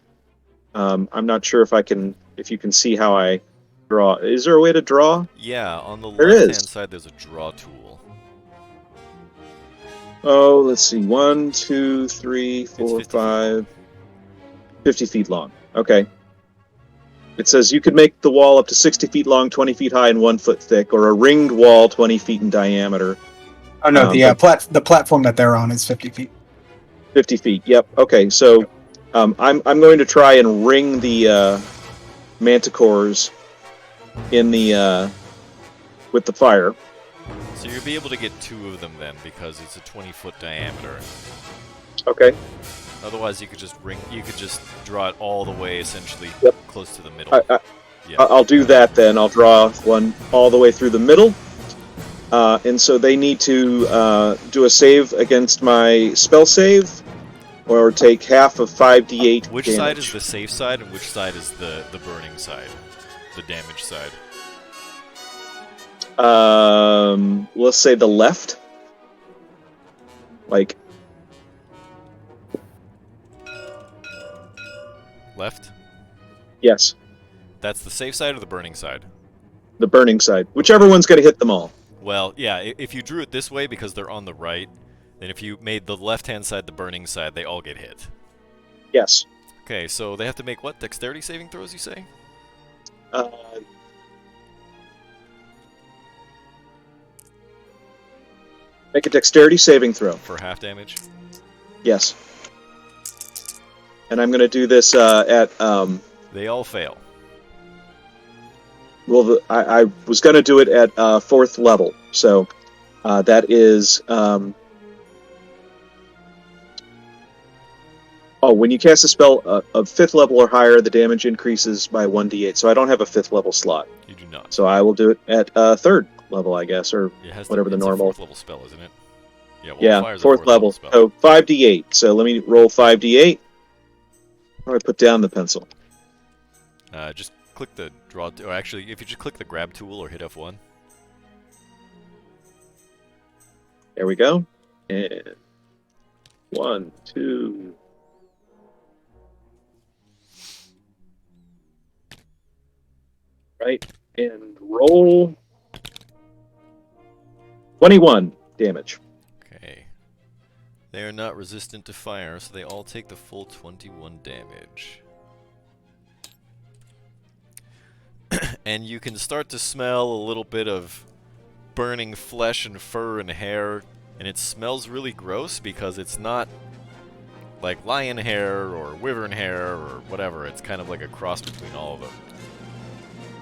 I'm not sure if you can see how I draw. Is there a way to draw? Yeah, on the There left-hand is. side there's a draw tool. Oh, let's see. 1, 2, 3, 4, 50 feet 5. 50 feet long. Okay. It says you could make the wall up to 60 feet long, 20 feet high, and 1 foot thick, or a ringed wall 20 feet in diameter. Oh no, the platform that they're on is 50 feet. 50 feet. Yep. Okay. So I'm going to try and ring the manticores in the with the fire. So you'll be able to get 2 of them then, because it's a 20-foot diameter. Okay. Otherwise, you could just draw it all the way, essentially, Yep. close to the middle. Yeah. I'll do that then. I'll draw one all the way through the middle. And so they need to do a save against my spell save, or take half of 5d8 Which damage. side is the safe side, and which side is the burning side? The damage side. Let's say the left. Like, Left? yes, That's the safe side or the burning side? the burning side. Whichever one's going to hit them all. Well, yeah, if you drew it this way because they're on the right, then if you made the left-hand side the burning side, they all get hit. Yes. Okay, so they have to make what? Dexterity saving throws, you say? Make a dexterity saving throw. For half damage? Yes. And I'm going to do this at... They all fail. Well, I was going to do it at 4th level. So that is... when you cast a spell of 5th level or higher, the damage increases by 1d8. So I don't have a 5th level slot. You do not. So I will do it at 3rd level, I guess, or It has whatever the it's normal... a 4th level spell, isn't it? Yeah, Yeah, fire's a 4th level. spell. So 5d8. So let me roll 5d8. How do I put down the pencil? Just click the draw... Or actually, if you just click the grab tool or hit F1. There we go. And 1, 2... Right, and roll 21 damage. Okay. They are not resistant to fire, so they all take the full 21 damage. And you can start to smell a little bit of burning flesh and fur and hair, and it smells really gross because it's not like lion hair or wyvern hair or whatever. It's kind of like a cross between all of them.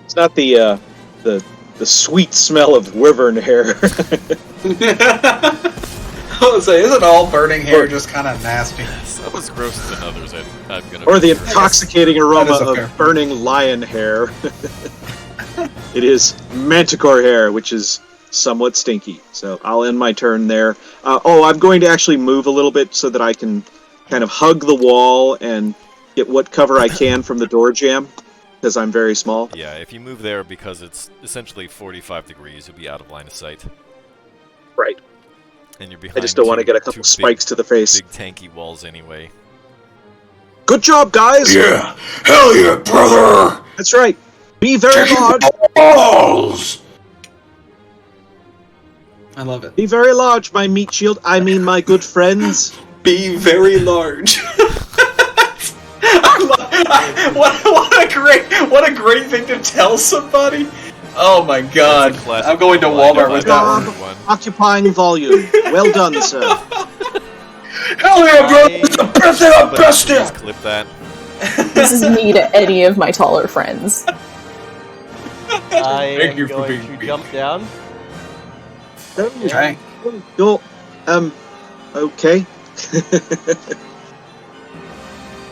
It's not the sweet smell of wyvern hair. I would say, isn't all burning hair just kind of nasty? Some is grosser than others, I'm gonna Or the venture. intoxicating aroma That is okay. of burning lion hair. It is manticore hair, which is somewhat stinky. So I'll end my turn there. I'm going to actually move a little bit so that I can kind of hug the wall and get what cover I can from the door jamb, because I'm very small. Yeah, if you move there because it's essentially 45 degrees, you'll be out of line of sight. Right. And you're behind I just don't want to get a couple spikes to the face. Big tanky walls anyway. Good job, guys! Yeah, hell yeah, brother! That's right. Be very large. Balls! I love it. Be very large, my meat shield. I mean, my good friends. Be very large. What a great thing to tell somebody. Oh my god. I'm going to Walmart with that one. Occupying volume. Well done, sir. Hell yeah, bro! It's the best thing I've best Please clip that. This is me to any of my taller friends. I am Thank you for going being to jump down. Okay. You're, okay.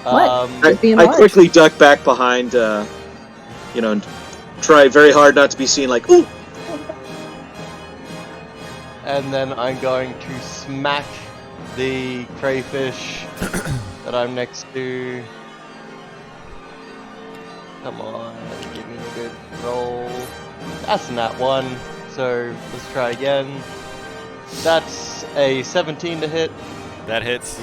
What? You're being I large. quickly duck back behind, and try very hard not to be seen like, ooh! And then I'm going to smack the crayfish that I'm next to. Come on, give me a good roll. That's not one, so let's try again. That's a 17 to hit. That hits.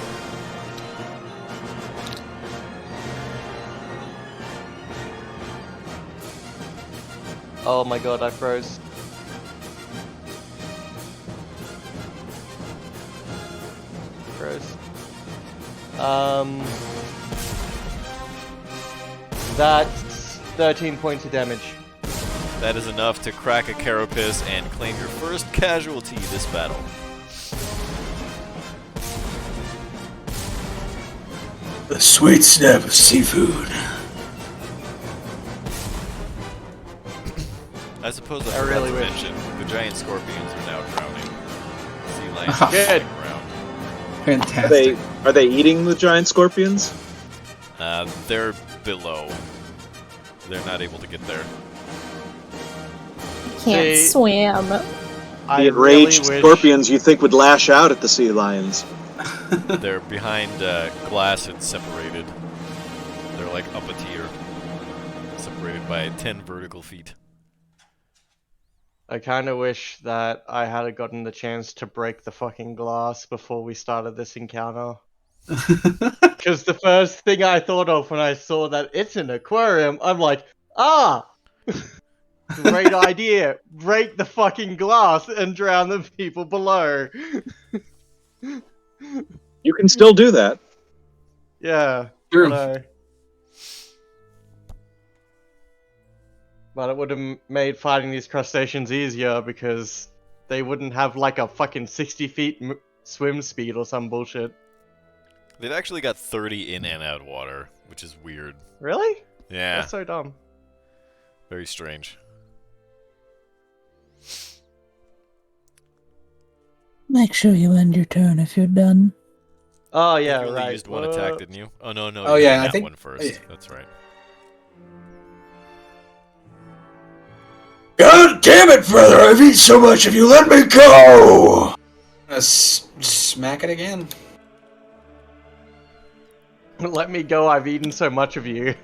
Oh my god, I froze. That's 13 points of damage. That is enough to crack a carapace and claim your first casualty this battle. The sweet snap of seafood. I suppose I I really forgot to wish. mention, the giant scorpions are now drowning. Sea lions Oh, are good. swimming around. Fantastic. Are they eating the giant scorpions? They're below. They're not able to get there. Can't See- swim. I The really enraged wish. scorpions you think would lash out at the sea lions. They're behind glass and separated. They're like up a tier. Separated by 10 vertical feet. I kind of wish that I had gotten the chance to break the fucking glass before we started this encounter. Because the first thing I thought of when I saw that it's an aquarium, I'm like, great idea. Break the fucking glass and drown the people below. You can still do that. Yeah. True. I know. But it would have made fighting these crustaceans easier because they wouldn't have like a fucking 60 feet swim speed or some bullshit. They've actually got 30 in and out of water, which is weird. Really? Yeah, That's so dumb. very strange. Make sure you end your turn if you're done. Oh I think yeah, you only right. used one attack, didn't you? Oh no, Oh, you yeah, did I that think- one first. yeah. That's right. God damn it, brother! I've eaten so much of you. Let me go. Smack it again. Let me go, I've eaten so much of you.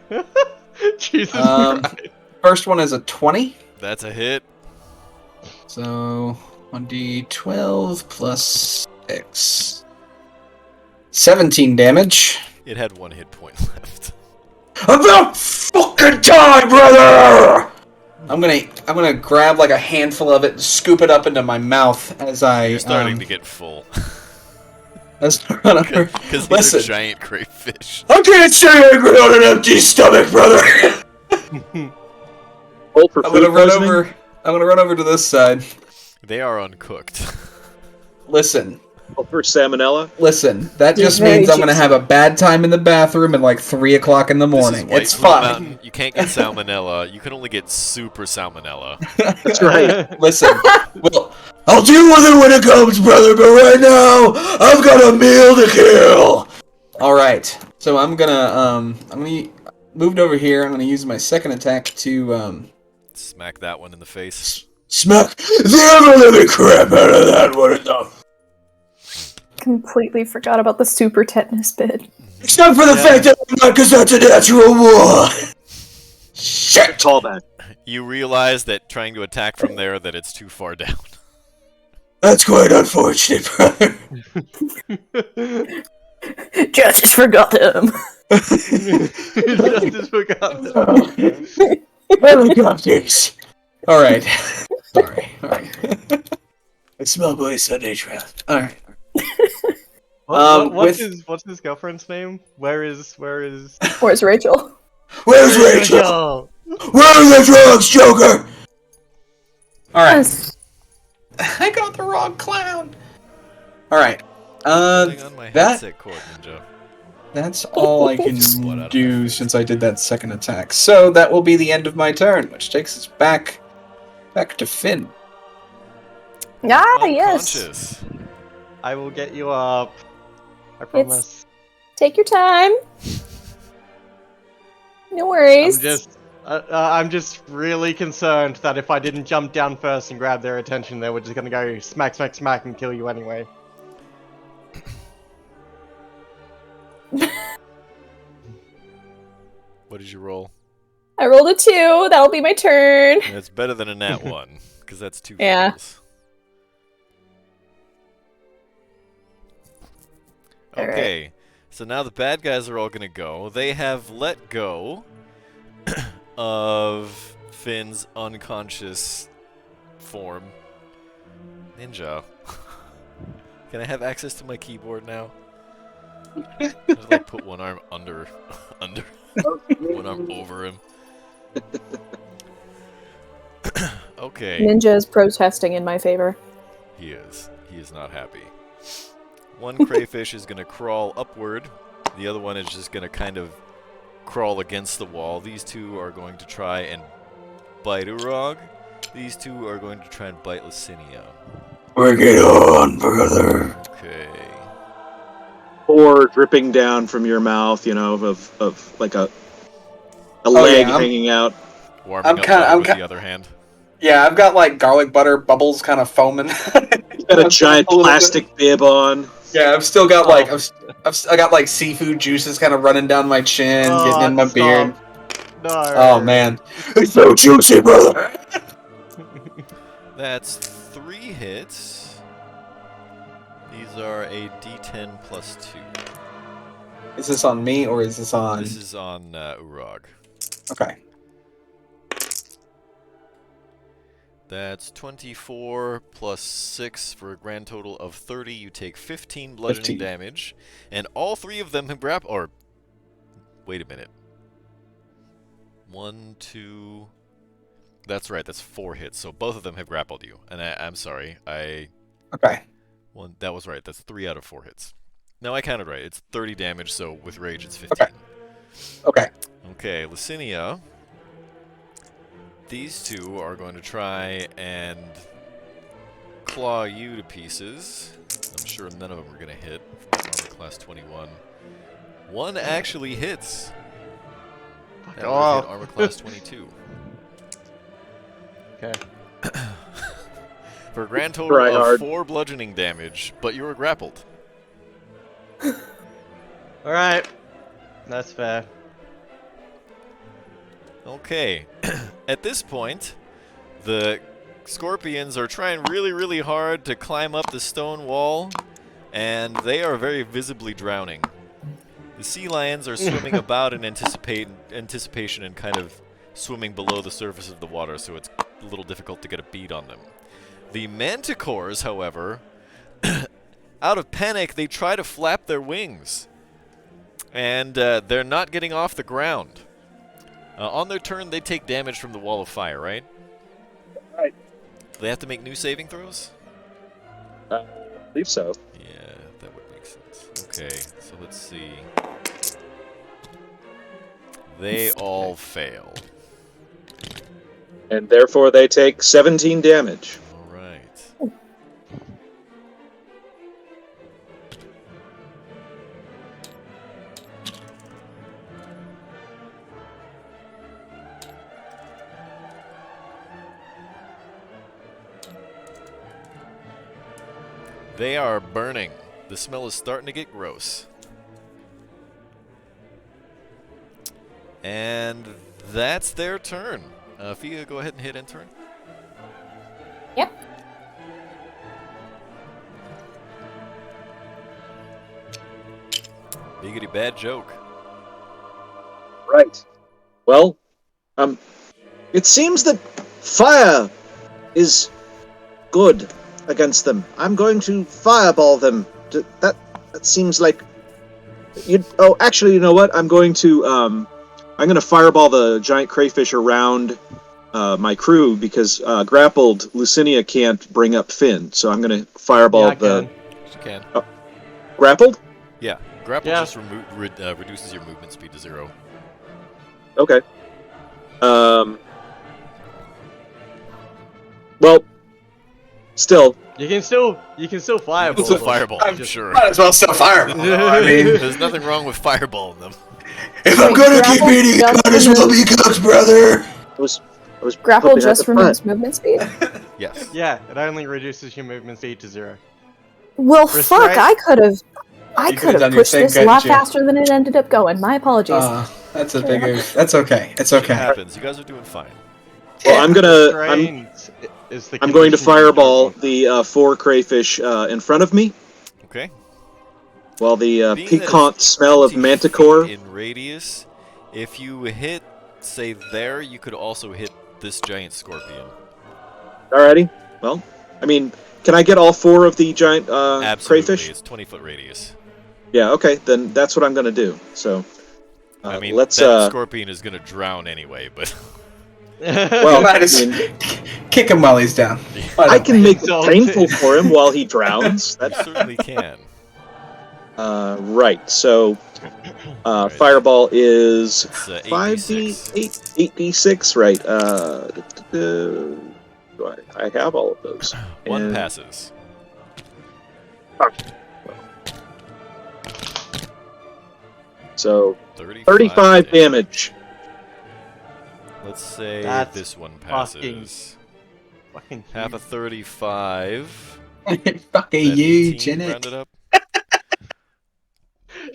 Jesus Christ. First one is a 20. That's a hit. So 1d12 plus 6. 17 damage. It had 1 hit point left. About fucking time, brother. I'm gonna grab like a handful of it, and scoop it up into my mouth as I You're starting to get full. as I run over. Because these Listen, are giant crayfish. I can't stay angry on an empty stomach, brother. Roll for I'm food gonna run poisoning? over. I'm gonna run over to this side. They are uncooked. Listen, Roll for salmonella? that You're just very means I'm gonna juicy. have a bad time in the bathroom at like 3 o'clock in the This is morning. White It's Plume fine. Mountain. You can't get salmonella. You can only get super salmonella. That's right. Listen, well, I'll deal with it when it comes, brother. But right now, I've got a meal to kill. all right. So I'm gonna moved over here. I'm gonna use my second attack to Smack that one in the face. Smack the ever-living crap out of that one enough. Completely forgot about the super tetanus bit. Except for the fact that I'm not, because that's a natural one. Shit. Callback. You realize that trying to attack from there, that it's too far down. That's quite unfortunate, brother. Justice forgot him. Justice forgot. Helicopters. all right. Sorry. All right. I smell my Sunday trout. All right. What's his girlfriend's name? Where's Where's Rachel? Where's Rachel? Where are the drugs, Joker? All right. Yes. I got the wrong clown. All right. Putting on my headset cord, Ninja. That's all I can Blood out of do my since I did that second attack. So that will be the end of my turn, which takes us back to Finn. Ah, yes. Unconscious. I will get you up. I promise. Take your time. No worries. I'm just really concerned that if I didn't jump down first and grab their attention, they were just gonna go smack, smack, smack and kill you anyway. What did you roll? I rolled a 2. That'll be my turn. That's better than a nat 1, because that's 2 Yeah. fails. All right. Okay, so now the bad guys are all gonna go. They have let go of Finn's unconscious form. Ninja. Can I have access to my keyboard now? Just like put one arm under one arm over him. Okay. Ninja is protesting in my favor. He is. He is not happy. One crayfish is going to crawl upward. The other one is just going to kind of crawl against the wall. These two are going to try and bite Urog. These two are going to try and bite Licinia. Bring it on, brother. Okay. Or dripping down from your mouth, of like a leg hanging out. Warming up water with the other hand. Yeah, I've got like garlic butter bubbles kind of foaming. You've got a giant plastic bib on. Yeah, I've still got like I got like seafood juices kind of running down my chin, getting in my beard. No. Oh man, It's so juicy, brother. That's 3 hits. These are a D10 plus 2. is this on me or is this on? This is on Urog. Okay. That's 24 plus 6 for a grand total of 30. You take 15 bludgeoning 15. damage. And all 3 of them have or wait a minute. 1, 2... That's right, that's 4 hits. So both of them have grappled you. And I'm sorry, Okay. that was right, that's 3 out of 4 hits. No, I counted right. It's 30 damage, so with rage it's 15. Okay. Okay, Licinia. These two are going to try and claw you to pieces. I'm sure none of them are going to hit. Armor class 21. One actually hits. That would hit armor class 22. Okay. For a grand total of 4 bludgeoning damage, but you were grappled. Alright. That's fair. Okay. At this point, the scorpions are trying really, really hard to climb up the stone wall, and they are very visibly drowning. The sea lions are swimming about in anticipation and kind of swimming below the surface of the water, so it's a little difficult to get a bead on them. The manticores, however, out of panic, they try to flap their wings, and they're not getting off the ground. On their turn, they take damage from the wall of fire, right? Right. They have to make new saving throws? I believe so. Yeah, that would make sense. Okay, so let's see. They all fail. And therefore they take 17 damage. All right. They are burning. The smell is starting to get gross. And that's their turn. Fia, go ahead and hit intern. Yep. Biggity bad joke. Right. Well, it seems that fire is good against them. I'm going to fireball them. That seems like... Oh, actually, you know what? I'm going to fireball the giant crayfish around my crew because grappled Lucinia can't bring up Finn, so I'm going to fireball Yeah, You can. Grappled? Yeah. Grapple Yeah. just reduces your movement speed to 0. Okay. Well, still. You can still fireball. Still them. fireball, I'm Just- sure. Might as well still fireball. I mean, There's nothing wrong with fireballing them. If I'm gonna keep Grapple eating, just might as well be cooked, brother. I was Grapple hoping I just could fight. removes movement speed? Yes. Yeah, it only reduces your movement speed to 0. Well, Restraint? fuck, I could You have could've done your pushed thing, this a lot couldn't you? faster than it ended up going. My apologies. That's a big oof. That's okay. It's It okay. happens. You guys are doing fine. Well, I'm going to fireball the 4 crayfish in front of me, Okay. while the Being that piquant it's smell of 20 manticore... feet in radius, if you hit, say, there, you could also hit this giant scorpion. Alrighty. Well, I mean, can I get all 4 of the giant Absolutely. crayfish? It's 20-foot radius. Yeah, okay, then that's what I'm going to do. So, I mean, let's... that scorpion is going to drown anyway, but... well, Might as kick him while he's down. I can make it Exalted. painful for him while he drowns. You certainly can. Right, so fireball is It's 5d8, 8d6, right. I have all of those. One And- passes. So, 35 35 damage. Let's say That's this one fucking- passes. Fucking Half a 35. Fuck Is that you, 18 Janet. rounded up?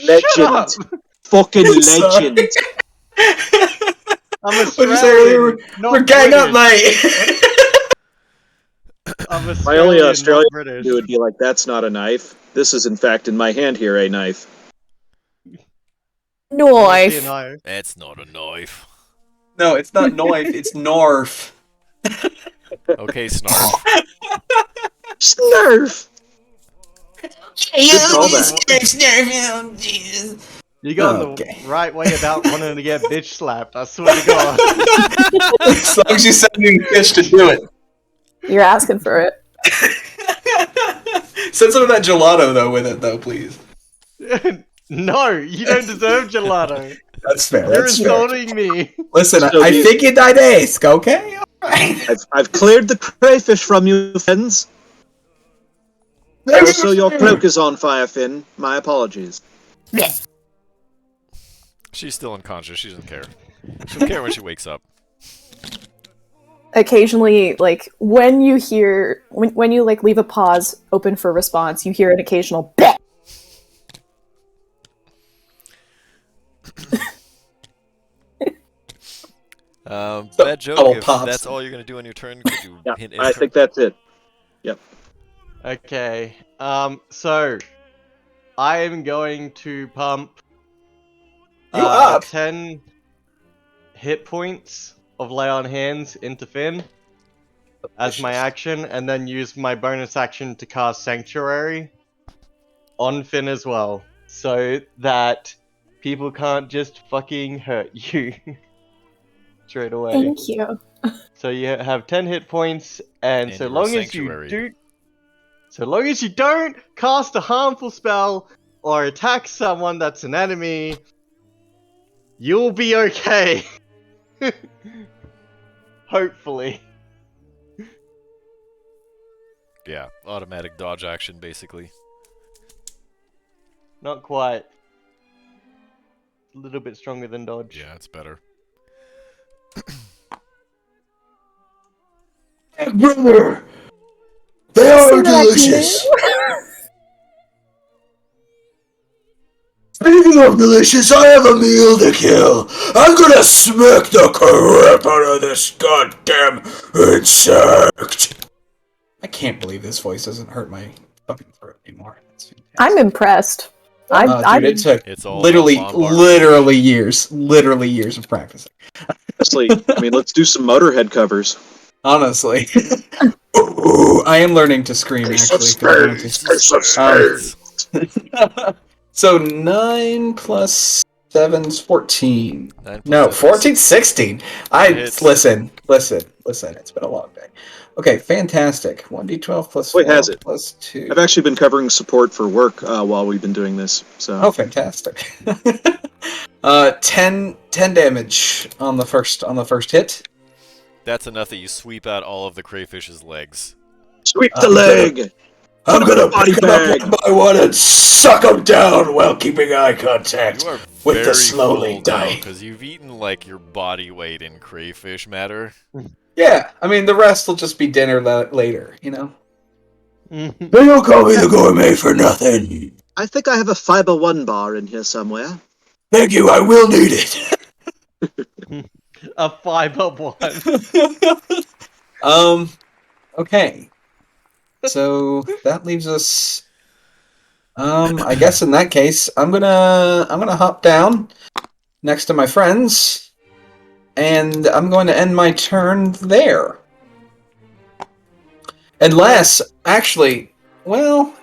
Legend. Fucking Sorry. legend. I'm What'd you say? Australian, not We're getting up British. late. I'm My only Australian, Australian not British. It would be like, that's not a knife. This is, in fact, in my hand here, a knife. Honestly, Knife. no. That's not a knife. No, it's not knife. It's Norf. Okay, Snarf. Snurf! Good callback. You got Okay. the right way about wanting to get bitch slapped, I swear to God. As long as you send me fish to do it. You're asking for it. Send some of that gelato though with it though, please. No, you don't deserve gelato. That's fair. You're That's fair. insulting me. Listen, So I you- think you died ace, okay? Alright. I've cleared the crayfish from you, friends. Also, your cloak is on fire, Finn. My apologies. She's still unconscious. She doesn't care. She'll care when she wakes up. Occasionally, like, when you hear... When you, like, leave a pause open for response, you hear an occasional bet. Bad joke. double If pops. that's all you're gonna do on your turn, could you Yeah, hint I enter? think that's it. Okay, so I am going to pump You up? 10 hit points of Lay on Hands into Finn as my action, and then use my bonus action to cast Sanctuary on Finn as well, so that people can't just fucking hurt you straight away. Thank you. So you have 10 hit points, and And so you're a long as sanctuary. you don't cast a harmful spell or attack someone that's an enemy, you'll be okay. Hopefully. Yeah, automatic dodge action, basically. Not quite. A little bit stronger than dodge. Yeah, it's better. Brother, they are delicious. Speaking of delicious, I have a meal to kill. I'm gonna smack the crap out of this goddamn insect. I can't believe this voice doesn't hurt my fucking throat anymore. That's fantastic. I'm impressed. Dude, it took It's all literally about Lombard. years of practicing. Honestly, I mean, let's do some Motorhead covers. Honestly. Ooh, I am learning to scream, actually. So 9 plus 7's 14. 9 plus No, 7 is 14, 16. Hits. Listen. It's been a long day. Okay, fantastic. 1d12 plus Wait, 4 has it? plus 2. I've actually been covering support for work while we've been doing this. So. Oh, fantastic. 10 damage on the first hit. That's enough that you sweep out all of the crayfish's legs. Sweep the leg! I'm Put him in gonna a body pick them bag! up one by one and suck them down while keeping eye contact You are with the very slowly full dying. because you've eaten like your body weight in crayfish matter. Yeah, I mean, the rest will just be dinner later, you know? They don't call me the gourmet for nothing. I think I have a Fiber 1 bar in here somewhere. Thank you, I will need it. A 5-1. Okay. So that leaves us. I guess in that case, I'm gonna hop down next to my friends, and I'm going to end my turn there. Unless, actually, well,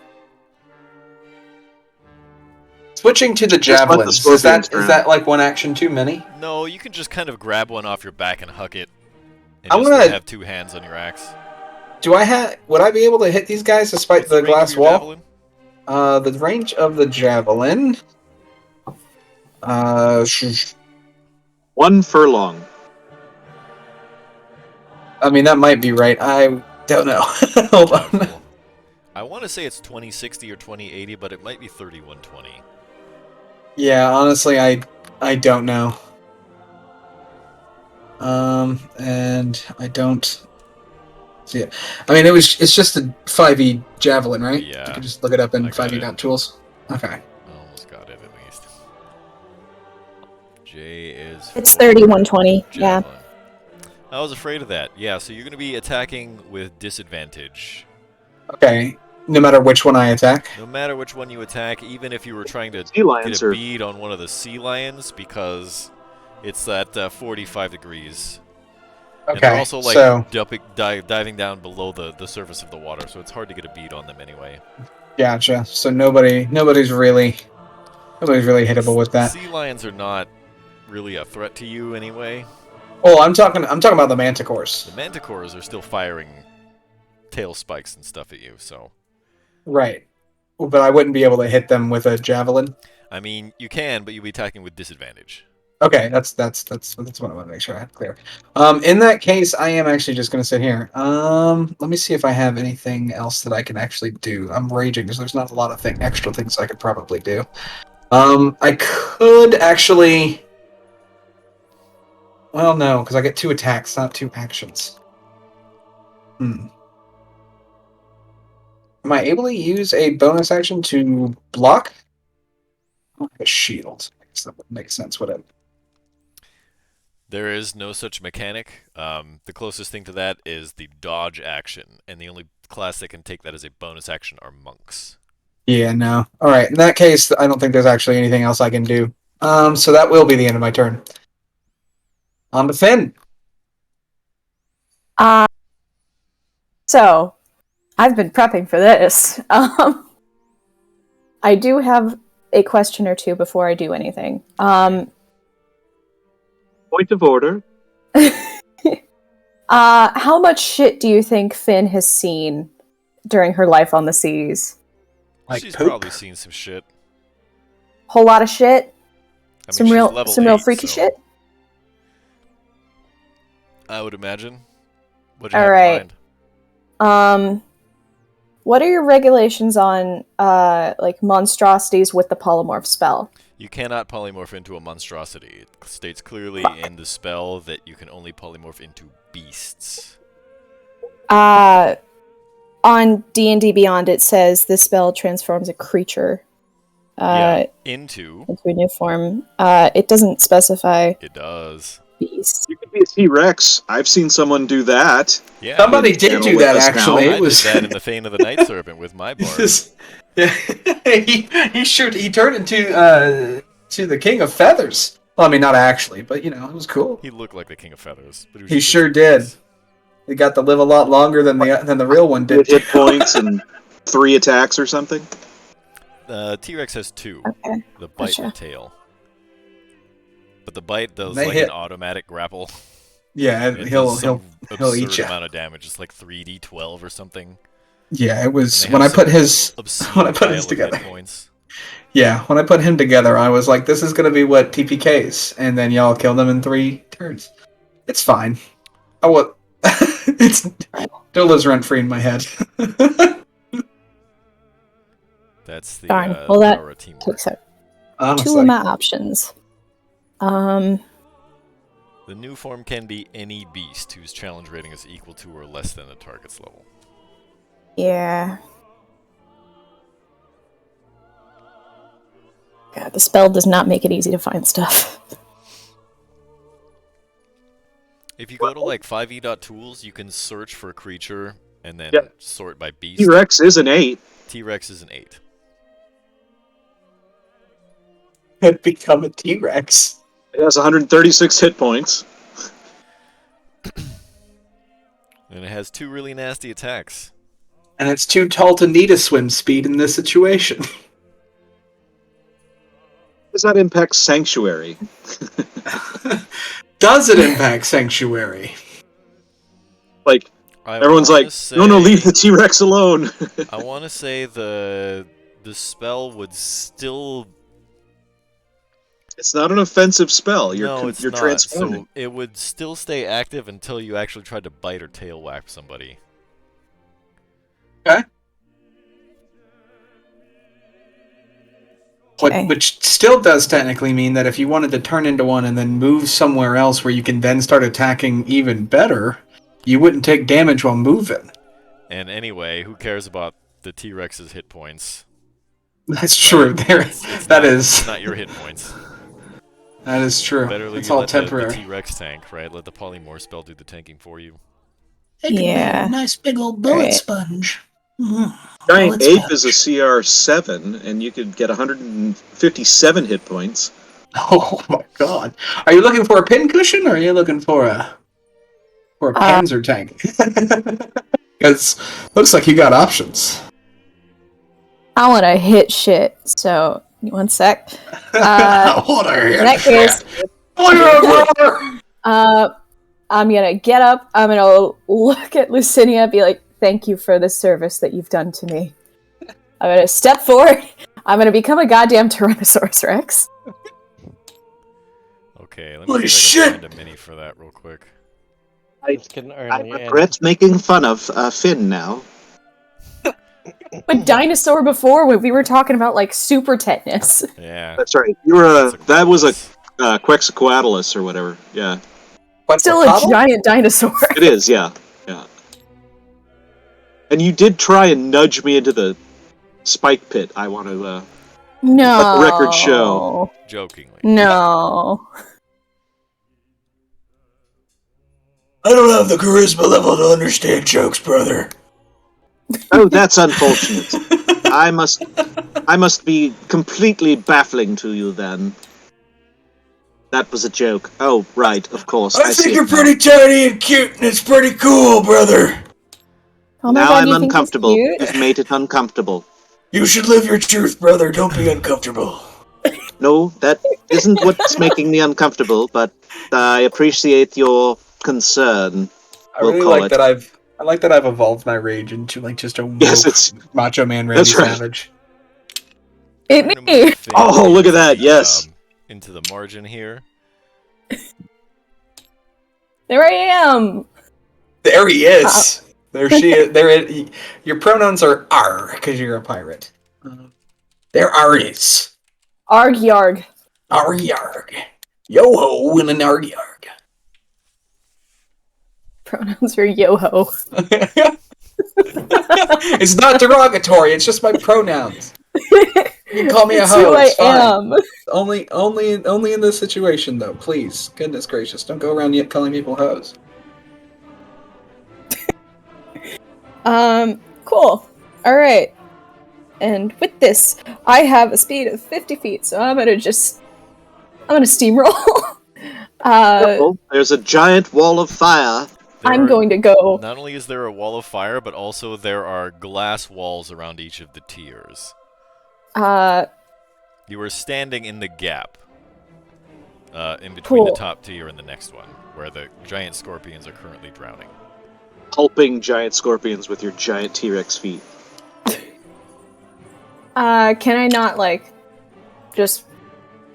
switching to the Just let the javelins. Is scorpions drown. that like one action too many? No, you can just kind of grab one off your back and huck it. And I'm just gonna- have two hands on your axe. Would I be able to hit these guys despite What's the range of glass your wall? javelin? The range of the javelin. 1 furlong. I mean, that might be right. I don't know. Hold on. Doubtful. I want to say it's 2060 or 2080, but it might be 3120. Yeah, honestly, I don't know. And I don't see it. I mean, it's just a 5e javelin, right? Yeah. You can just look it up in I got 5e.tools. Okay. Almost got it, at least. J is It's for 3120. Yeah. javelin. I was afraid of that. Yeah, so you're going to be attacking with disadvantage. Okay. No matter which one I attack. No matter which one you attack, even if you were trying to Sea lions get a are- bead on one of the sea lions, because it's at 45 degrees. And they're Okay. also like So diving down below the surface of the water, so it's hard to get a bead on them anyway. gotcha. So nobody's really hittable with that. Sea lions are not really a threat to you anyway. Oh, I'm talking about the manticores. The manticores are still firing tail spikes and stuff at you, so Right. But I wouldn't be able to hit them with a javelin. I mean you can, but you'll be attacking with disadvantage. Okay, that's what I want to make sure I have clear. In that case, I am actually just going to sit here. Let me see if I have anything else that I can actually do. I'm raging because there's not a lot of extra things I could probably do. I could actually. Well, no, because I get 2 attacks, not 2 actions. Am I able to use a bonus action to block? I don't have a shield. I guess that would make sense, would it? There is no such mechanic. The closest thing to that is the dodge action, and the only class that can take that as a bonus action are monks. Yeah, no. Alright, in that case, I don't think there's actually anything else I can do. So that will be the end of my turn. On to Finn. So, I've been prepping for this. I do have a question or two before I do anything. Point of order. How much shit do you think Finn has seen during her life on the seas? Like She's poop? probably seen some shit. Whole lot of shit? I mean, Some she's real level 8, freaky so shit? I would imagine. What'd you have Alright. in mind? What are your regulations on like monstrosities with the polymorph spell? You cannot polymorph into a monstrosity. It states clearly in the spell that you can only polymorph into beasts. On D&D Beyond, it says this spell transforms a creature Into. into a new form. It doesn't specify It does. beast. You could be a T-Rex. I've seen someone do that. Yeah. Somebody Channel did do with that, us now. actually. I It was... did that in the Fane of the Night Serpent with my bard. Yeah, he turned into to the King of Feathers. Well, I mean, not actually, but you know, it was cool. He looked like the King of Feathers. But He sure did. It got to live a lot longer than the real one did. Hit points and 3 attacks or something. The T-Rex has 2. Okay. The bite and the Gotcha. tail. But the bite does They like hit. an automatic grapple. Yeah, It he'll does some he'll eat absurd you. amount of damage. It's like 3d12 or something. Yeah, it was And they when I have put some his obscene when I put pile his of hit together. points. Yeah, when I put him together, I was like, this is gonna be what TPKs, and then y'all killed him in 3 turns. It's fine. Oh, what? It's still lives rent free in my head. That's the Darn. Well, that power of teamwork. takes out 2 Honestly, of my options. The new form can be any beast whose challenge rating is equal to or less than the target's level. Yeah. God, the spell does not make it easy to find stuff. If you go to like 5e.tools, you can search for a creature and then Yep. sort by beast. T-Rex is an 8. T-Rex is an 8. had become a T-Rex. It has 136 hit points. And it has 2 really nasty attacks. And it's too tall to need a swim speed in this situation. Does that impact Sanctuary? Does it impact Sanctuary? Like, everyone's wanna like, no, leave the T-Rex alone. I want to say the spell would still... It's not an offensive spell. You're No, it's you're not. transforming. So it would still stay active until you actually tried to bite or tail whack somebody. Okay. Okay. Which still does technically mean that if you wanted to turn into one and then move somewhere else where you can then start attacking even better, you wouldn't take damage while moving. And anyway, who cares about the T-Rex's hit points? That's true. It's not your hit points. That is true. Better It's you all let temporary. the T-Rex tank, right? Let the polymorph spell do the tanking for you. It could be Yeah. a nice big old bullet Right. sponge. Mm. Giant Bullet Ape is a sponge. CR7, and you could get 157 hit points. Oh my god. Are you looking for a pincushion or are you looking for a Panzer tank? Because looks like you got options. I want to hit shit, so 1 sec. What are you? In that case, I'm gonna get up, I'm gonna look at Lucinia and be like, thank you for the service that you've done to me. I'm gonna step forward, I'm gonna become a goddamn Tyrannosaurus Rex. Okay, let Holy me see if I shit! can find a mini for that real quick. This can I only end. regret making fun of Finn now. But dinosaur before, when we were talking about, like, super tetanus. Yeah. That's right. You were that was a Quetzalcoatlus. Quetzalcoatlus or whatever. Yeah, Still a giant dinosaur. it is. Yeah. And you did try and nudge me into the spike pit. I want to No. let the record show. Jokingly. No. I don't have the charisma level to understand jokes, brother. Oh, that's unfortunate. I must be completely baffling to you then. That was a joke. Oh, right, of course. I see think it you're now. pretty tiny and cute, and it's pretty cool, brother. Oh my Now god, I'm you think he's uncomfortable. cute? You've made it uncomfortable. You should live your truth, brother. Don't be uncomfortable. No, that isn't what's making me uncomfortable, but I appreciate your concern. I We'll really call like it. that I've evolved my rage into like just a Yes, woke it's Macho Man Randy that's right. Savage. It I'm gonna me. move Finn Oh, look at into that, the, yes. into the margin here. There I am. There he is. There she is. Your pronouns are "r" because you're a pirate. There R is. Arg yarg. Arg yarg. Yo ho and an arg yarg. Pronouns are yo-ho. It's not derogatory. It's just my pronouns. You can call me a It's hoe. who It's I fine. am. Only in this situation though. Please, goodness gracious, don't go around yet calling people hoes. Cool. Alright. And with this, I have a speed of 50 feet, so I'm gonna steamroll. Oh, there's a giant wall of fire. I'm going to go. Not only is there a wall of fire, but also there are glass walls around each of the tiers. You are standing in the gap in between the Cool. top tier and the next one, where the giant scorpions are currently drowning. Pulping giant scorpions with your giant T-Rex feet. Can I not just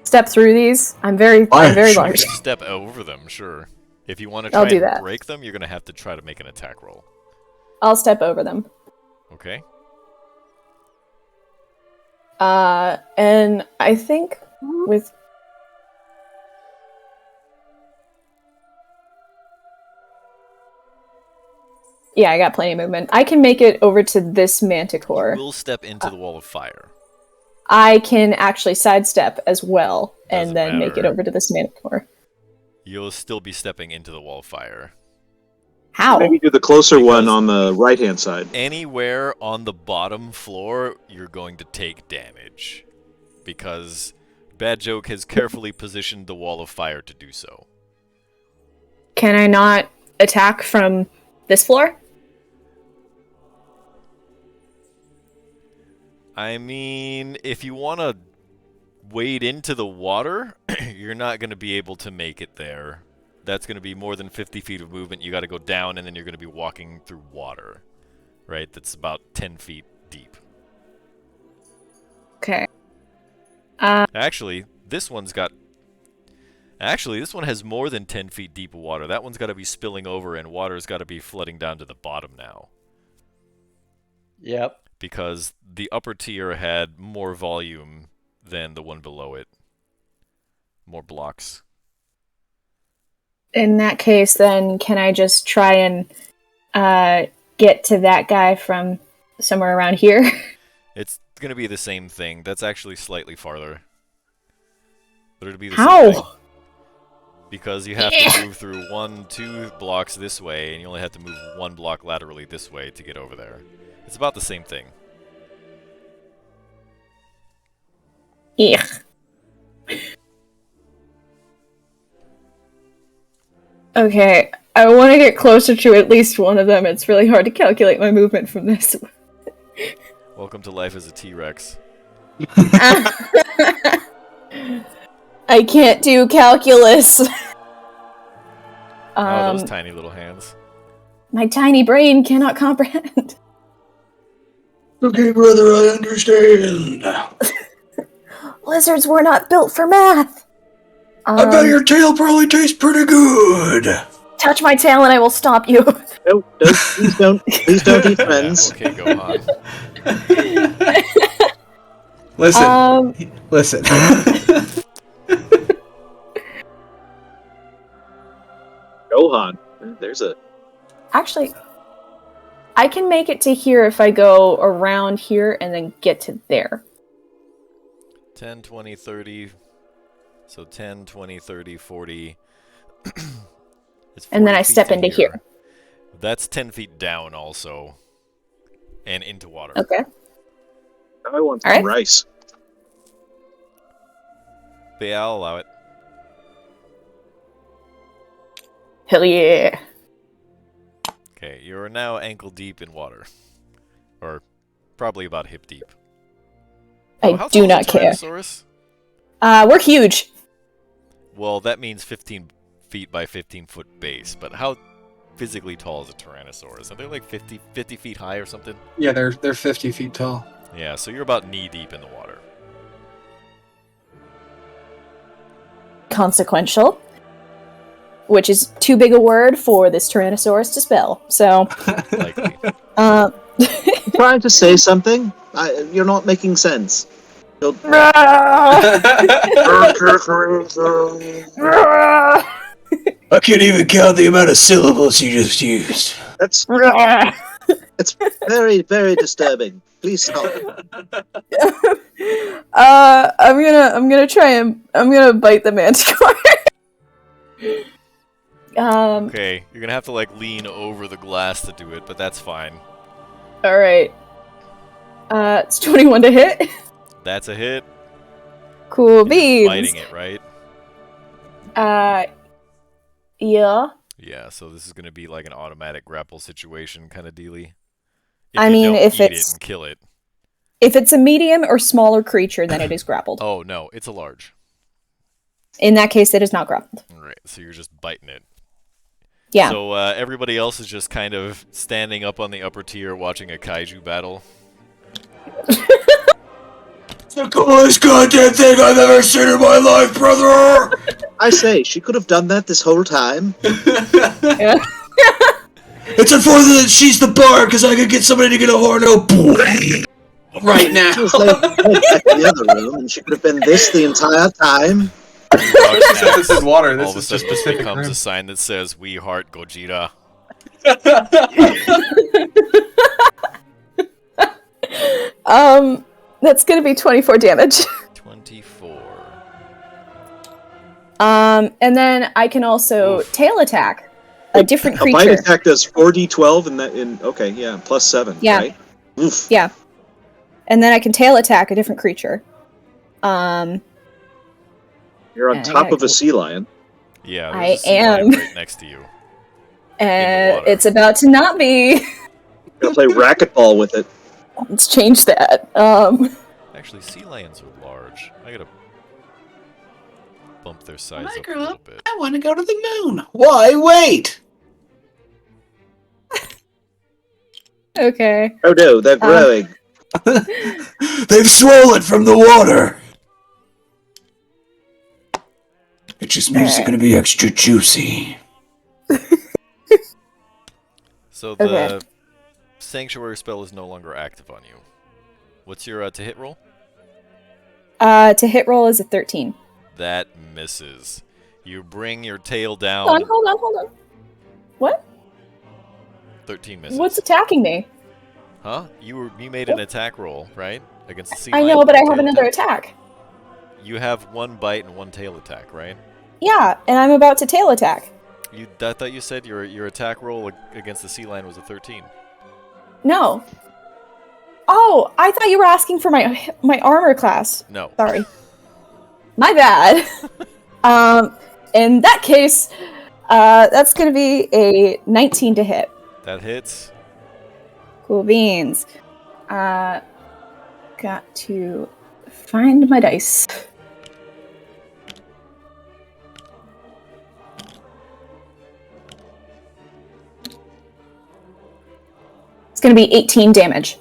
step through these? I'm very You large. can step over them, sure. If you want to I'll try do and that. break them, you're going to have to try to make an attack roll. I'll step over them. Okay? And I think with... Yeah, I got plenty of movement. I can make it over to this manticore. You will step into the wall of fire. I can actually sidestep as well, Doesn't and then make it matter. over to this manticore. You'll still be stepping into the wall of fire. How? Maybe do the closer one Because- on the right-hand side. Anywhere on the bottom floor, you're going to take damage. Because Bad Joke has carefully positioned the wall of fire to do so. Can I not attack from this floor? I mean, if you want to wade into the water, you're not going to be able to make it there. That's going to be more than 50 feet of movement. You got to go down, and then you're going to be walking through water. Right? That's about 10 feet deep. Okay. Actually, this one has more than 10 feet deep of water. That one's got to be spilling over, and water's got to be flooding down to the bottom now. Yep. Because the upper tier had more volume than the one below it. More blocks. In that case, then, can I just try and get to that guy from somewhere around here? It's going to be the same thing. That's actually slightly farther. But it'll be the How? same thing. Because you have to move through 2 blocks this way, and you only have to move 1 block laterally this way to get over there. It's about the same thing. Yeah. Okay, I want to get closer to at least one of them. It's really hard to calculate my movement from this. Welcome to life as a T-Rex. I can't do calculus. Oh, those tiny little hands. My tiny brain cannot comprehend. Okay, brother, I understand. Lizards were not built for math. I bet your tail probably tastes pretty good. Touch my tail and I will stop you. No, please don't. Please don't eat friends. Okay, go on. Listen, listen. Gohan. There's a... Actually, I can make it to here if I go around here and then get to there. 10, 20, 30. So 10, 20, 30, 40. It's And then 40 I feet step to into here. That's 10 feet down also. And into water. Okay. I want some Alright. rice. But yeah, I'll allow it. Hell yeah. Okay, you are now ankle deep in water. Or probably about hip deep. I how do tall not is a care. Tyrannosaurus? We're huge. Well, that means 15 feet by 15 foot base, but how physically tall is a Tyrannosaurus? Are they like 50 feet high or something? Yeah, they're 50 feet tall. Yeah, so you're about knee deep in the water. Consequential. Which is too big a word for this Tyrannosaurus to spell. So, Likely. Trying to say something? You're not making sense. You'll- I can't even count the amount of syllables you just used. That's it's very, very disturbing. Please stop. I'm gonna try and I'm gonna bite the manticore. Okay, you're gonna have to like lean over the glass to do it, but that's fine. Alright. It's 21 to hit. That's a hit. Cool You're beans. biting it, right? Yeah. Yeah, so this is going to be like an automatic grapple situation kind of dealy. I you mean, don't if eat it's it and kill it. if it's a medium or smaller creature, then it is grappled. Oh no, it's a large. In that case, it is not grappled. Right, so you're just biting it. Yeah. So everybody else is just kind of standing up on the upper tier watching a kaiju battle. It's the coolest goddamn thing I've ever seen in my life, brother! I say, she could have done that this whole time. Yeah. It's unfortunate that she's the bar, because I could get somebody to get a horn out right now. She was like back in the other room, and she could have been this the entire time. Especially since this is water. All This of a is just sudden, this Pacific becomes Rim. a sign that says, "We heart Gojira." That's gonna be 24 damage. 24. And then I can also tail attack a different A bite creature. attack does 4d12, and okay, yeah, plus 7, Yeah. right? Oof. Yeah. And then I can tail attack a different creature. Um, You're on And I top gotta of a go- sea lion. Yeah, I there's a sea lion am. right next to you. and water. it's about to not be. You're gonna play racquetball with it. Let's change that. Actually, sea lions are large. I gotta bump their size When I up a grow little up, bit. I want to go to the moon. Why wait? Okay. Oh no, they're growing. They've swollen from the water. It just means they're gonna be extra juicy. So the Okay. sanctuary spell is no longer active on you. What's your to hit roll? To hit roll is a 13. That misses. You bring your tail Hold down. on, hold on. What? 13 misses. What's attacking me? Huh? You made an attack roll, right? Against the sea I lion know, but I with a have tail another attack. You have one bite and one tail attack, right? Yeah, and I'm about to tail attack. I thought you said your attack roll against the sea lion was a 13. No. Oh, I thought you were asking for my armor class. No. Sorry. My bad. In that case, that's gonna be a 19 to hit. That hits. Cool beans. Got to find my dice. It's gonna be 18 damage.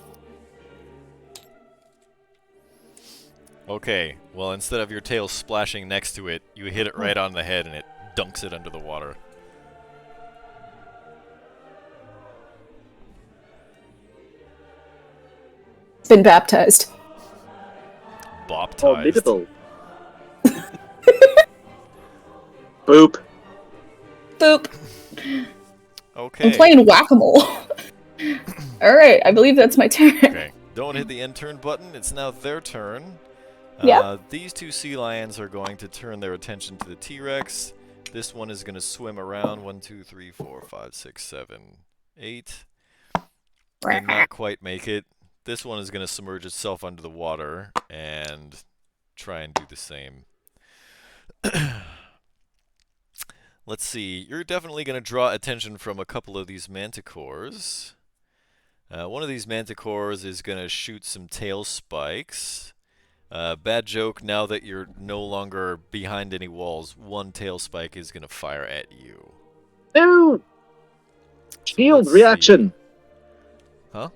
Okay. Well, instead of your tail splashing next to it, you hit it right on the head and it dunks it under the water. It's been baptized. Baptized. Formidable. Boop. Boop. Okay. I'm playing whack-a-mole. Alright, I believe that's my turn. Okay. Don't hit the end turn button. It's now their turn. Yeah. These two sea lions are going to turn their attention to the T-Rex. This one is going to swim around 1, 2, 3, 4, 5, 6, 7, 8. And not quite make it. This one is going to submerge itself under the water and try and do the same. Let's see. You're definitely going to draw attention from a couple of these manticores. One of these manticores is going to shoot some tail spikes. Bad joke, now that you're no longer behind any walls, one tail spike is going to fire at you. No! Shield Let's reaction. Huh?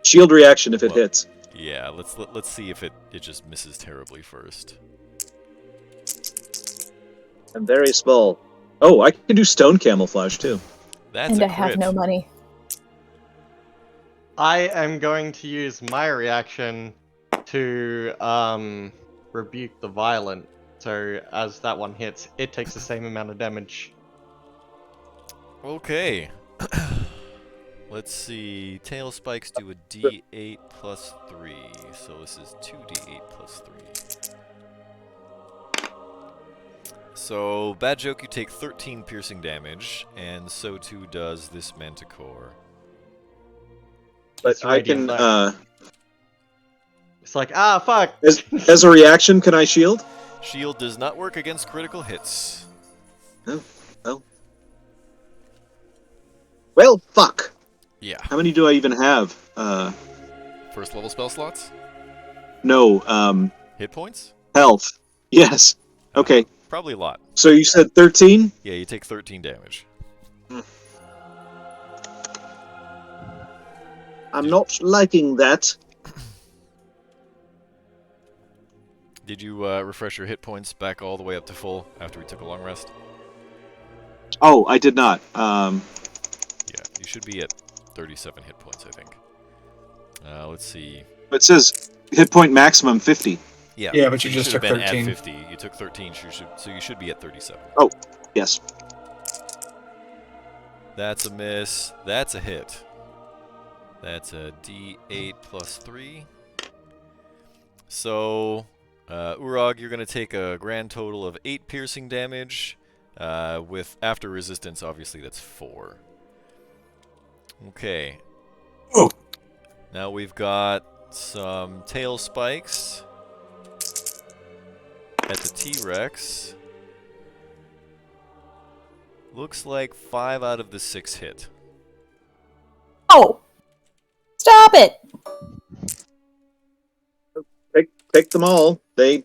Shield reaction if it What? hits. Yeah, let's see if it just misses terribly first. I'm very small. Oh, I can do stone camouflage too. That's And a I have crit. no money. I am going to use my reaction to rebuke the violent. So as that one hits, it takes the same amount of damage. Okay. Let's see. Tail spikes do a d8 plus 3. So this is 2d8 plus 3. So, bad joke, you take 13 piercing damage, and so too does this manticore. But It's I can, radiant light. It's like, ah, fuck! as a reaction, can I shield? Shield does not work against critical hits. Oh, well. Well, fuck. Yeah. How many do I even have? First level spell slots? No, Hit points? health. Yes. Okay. Probably a lot. So you said 13? Yeah, you take 13 damage. I'm not liking that. Did you refresh your hit points back all the way up to full after we took a long rest? Oh, I did not. Yeah, you should be at 37 hit points, I think. Let's see. It says hit point maximum 50. Yeah, Yeah, but so you just should have took been 13. at 50. You took 13, so you should be at 37. Oh, yes. That's a miss. That's a hit. That's a D8 plus 3. So, Urag, you're going to take a grand total of 8 piercing damage. With after resistance, obviously, that's 4. Okay. Oh. Now we've got some tail spikes at the T-Rex. Looks like 5 out of the 6 hit. Oh! Stop it! Take them all. They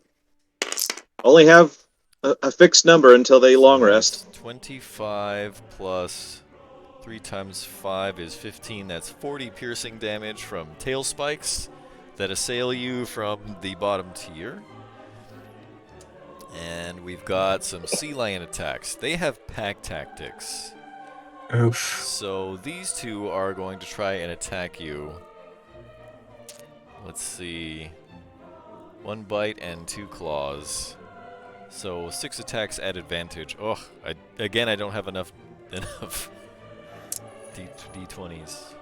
only have a fixed number until they long rest. 25 plus 3 times 5 is 15. That's 40 piercing damage from tail spikes that assail you from the bottom tier. And we've got some sea lion attacks. They have pack tactics. Oof. So these two are going to try and attack you. Let's see. 1 bite and 2 claws. So 6 attacks at advantage. Oh, again, I don't have enough D20s.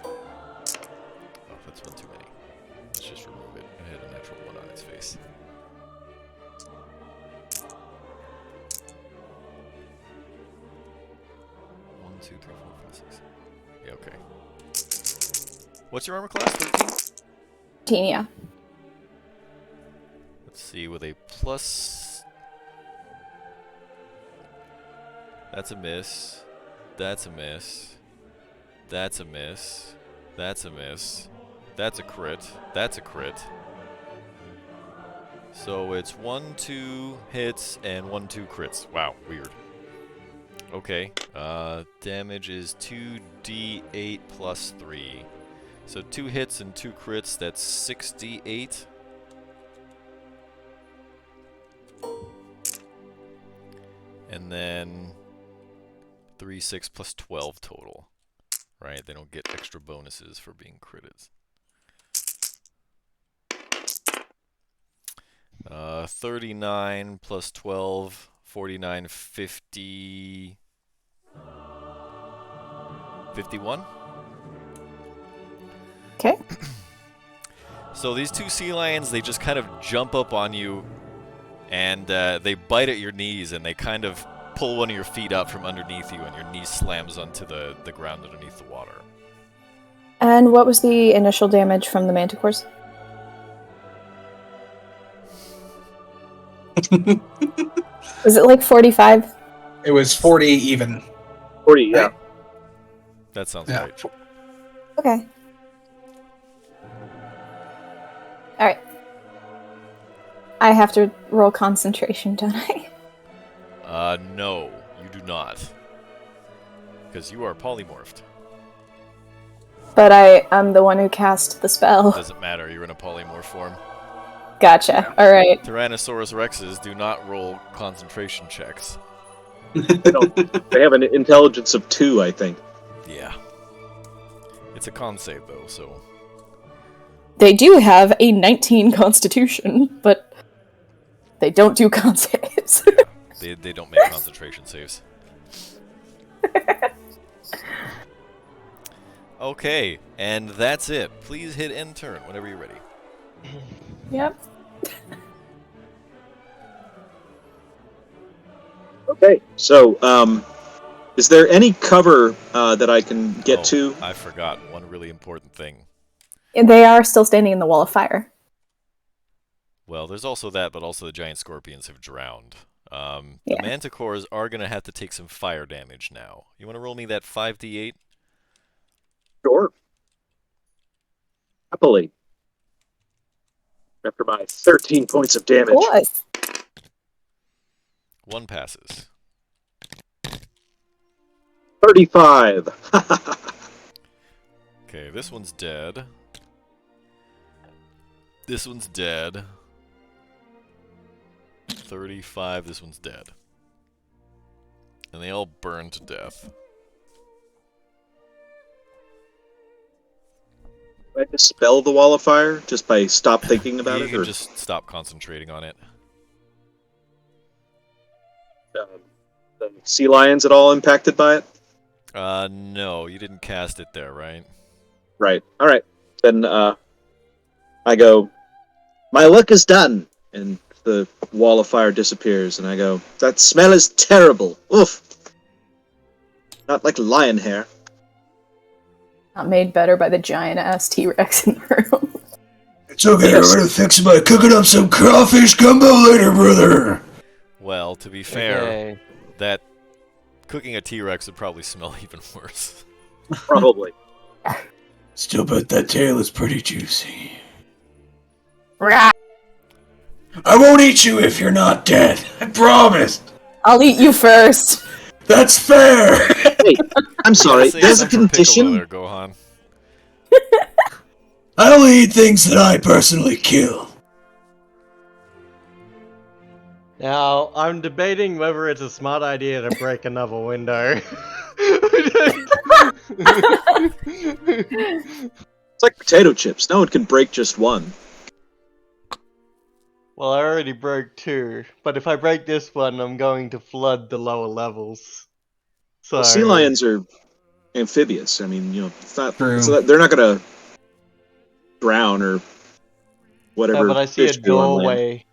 Oh, that's one too many. Let's just remove it. I had a natural 1 on its face. One, two, three, four, five, six. Yeah, okay. What's your armor class? 13? 13, yeah. Let's see, with a plus... That's a miss. That's a miss. That's a miss. That's a miss. That's a crit. That's a crit. So it's 1, 2 hits and 1, 2 crits. Wow, weird. Okay, damage is 2d8 plus 3. So 2 hits and 2 crits, that's 6d8. And then 3, 6 plus 12 total. Right, they don't get extra bonuses for being critted. 39 plus 12, 49, 50... 51? Okay. So these two sea lions, they just kind of jump up on you, and they bite at your knees, and they kind of pull one of your feet out from underneath you, and your knee slams onto the ground underneath the water. And what was the initial damage from the manticores? Was it like 45? It was 40 even. 40, yeah. Right? That sounds Yeah. right. Okay. Alright. I have to roll concentration, don't I? No, you do not. Because you are polymorphed. But I'm the one who cast the spell. Doesn't matter, you're in a polymorph form. Gotcha. Alright. Tyrannosaurus rexes do not roll concentration checks. They have an intelligence of 2, I think. Yeah. It's a con save, though, so... They do have a 19 constitution, but they don't do con saves. They don't make concentration saves. Okay, and that's it. Please hit end turn whenever you're ready. Yep. Okay, so, is there any cover that I can get to? I forgot one really important thing. And they are still standing in the wall of fire. Well, there's also that, but also the giant scorpions have drowned. The Yeah. manticores are going to have to take some fire damage now. You want to roll me that 5d8? Sure. Happily. After my 13 points of damage. Boys. One passes. 35. Okay, this one's dead. This one's dead. 35, this one's dead. And they all burn to death. Do I dispel the wall of fire just by stop thinking about You it? can Or, just stop concentrating on it. the sea lions at all impacted by it? No, you didn't cast it there, right? Right. All right. Then I go, my work is done. And the wall of fire disappears. And I go, that smell is terrible. Oof. Not like lion hair. Not made better by the giant ass T-Rex in the room. It's okay, Yes. I'm gonna fix it by cooking up some crawfish gumbo later, brother. Well, to be fair, Okay. that cooking a T-Rex would probably smell even worse. Probably. Still bet that tail is pretty juicy. Rah! I won't eat you if you're not dead. I promise. I'll eat you first. That's fair. Wait, I'm sorry. Save There's a some for Piccolo condition. there, Gohan. I only eat things that I personally kill. Now, I'm debating whether it's a smart idea to break another window. It's like potato chips. No one can break just one. Well, I already broke 2, but if I break this one, I'm going to flood the lower levels. So Well, sea lions are amphibious. I mean, it's not. True. So they're not gonna drown or whatever. Yeah, but I see a fish do on land. doorway.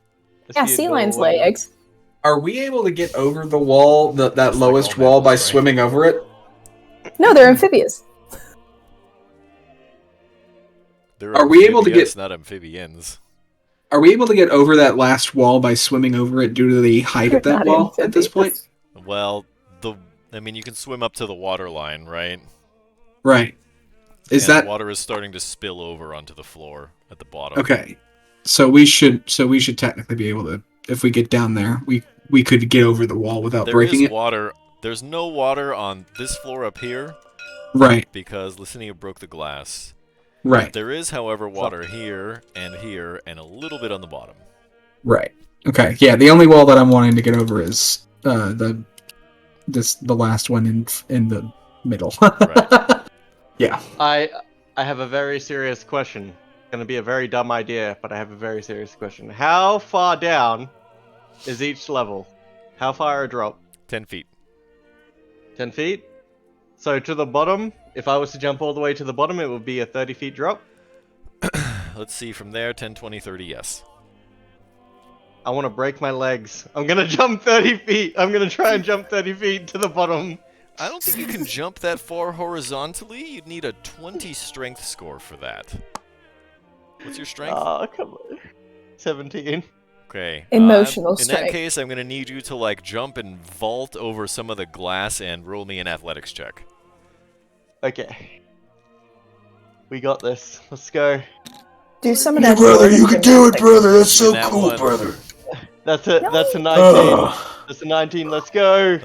I Yeah, see a sea lions doorway. lay eggs. Are we able to get over the wall, that Just like lowest all wall, by mammals, right? swimming over it? No, they're amphibious. They're Are we able to amphibious, get- not amphibians? Are we able to get over that last wall by swimming over it due to the height of They're that not wall at this point? amphibious. Well, I mean, you can swim up to the water line, right? Right. Is and that the water is starting to spill over onto the floor at the bottom? okay? So we should technically be able to, if we get down there, we could get over the wall without There breaking is it. water. There's no water on this floor up here Right. because Licinia broke the glass. Right. There is, however, water here, and a little bit on the bottom. Right. Okay. Yeah. The only wall that I'm wanting to get over is the last one in the middle. Right. Yeah. I have a very serious question. Gonna be a very dumb idea, but I have a very serious question. How far down is each level? How far a drop? 10 feet. 10 feet? So to the bottom, if I was to jump all the way to the bottom, it would be a 30 feet drop. Let's see, from there, 10, 20, 30, yes. I want to break my legs. I'm gonna jump 30 feet. I'm gonna try and jump 30 feet to the bottom. I don't think you can jump that far horizontally. You'd need a 20 strength score for that. What's your strength? Oh, come on. 17. Okay. Emotional in that strength. case, I'm going to need you to, like, jump and vault over some of the glass and roll me an athletics check. Okay. We got this. Let's go. Do some of Yeah, that. brother, you can do it, gymnastics. brother. That's so That cool, one. brother. That's a 19. Oh. That's a 19. Let's go.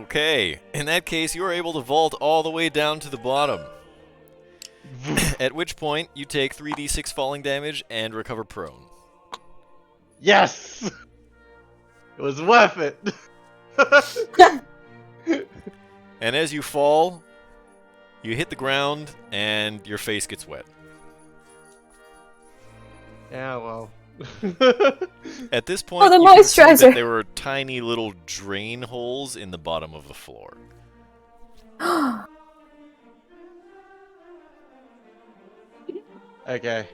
Okay. In that case, you are able to vault all the way down to the bottom. At which point, you take 3d6 falling damage and recover prone. Yes! It was worth it. And as you fall, you hit the ground and your face gets wet. Yeah, well. At this point, the you can see moisturizer. that there were tiny little drain holes in the bottom of the floor. Okay.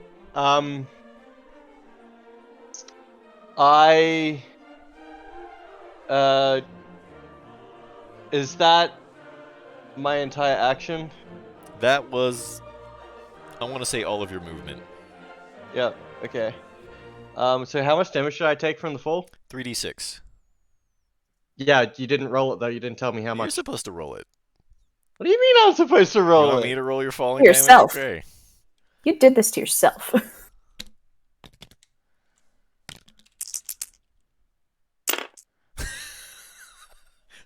I is that my entire action? That was, I want to say, all of your movement. Yep. Okay. So how much damage should I take from the fall? 3d6. Yeah, you didn't roll it though. You didn't tell me how You're much. supposed to roll it. What do you mean I'm supposed to You roll want it? me to roll your falling Yourself. damage? Okay. You did this to yourself.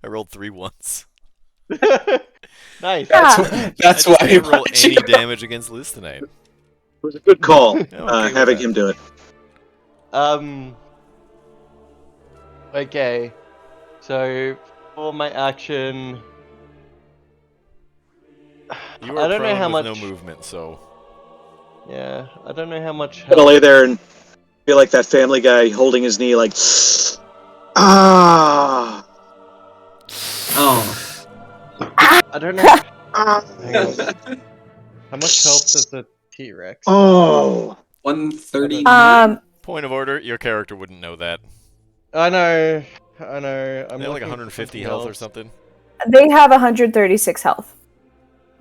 I rolled 3 once. Nice. That's I why just he can't roll brought you any damage against Liz tonight. It was a good call, Yeah, I'm okay with having that. him do it. Okay. So for my action, You I are don't know prone how with much. no movement, so Yeah, I don't know how much Gonna health. lay there and feel like that Family Guy holding his knee, like, ah, Oh. I don't know. ah, Hang on. How much health does the T-Rex? oh. 139. point of order, your character wouldn't know that. I know. I'm They have like looking 150 for health something or else. something. They have 136 health.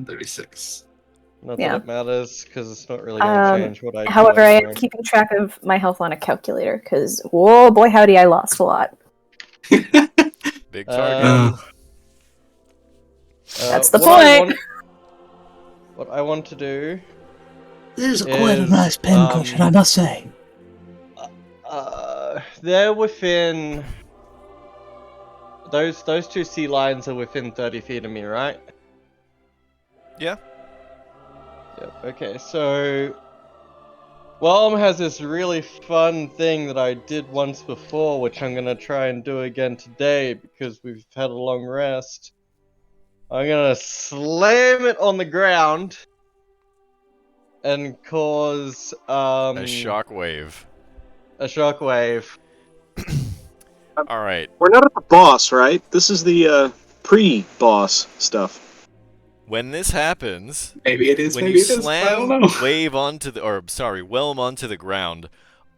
36. Not Yeah. that it matters, because it's not really going to change what I do. However, I am anyway. keeping track of my health on a calculator because, whoa, boy, howdy, I lost a lot. Big target. That's the what I point. what I want to do. This is quite a Is, nice pincushion, I must say. They're within. Those two sea lions are within 30 feet of me, right? Yeah. Yep. Okay, so Whelm has this really fun thing that I did once before, which I'm gonna try and do again today because we've had a long rest. I'm gonna slam it on the ground and cause A shockwave. a shockwave. Alright. We're not at the boss, right? This is the pre-boss stuff. When this happens, Maybe it is, when maybe you it isn't. I don't slam know. Whelm onto the ground,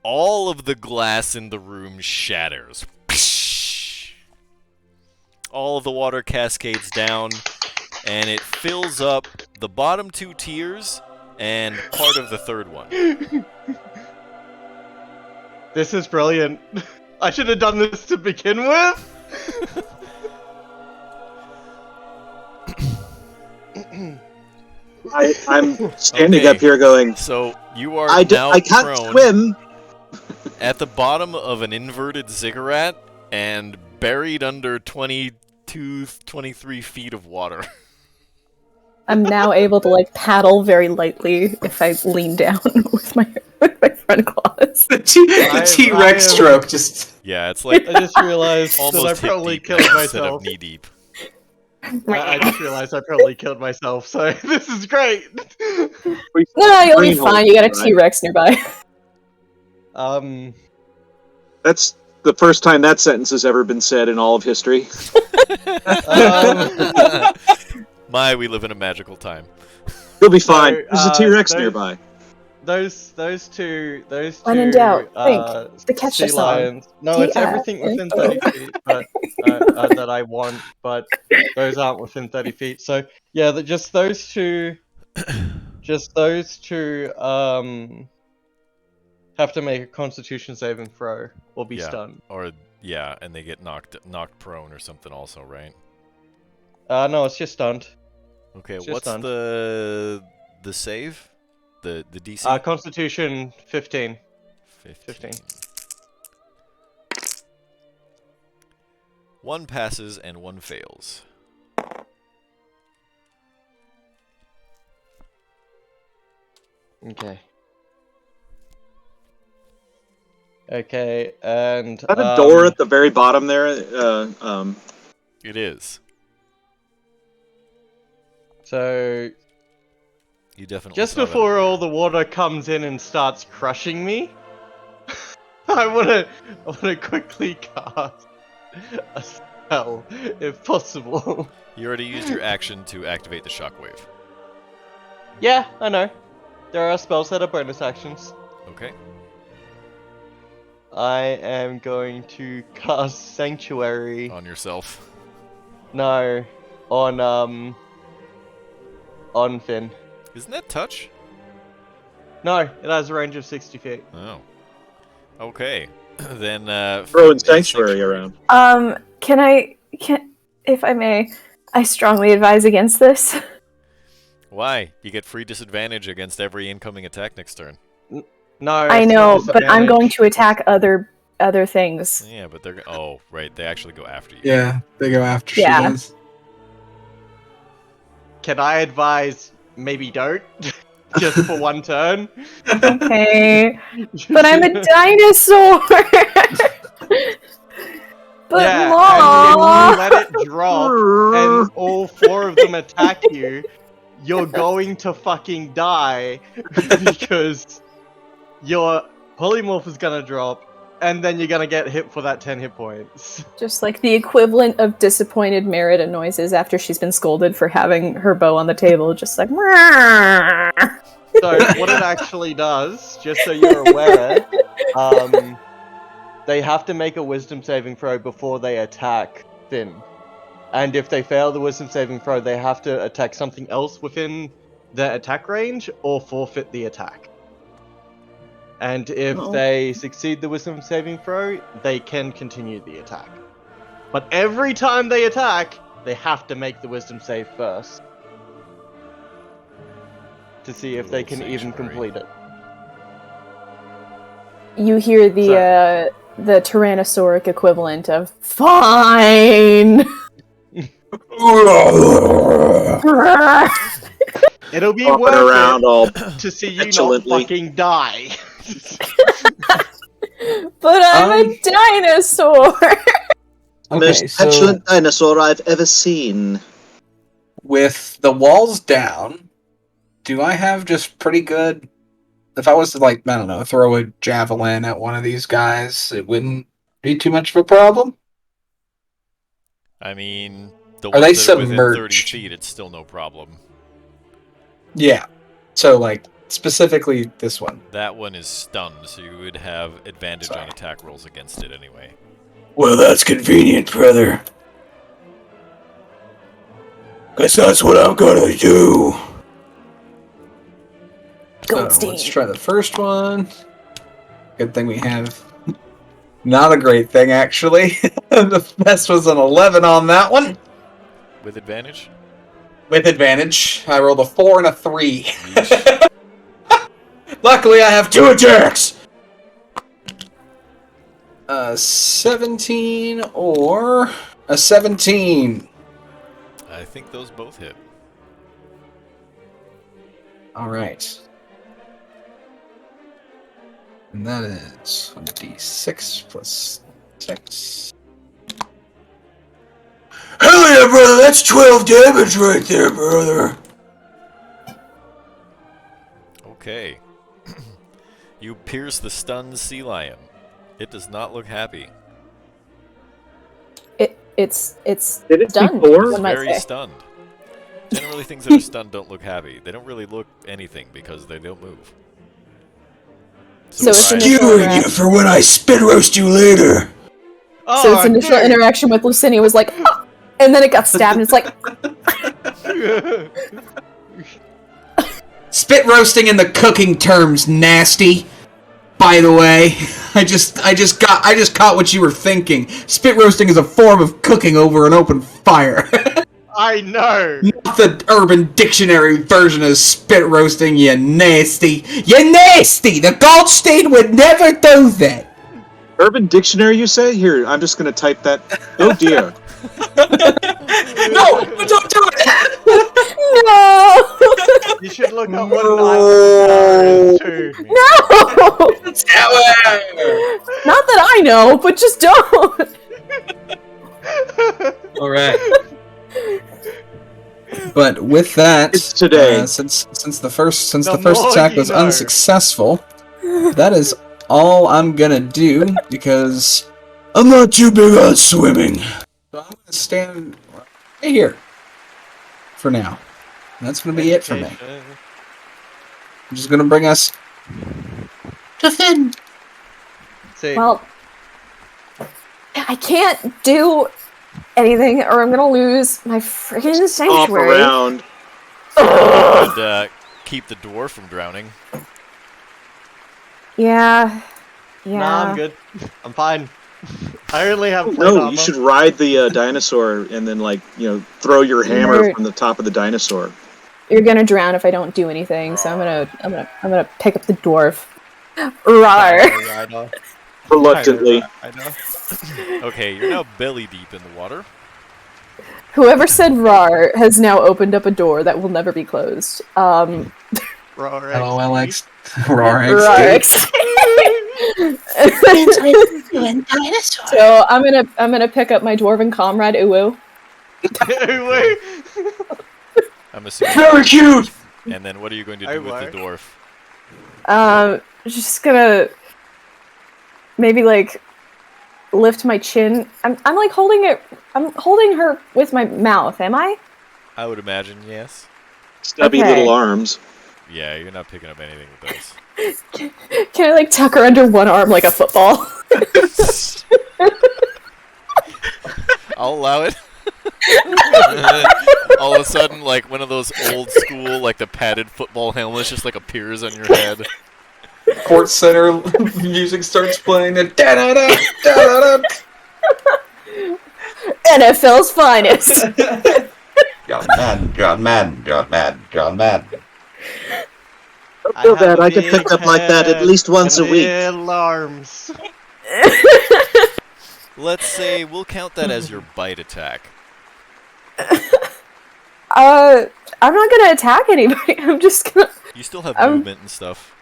all of the glass in the room shatters. All of the water cascades down, and it fills up the bottom 2 tiers and part of the third one. This is brilliant. I should have done this to begin with. I'm standing Okay. up here going, So you are I now can't prone swim. at the bottom of an inverted ziggurat and buried under 22, 23 feet of water. I'm now able to like paddle very lightly if I lean down with my front claws. The T-Rex am- stroke just. Yeah, it's like I just realized that I almost hip probably deep killed now instead myself. of knee deep. I just realized I probably killed myself, so this is great. No, you'll be fine. You got a T-Rex nearby. That's the first time that sentence has ever been said in all of history. My, we live in a magical time. You'll be fine. So, There's a T-Rex those- nearby. Those two. When in doubt, think. The catch sea the song. lions. No, it's everything within 30 feet, but that I want, but those aren't within 30 feet. So yeah, just those two. Just those two. Have to make a Constitution saving throw or be stunned. Or yeah, and they get knocked prone or something also, right? No, it's just stunned. Okay, It's what's just stunned. the save? The DC? Constitution 15. 15. One passes and one fails. Okay. Okay, and Is that a door at the very bottom there? It is. So You definitely just saw that before earlier. all the water comes in and starts crushing me, I wanna quickly cast a spell, if possible. You already used your action to activate the shockwave. Yeah, I know. There are spells that are bonus actions. Okay. I am going to cast Sanctuary. On yourself. No, on Finn. Isn't that touch? No, it has a range of 60 feet. Oh. Okay. Then throwing Finn is Sanctuary around. if I may, I strongly advise against this. Why? You get free disadvantage against every incoming attack next turn. No, I it's know, not but I'm going disadvantage. to attack other things. Yeah, but they're... Oh, right, they actually go after you. Yeah, they go after Yeah. she does. Can I advise maybe don't? Just for one turn? Okay, but I'm a dinosaur. But yeah, Mom, and if you let it drop and all 4 of them attack you, you're going to fucking die because your polymorph is gonna drop and then you're gonna get hit for that 10 hit points. just like the equivalent of disappointed Merida noises after she's been scolded for having her bow on the table, just like. So what it actually does, just so you're aware, they have to make a wisdom saving throw before they attack Finn. And if they fail the wisdom saving throw, they have to attack something else within their attack range or forfeit the attack. And if they succeed the wisdom saving throw, they can continue the attack. But every time they attack, they have to make the wisdom save first. To see if they can even complete it. You hear the Tyrannosauric equivalent of "Fine." It'll be Walking worth around all it to see you not petulantly. fucking die. But I'm a dinosaur. Okay, Most so petulant dinosaur I've ever seen. with the walls down, do I have just pretty good... If I was to, like, I don't know, throw a javelin at one of these guys, it wouldn't be too much of a problem? I mean, the Are they ones that are within 30 submerged? feet, it's still no problem. Yeah. So, like, specifically this one. That one is stunned, so you would have advantage on attack rolls against it anyway. Well, that's convenient, brother. 'Cause that's what I'm gonna do. So, let's try the first one. Good thing we have... Not a great thing, actually. The best was an 11 on that one. With advantage? With advantage. I rolled a 4 and a 3. Yeesh. Luckily, I have 2 attacks! 17 or a 17. I think those both hit. Alright. And that is 1d6 plus 6. Hell yeah, brother, that's 12 damage right there, brother. Okay. You pierce the stunned sea lion. It does not look happy. It's Did it done. before? It's one might very say. stunned. Generally, things that are stunned don't look happy. They don't really look anything because they don't move. So it's Surprise. initial Skewing you interaction. for when I spit roast you later. So its initial dude. interaction with Lucinia was like, "Ah," and then it got stabbed, and it's like, Spit roasting in the cooking terms, nasty. By the way, I just caught what you were thinking. Spit roasting is a form of cooking over an open fire. I know. Not the Urban Dictionary version of spit roasting, you nasty. You nasty! The Goldstein would never do that! Urban Dictionary, you say? Here, I'm just gonna type that. Oh dear. No! Don't do it! no, You should look up what an island is too. no, not that I know, but just don't. Alright. But with that, It's today. since the first The first more attack you was know. unsuccessful, that is all I'm gonna do because I'm not too big on swimming. so I'm gonna stand right here for now. And that's gonna be it for me. I'm just gonna bring us to Finn. See, Well, I can't do anything, or I'm gonna lose my friggin' Off sanctuary. around. And keep the dwarf from drowning. Yeah. nah, I'm good. I'm fine. I only have plate No, armor. you should ride the dinosaur and then, throw your hammer You're- from the top of the dinosaur. You're gonna drown if I don't do anything, so I'm gonna pick up the dwarf. Rawr! Dino Rider. Reluctantly. Dino Rider. Okay, you're now belly deep in the water. Whoever said rawr has now opened up a door that will never be closed. Roar LOLX. Rawr. So I'm gonna pick up my dwarven comrade Uwu. Wait. I'm assuming. Very cute! And then what are you going to do with the dwarf? Just gonna maybe lift my chin. I'm holding it. I'm holding her with my mouth. Am I? I would imagine, yes. Stubby Okay. little arms. Yeah, you're not picking up anything with those. Can I tuck her under one arm like a football? I'll allow it. All of a sudden, one of those old school, the padded football helmets just appears on your head. Sports Center music starts playing. And da-da-da, da-da-da. NFL's finest. John Madden, John Madden, John Madden, John Madden. Don't feel bad. I get picked up like that at least once a week. Alarms. Let's say we'll count that as your bite attack. I'm not gonna attack anybody. I'm just gonna. You still have Um, movement and stuff.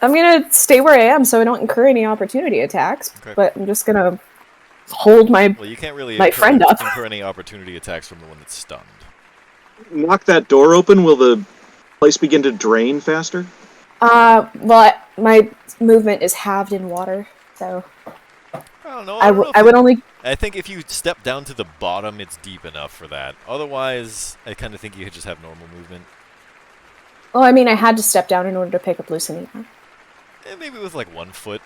I'm gonna stay where I am so I don't incur any opportunity attacks. Okay. But I'm just gonna hold my. Well, you can't really my friend up. incur any opportunity attacks from the one that's stunned. Knock that door open. Will the place begin to drain faster? Well, my movement is halved in water, so I don't know. I would only. I think if you step down to the bottom, it's deep enough for that. Otherwise, I kind of think you could just have normal movement. Well, I mean, I had to step down in order to pick up Lucinita. Maybe with 1 foot.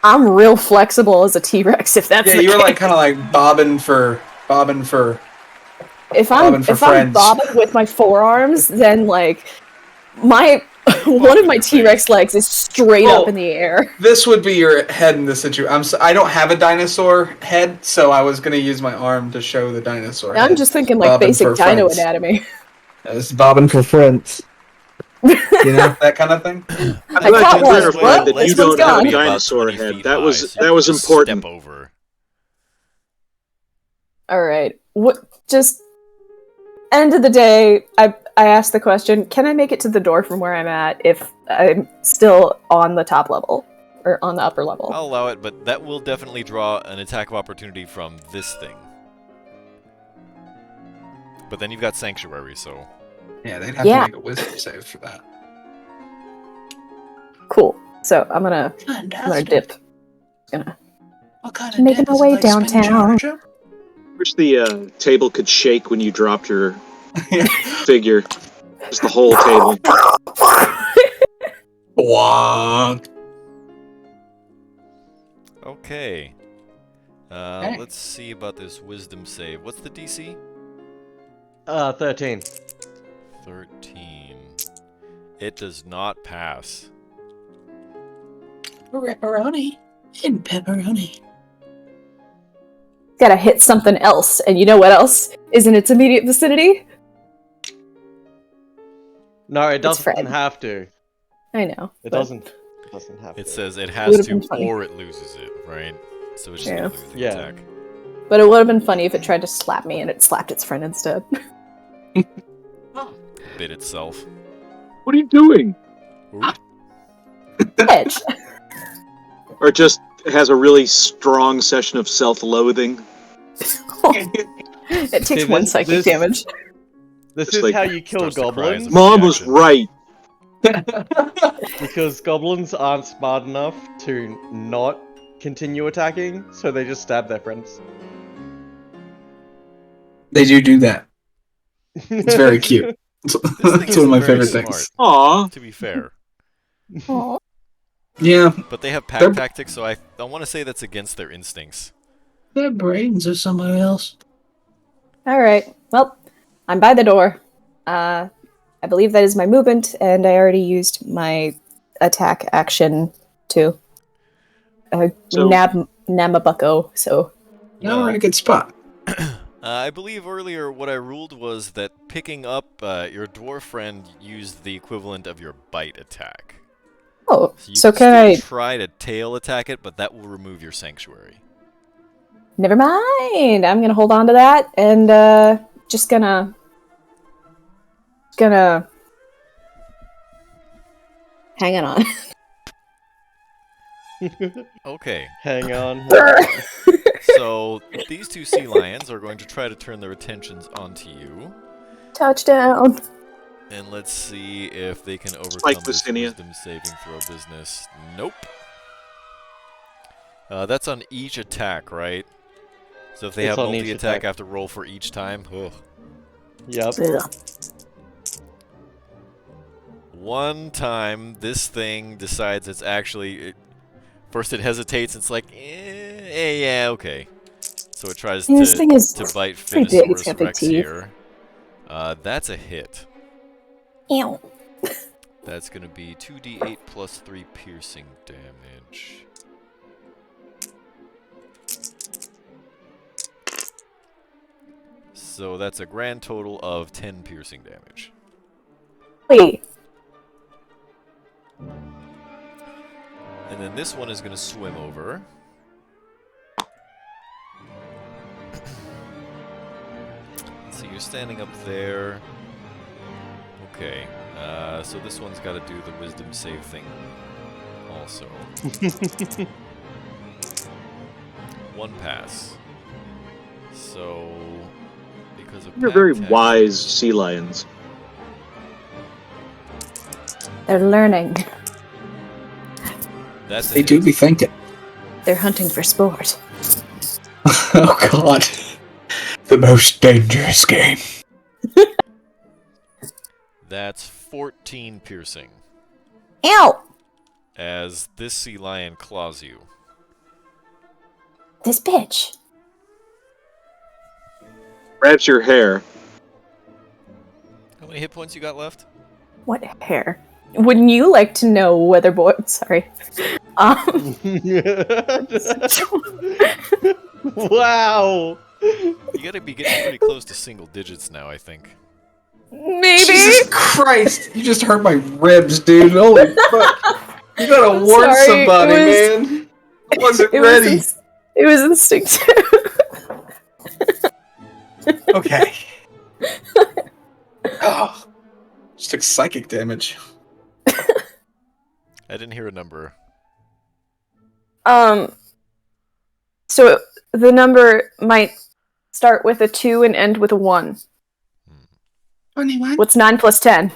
I'm real flexible as a T-Rex. If that's Yeah, the you were case. kind of bobbing for If bobbing I'm for if I'm friends. bobbing with my forearms, then my one of my T-Rex legs is straight up in the air. This would be your head in this situation. I don't have a dinosaur head, so I was gonna use my arm to show the dinosaur. I'm head. just thinking Bobbing basic for dino friends. anatomy. It's bobbing for friends. You know, that kind of thing. I'm glad caught you one. clarified Well, that this you one's don't have gone. a dinosaur head. That was Just important. Step over. All right. What? Just end of the day, I asked the question: can I make it to the door from where I'm at if I'm still on the top level or on the upper level? I'll allow it, but that will definitely draw an attack of opportunity from this thing. But then you've got Sanctuary, so... Yeah, they'd have Yeah. to make a wisdom save for that. Cool. So I'm gonna dip. Gonna making my way downtown. Wish the table could shake when you dropped your figure. Just the whole table. Wonk. Okay. Okay. Let's see about this wisdom save. What's the DC? 13. 13. It does not pass. Pepperoni and pepperoni. Gotta hit something else, and you know what else is in its immediate vicinity? No, it It's Fred. doesn't have to. I know. It but- doesn't have It to. says it Would've has to, been funny. or it loses it, right? So it's just Yeah. gonna lose the Yeah. attack. But it would have been funny if it tried to slap me and it slapped its friend instead. Bit itself. What are you doing? Ooh. Edge. Or just has a really strong session of self-loathing. It takes See, one this- psychic this- damage. This It's is like- how you kill Starts to cry as goblins, a- Mom was Reaction. right. because goblins aren't smart enough to not continue attacking, so they just stab their friends. They do that. It's very cute. It's, This thing it's one of my isn't very favorite smart, things. Aw. to be fair. Aw. Yeah, But they have pack They're- tactics, so I want to say that's against their instincts. Their brains are somewhere else. Alright. Well, I'm by the door. I believe that is my movement, and I already used my attack action too. So- Namabucko, so Now we're in a good spot. I believe earlier what I ruled was that picking up your dwarf friend used the equivalent of your bite attack. oh, So you so can can still try to tail attack it, but that will remove your sanctuary. Never mind. I'm gonna hold on to that and just gonna hang on. Okay, Hang on. so these two sea lions are going to try to turn their attentions onto you. Touchdown. And let's see if they can overcome Like this Lucinia. wisdom saving throw business. Nope. That's on each attack, right? So if they It's have on each multi-attack, attack. I have to roll for each time. Ugh. Yep. Ugh. One time, this thing decides it's actually... first it hesitates, it's like, yeah, okay. So it tries This thing is to bite pretty big, it's Finosaurus got big Rex teeth. here. That's a hit. Ew. That's going to be 2d8 plus 3 piercing damage. So that's a grand total of 10 piercing damage. Wait. And then this one is going to swim over. So you're standing up there. Okay. So this one's got to do the wisdom save thing also. One pass. So, because of You're very pack wise tactics- sea lions. They're learning. That's a They do hit. be thinking. They're hunting for sport. Oh god. The most dangerous game. That's 14 piercing Ow! as this sea lion claws you. This bitch. Grabs your hair. How many hit points you got left? What hair? Wouldn't you like to know, Weatherboard? Sorry. Wow. You gotta be getting pretty close to single digits now, I think. Maybe. Jesus Christ! You just hurt my ribs, dude. Holy fuck. You gotta I'm warn sorry, somebody, it was- man. I wasn't It ready. it was instinctive. Okay. Oh. Just took psychic damage. I didn't hear a number. So the number might start with a 2 and end with a 1. 21? What's 9 plus 10?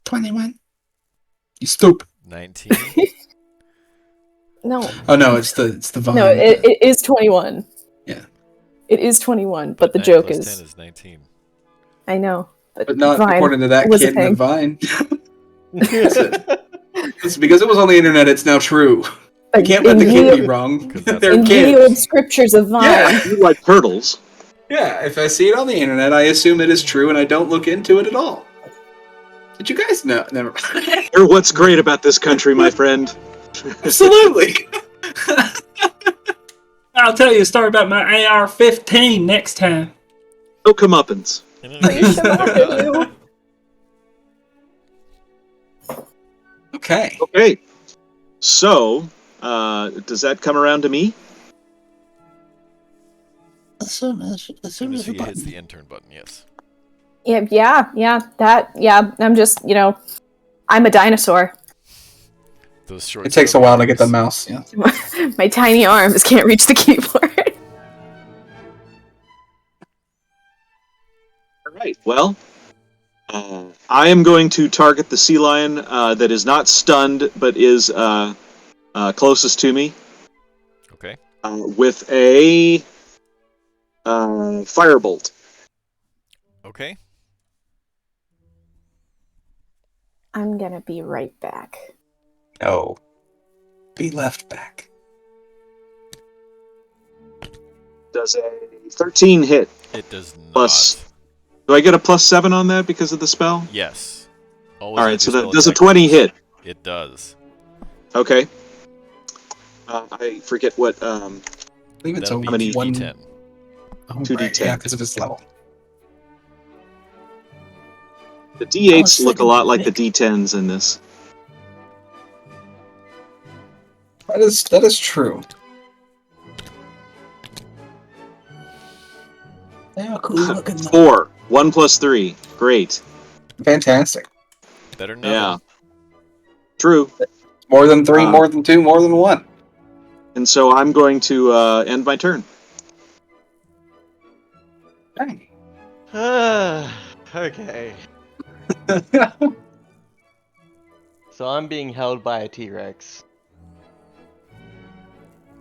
21? You stupid. 19. No. Oh no, it's the vine. No, it is 21. Yeah. It is 21, but the 9 joke plus is... 10 is 19. I know. But not Vine according to that was a kid in the thing. vine. It's because it was on the internet, it's now true. You can't let the kid be wrong. 'Cause that's They're In the old kids. scriptures of Vine. Yeah. You like turtles. Yeah, if I see it on the internet, I assume it is true and I don't look into it at all. Did you guys know? Never mind. You're what's great about this country, my friend. Absolutely. I'll tell you a story about my AR-15 next time. No comeuppance. And then Please shut up, you. Okay. Okay. So, does that come around to me? As soon as as soon as the he hits button. the intern button, yes. I'm just, I'm a dinosaur. Those short It takes a while to get the mouse. mouse. Yeah. My tiny arms can't reach the keyboard. All right. Well, I am going to target the sea lion that is not stunned but is closest to me Okay. with a firebolt. Okay. I'm gonna be right back. No. Be left back. Does a 13 hit? It does not. Plus- Do I get a +7 on that because of the spell? Yes. Always All add right. So your that spell does a attack 20 bonus. hit? It does. Okay. I forget what. I believe it's That'll a be one. 2d10. Oh, 2d10. right, yeah, because of his level. The D8s I was look a lot like the thinking- D10s in this. That is true. Yeah, cool looking. 4. 1 plus 3. Great. Fantastic. Better than Yeah. nothing. True. More than 3, Uh, more than 2, more than 1. And so I'm going to end my turn. Dang. Okay. So I'm being held by a T-Rex.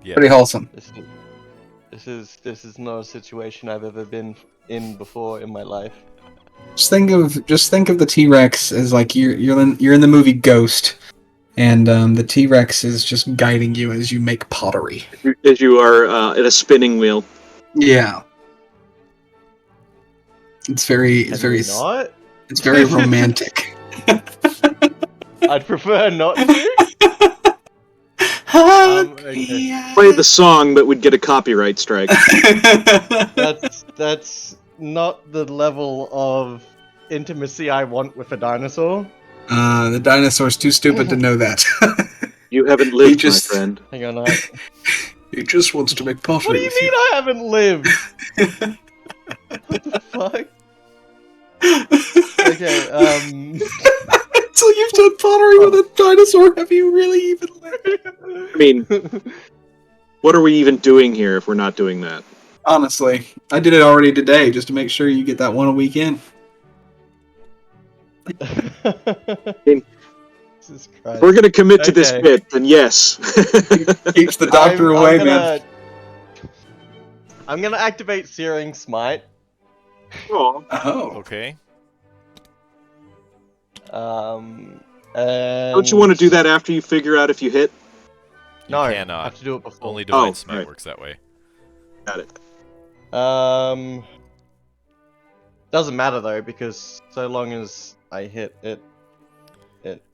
Yeah. Pretty wholesome. This is not a situation I've ever been in before in my life. Just think of the T-Rex as like you're in the movie Ghost, and the T-Rex is just guiding you as you make pottery. As you are at a spinning wheel. Yeah. It's very Not? it's very romantic. I'd prefer not to. Okay. Play the song, but would get a copyright strike. That's not the level of intimacy I want with a dinosaur. The dinosaur's too stupid to know that. You haven't lived, just- my friend. Hang on, He just wants to make pottery what do you mean I haven't lived? What the fuck? Okay, Until you've done pottery with a dinosaur, have you really even lived? I mean, what are we even doing here if we're not doing that? Honestly, I did it already today just to make sure you get that one a weekend. Jesus If Christ. we're going to commit to this Okay. bit, then yes. Keeps the doctor away, man. I'm gonna activate Searing Smite. Aw. Oh. Okay. And... Don't you want to do that after you figure out if you hit? You No, I cannot. have to do it before. Only Divine Oh, Smite right. works that way. Got it. Doesn't matter though, because so long as I hit it.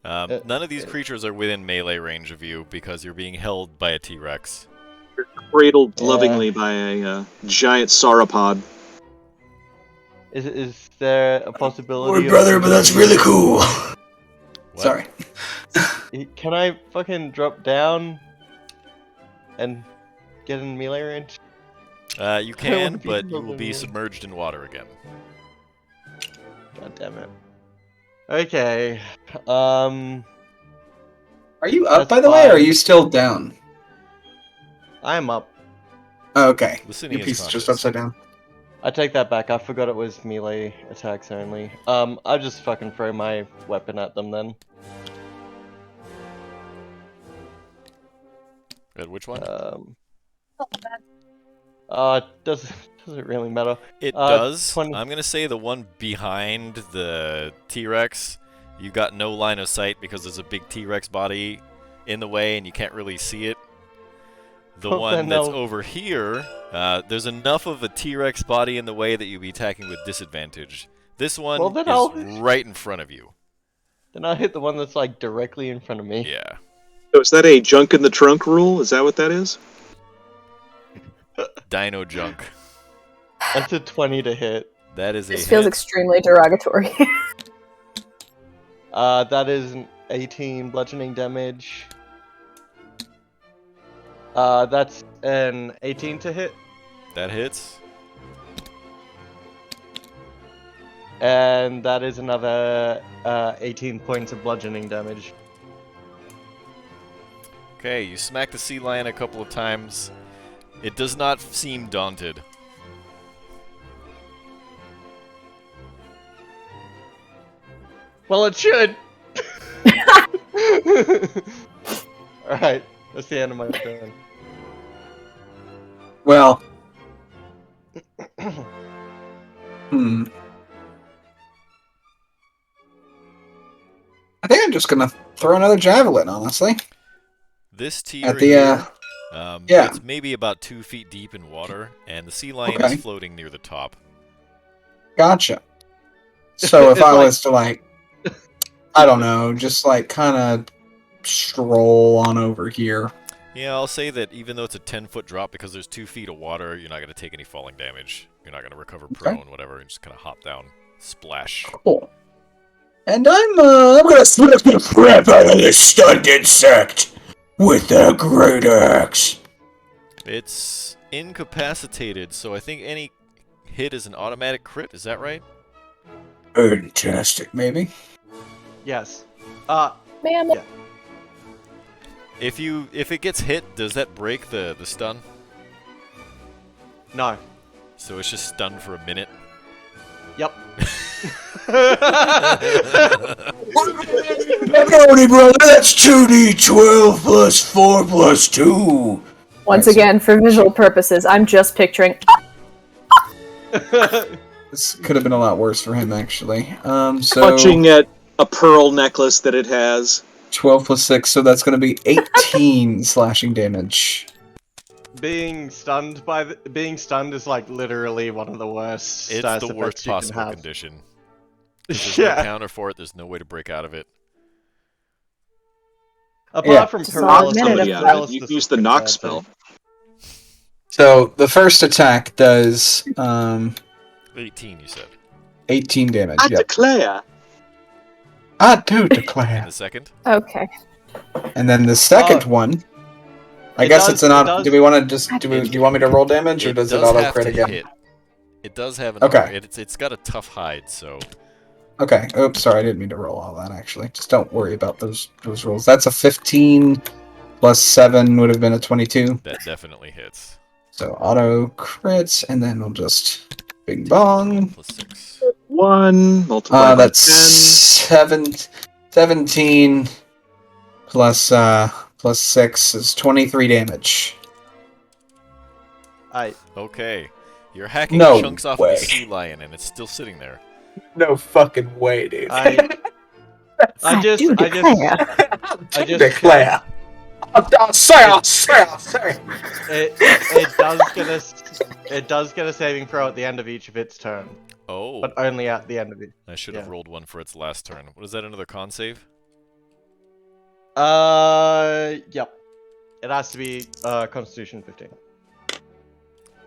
None of these creatures are within melee range of you because you're being held by a T-Rex. You're cradled Yeah. lovingly by a giant sauropod. Is there a possibility? Poor of- brother, but that's really cool. What? Sorry. Can I fucking drop down and get in melee range? You I don't can, wanna be but you held will in be melee. submerged in water again. God damn it. Okay. Are you up, That's by the way, or are fine. you still down? I'm up. Oh, okay. Listening Your is piece is just conscious. upside down. I take that back. I forgot it was melee attacks only. I'll just fucking throw my weapon at them then. Good, which one? Doesn't really matter. It 20. does. I'm gonna say the one behind the T-Rex. You've got no line of sight because there's a big T-Rex body in the way and you can't really see it. The Well, one then that's I'll- over here, there's enough of a T-Rex body in the way that you'll be attacking with disadvantage. This one Well, then is I'll- right in front of you. Then I'll hit the one that's like directly in front of me. Yeah. So is that a junk in the trunk rule? Is that what that is? Dino junk. That's a 20 to hit. That is a This feels hit. extremely derogatory. That is an 18 bludgeoning damage. That's an 18 to hit. That hits. And that is another 18 points of bludgeoning damage. Okay, you smack the sea lion a couple of times. It does not seem daunted. Well, it should! Alright, that's the end of my turn. Well. I think I'm just gonna throw another javelin, honestly. This tier At the, here, yeah. it's maybe about 2 feet deep in water, and the sea lion Okay. is floating near the top. Gotcha. So if It's I like- was to like, I don't know, just like kind of stroll on over here. Yeah, I'll say that even though it's a 10-foot drop, because there's 2 feet of water, you're not going to take any falling damage. You're not going to recover prone, whatever, and just kind of hop down. Splash. Cool. And I'm gonna Smack the crap out of this stunned insect with the great axe. It's incapacitated, so I think any hit is an automatic crit, is that right? Fantastic, maybe. Yes. Ma'am. Yeah. If it gets hit, does that break the stun? No. So it's just stunned for a minute? Yep. Pepperoni, brother, that's 2d12 plus 4 plus 2. Once again, for visual purposes, I'm just picturing. This could have been a lot worse for him, actually. So Clutching at a pearl necklace that it has. 12 plus 6, so that's going to be 18 slashing damage. Being stunned is like literally one of the worst. It's status the worst effects you can possible have. condition. There's no Yeah. counter for it, there's no way to break out of it. Apart from Just paralysis, knock somebody out. paralysis You is use the pretty knock bad, spell. too. So the first attack does 18, you said. 18 damage. I Yep. declare. I do And declare. the second? Okay. And then the second one, I It guess does- it's an it auto. does- Do we want to just do you want me to roll damage or does it auto have crit to again? hit. It does have an Okay. auto. It's got a tough hide, so Okay. Oops, sorry, I didn't mean to roll all that actually. Just don't worry about those rolls. That's a 15 plus 7 would have been a 22. that definitely hits. So auto crits, and then we'll just bing bong. Plus 6. 1 multiplied by That's 10. 17 plus 6 is 23 damage. Okay. You're hacking No chunks off way. of the sea lion, and it's still sitting there. No fucking way, dude. I just declare. Say. it does get a saving throw at the end of each of its turn, Oh. but only at the end of it. I should have yeah. rolled one for its last turn. What is that, another con save? Yep. It has to be Constitution 15.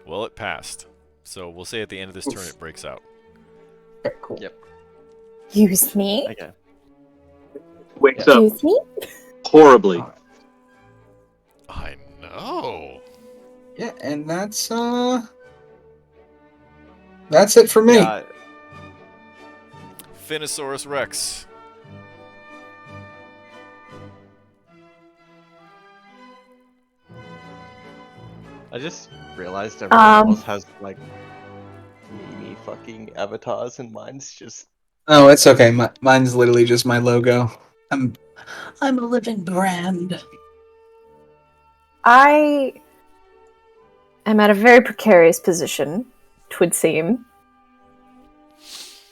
Well, it passed. So we'll say at the end of this turn it breaks out. Okay, cool. Yep. Use me. Okay. Wakes up Use me. horribly. I know. Yeah, and that's it for me. Yeah, Phinosaurus Rex. I just realized everyone else has like meme fucking avatars and mine's just Oh, it's okay. Mine's literally just my logo. I'm a living brand. I am at a very precarious position, twould seem.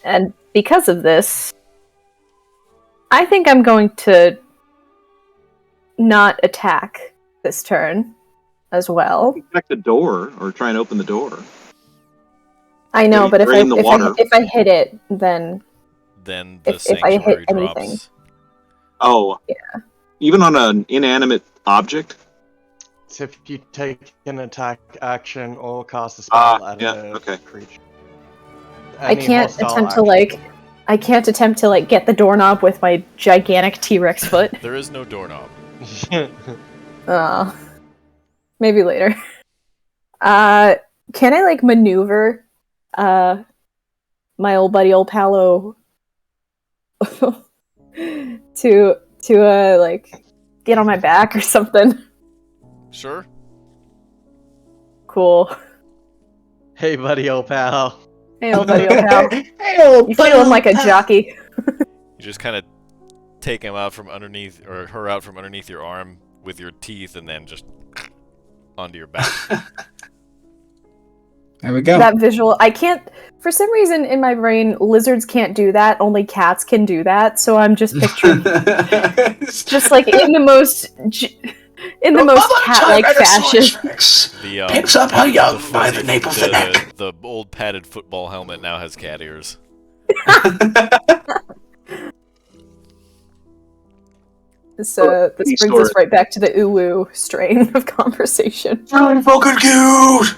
And because of this, I think I'm going to not attack this turn as well. Check the door or try and open the door. I know, Maybe but drain the water. if I hit it, then Then the If I hit sanctuary anything. drops. Oh. Yeah. Even on an inanimate object? so if you take an attack action or cast a spell at yeah, a okay. creature. I Any can't hostile attempt to action. I can't attempt to get the doorknob with my gigantic T-Rex foot. There is no doorknob. Maybe later. Can I maneuver my old buddy old Palo to get on my back or something? Sure. Cool. Hey buddy old pal. Hey old buddy old pal. Hey, old You feeling like a jockey? You just kind of take him out from underneath, or her out from underneath your arm with your teeth, and then just onto your back. There we go. That visual, I can't, for some reason in my brain, lizards can't do that, only cats can do that, so I'm just picturing, just in the most cat-like fashion. The, Picks up a young the by the fuzzy- nape of the neck. the old padded football helmet now has cat ears. This brings us right back to the uwu strain of conversation. Really fucking cute!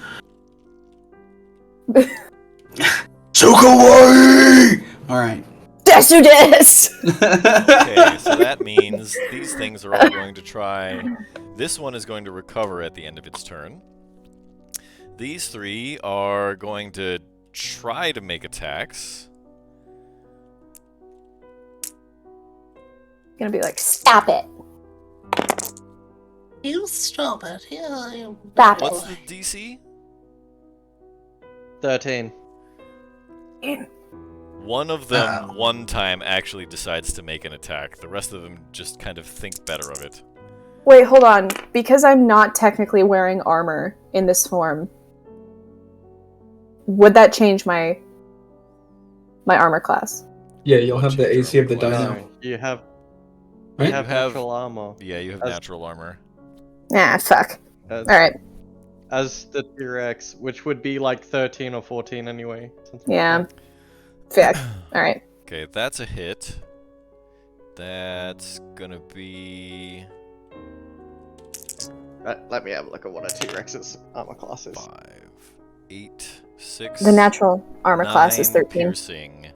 So kawaii! Alright. Desu des! Okay, so that means these things are all going to try. This one is going to recover at the end of its turn. These three are going to try to make attacks. Gonna be like, stop it. You stop it. Yeah, Stop What's it. the DC? 13. One of them one time actually decides to make an attack. The rest of them just kind of think better of it. Wait, hold on. Because I'm not technically wearing armor in this form, would that change my armor class? Yeah, you'll have the AC of the Well, dino. No, you have Right? you have You have- natural armor. Yeah, you have As- natural armor. Nah, fuck. As, Alright. as the T-Rex, which would be like 13 or 14 anyway. something like Yeah. that. Fuck. Alright. Okay, that's a hit. That's gonna be Let me have a look at what a T-Rex's armor class is. 5, 8, 6. The natural armor class is 9 13. piercing.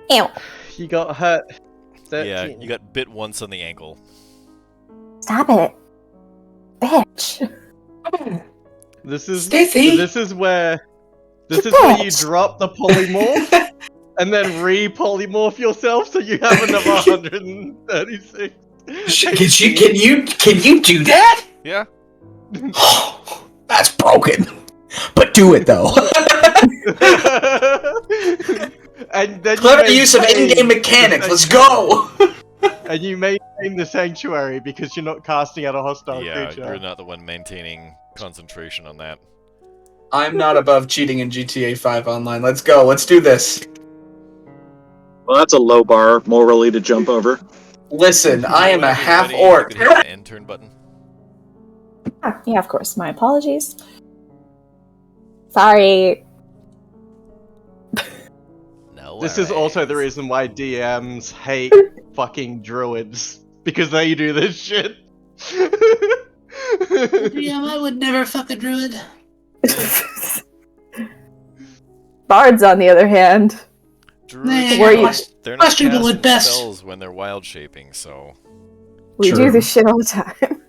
Ew. You got hurt. 13. Yeah, you got bit once on the ankle. Stop it. Bitch. This is Stacey? this is where you drop the polymorph and then re-polymorph yourself, so you have another 136. Can you do that? Yeah. That's broken. But do it though. And then Clever you use of maintain in-game the mechanics. Let's sanctuary. go. And you maintain the sanctuary because you're not casting at a hostile Yeah, creature. you're not the one maintaining concentration on that. I'm not above cheating in GTA 5 online. Let's go. Let's do this. Well, that's a low bar morally to jump over. Listen, I am a Whenever you're half ready, you orc. could hit the end turn button. Ah, yeah, of course. My apologies. Sorry. No. This is also the reason why DMs hate fucking druids, because they do this shit. Yeah, I would never fuck a druid. Bards, on the other hand. Druids, Were you- they're not Questionable casting at best. spells when they're wild shaping, so. We True. do this shit all the time.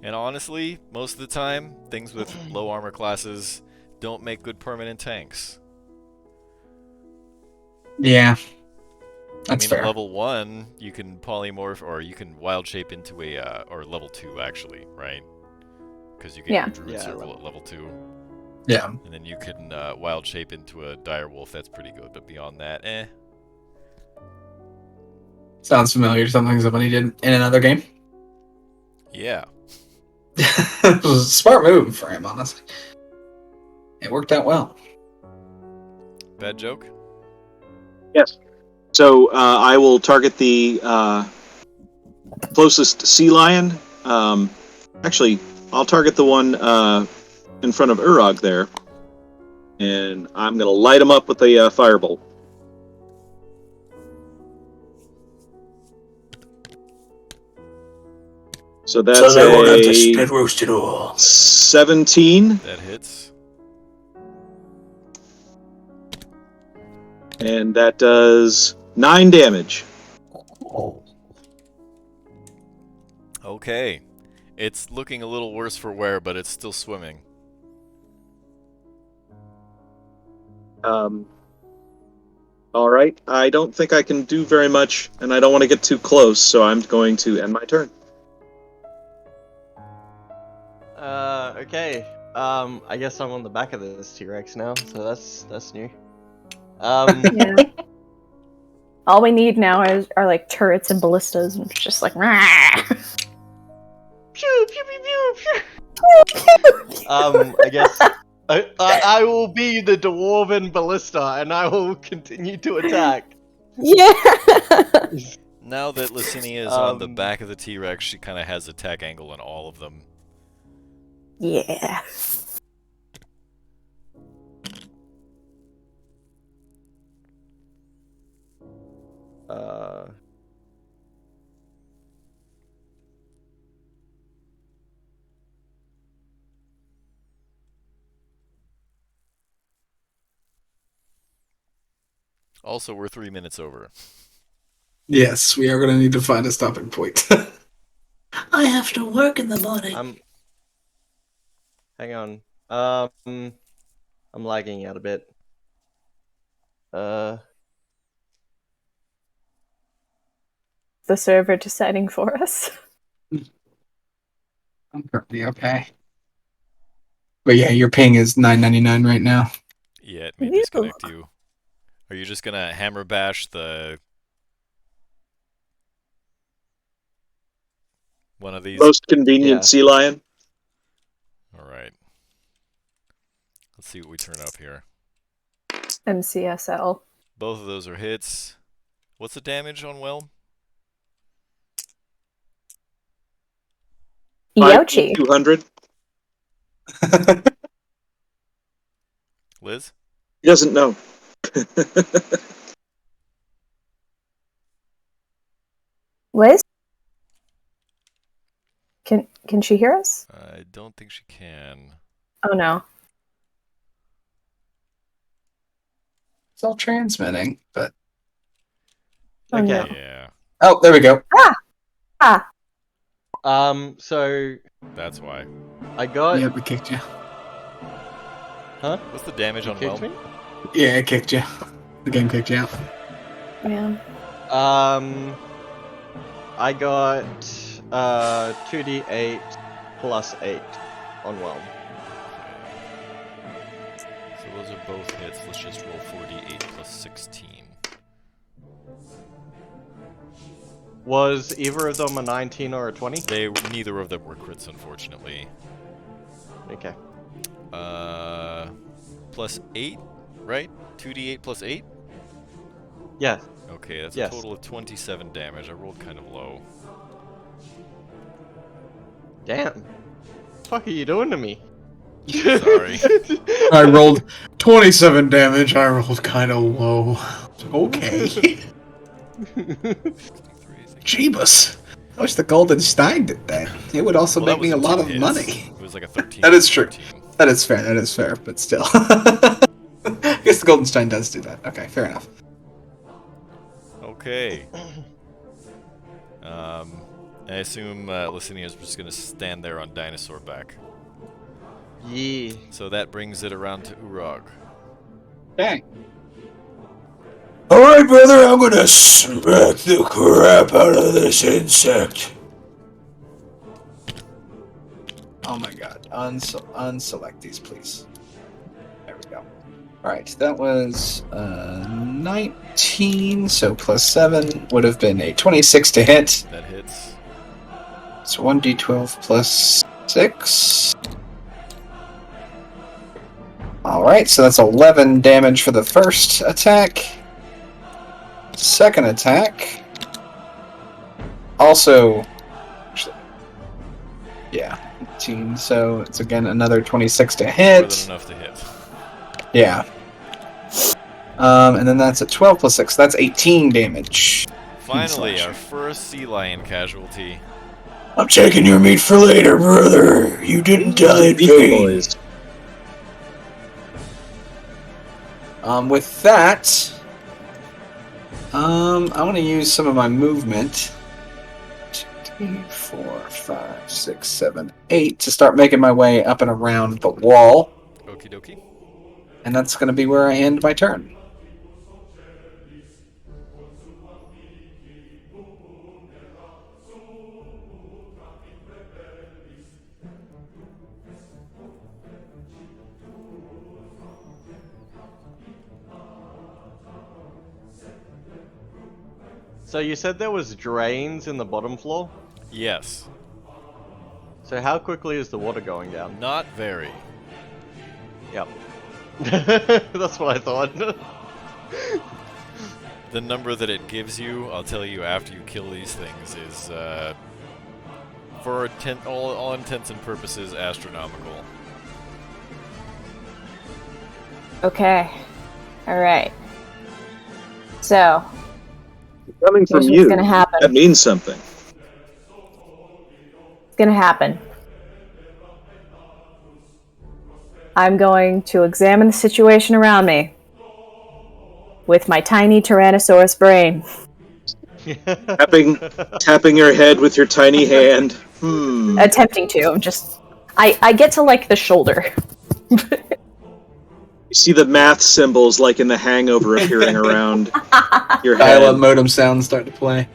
And honestly, most of the time, things with low armor classes don't make good permanent tanks. Yeah. I That's mean, fair. at level 1, you can polymorph, or you can wild shape into a, or level 2 actually, right? Because you get Yeah. your druid Yeah, circle at level 2. Yeah. And then you can wild shape into a dire wolf, that's pretty good, but beyond that, eh. Sounds familiar to something somebody did in another game. Yeah. It was a smart move for him, honestly. It worked out well. Bad joke? Yes. So I will target the closest sea lion. Actually, I'll target the one in front of Urog there. And I'm going to light him up with a firebolt. So that's So they won't have to a split roast it all. 17. That hits. And that does 9 damage. Okay. It's looking a little worse for wear, but it's still swimming. All right. I don't think I can do very much, and I don't want to get too close, so I'm going to end my turn. Okay. I guess I'm on the back of this T-Rex now, so that's new. Yeah. All we need now are like turrets and ballistas, and it's just like. Rah! Pew, pew, pew, pew, pew. I guess I will be the dwarven ballista, and I will continue to attack. Yeah. Now that Licinia is on the Um, back of the T-Rex, she kind of has attack angle on all of them. Yeah. Also, we're 3 minutes over. Yes, we are going to need to find a stopping point. I have to work in the morning. Hang on. I'm lagging out a bit. The server deciding for us. I'm currently okay. But yeah, your ping is 999 right now. Yeah, it may Ew. disconnect you. Are you just gonna hammer bash the one of these? Most convenient Yeah. sea lion. All right. Let's see what we turn up here. MCSL. Both of those are hits. What's the damage on Whelm? Yochi. 200. Liz? He doesn't know. Liz? Can she hear us? I don't think she can. Oh no. It's all transmitting, but... Oh, Okay. no. Yeah, Oh, there we go. So that's why. I got. Yeah, we kicked you. Huh? What's the damage You on kicked Whelm? me? Yeah, it kicked you. The game kicked you out. Man. I got 2d8 plus 8 on Whelm. So those are both hits. Let's just roll 4d8 plus 16. Was either of them a 19 or a 20? Neither of them were crits, unfortunately. Okay. Plus 8, right? 2d8 plus 8? Yeah. Okay, that's Yes. a total of 27 damage. I rolled kind of low. Damn. What the fuck are you doing to me? Sorry. I rolled 27 damage. I rolled kind of low. Okay. Jeebus. I wish the Golden Stein did that. It would also Well, that make me was a lot two of hits. money. It was like a 13. That is true. 14. That is fair, but still. I guess the Golden Stein does do that. Okay, fair enough. Okay. I assume Lysinia's just gonna stand there on dinosaur back. Yeah. So that brings it around to Urag. Okay. Alright, brother, I'm gonna smack the crap out of this insect. Oh my god. Unselect these, please. There we go. Alright, that was 19, so plus 7 would have been a 26 to hit. That hits. So 1d12 plus 6. Alright, so that's 11 damage for the first attack. Second attack. Also... Actually, yeah, 18, so it's again another 26 to More hit. than enough to hit. Yeah. And then that's a 12 plus 6. That's 18 damage. Finally, Slashing. our first sea lion casualty. I'm taking your meat for later, brother. You didn't die in Beastie vain. Boys. With that, I want to use some of my movement. 2, 3, 4, 5, 6, 7, 8 to start making my way up and around the wall. Okie dokie. And that's going to be where I end my turn. So you said there was drains in the bottom floor? Yes. So how quickly is the water going down? Not very. Yep. That's what I thought. The number that it gives you, I'll tell you after you kill these things, is, for all intents and purposes, astronomical. Okay. Alright. So, Coming from Here's what's you, gonna happen. that means something. It's gonna happen. I'm going to examine the situation around me with my tiny Tyrannosaurus brain. Tapping your head with your tiny hand. Attempting to. I get to, like, the shoulder. You see the math symbols, like in The Hangover, appearing around your head. Dial-up modem sounds start to play.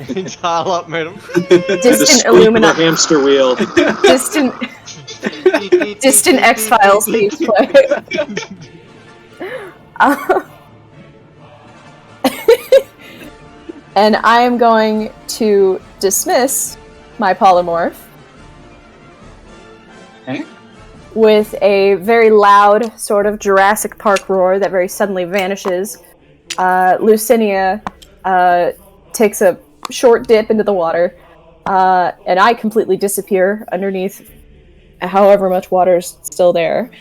Dial up, madam. The Distant squeak of a Illuminati. hamster wheel. Distant X-Files themes play. And I am going to dismiss my polymorph with a very loud sort of Jurassic Park roar that very suddenly vanishes. Lucinia takes a short dip into the water, and I completely disappear underneath however much water's still there.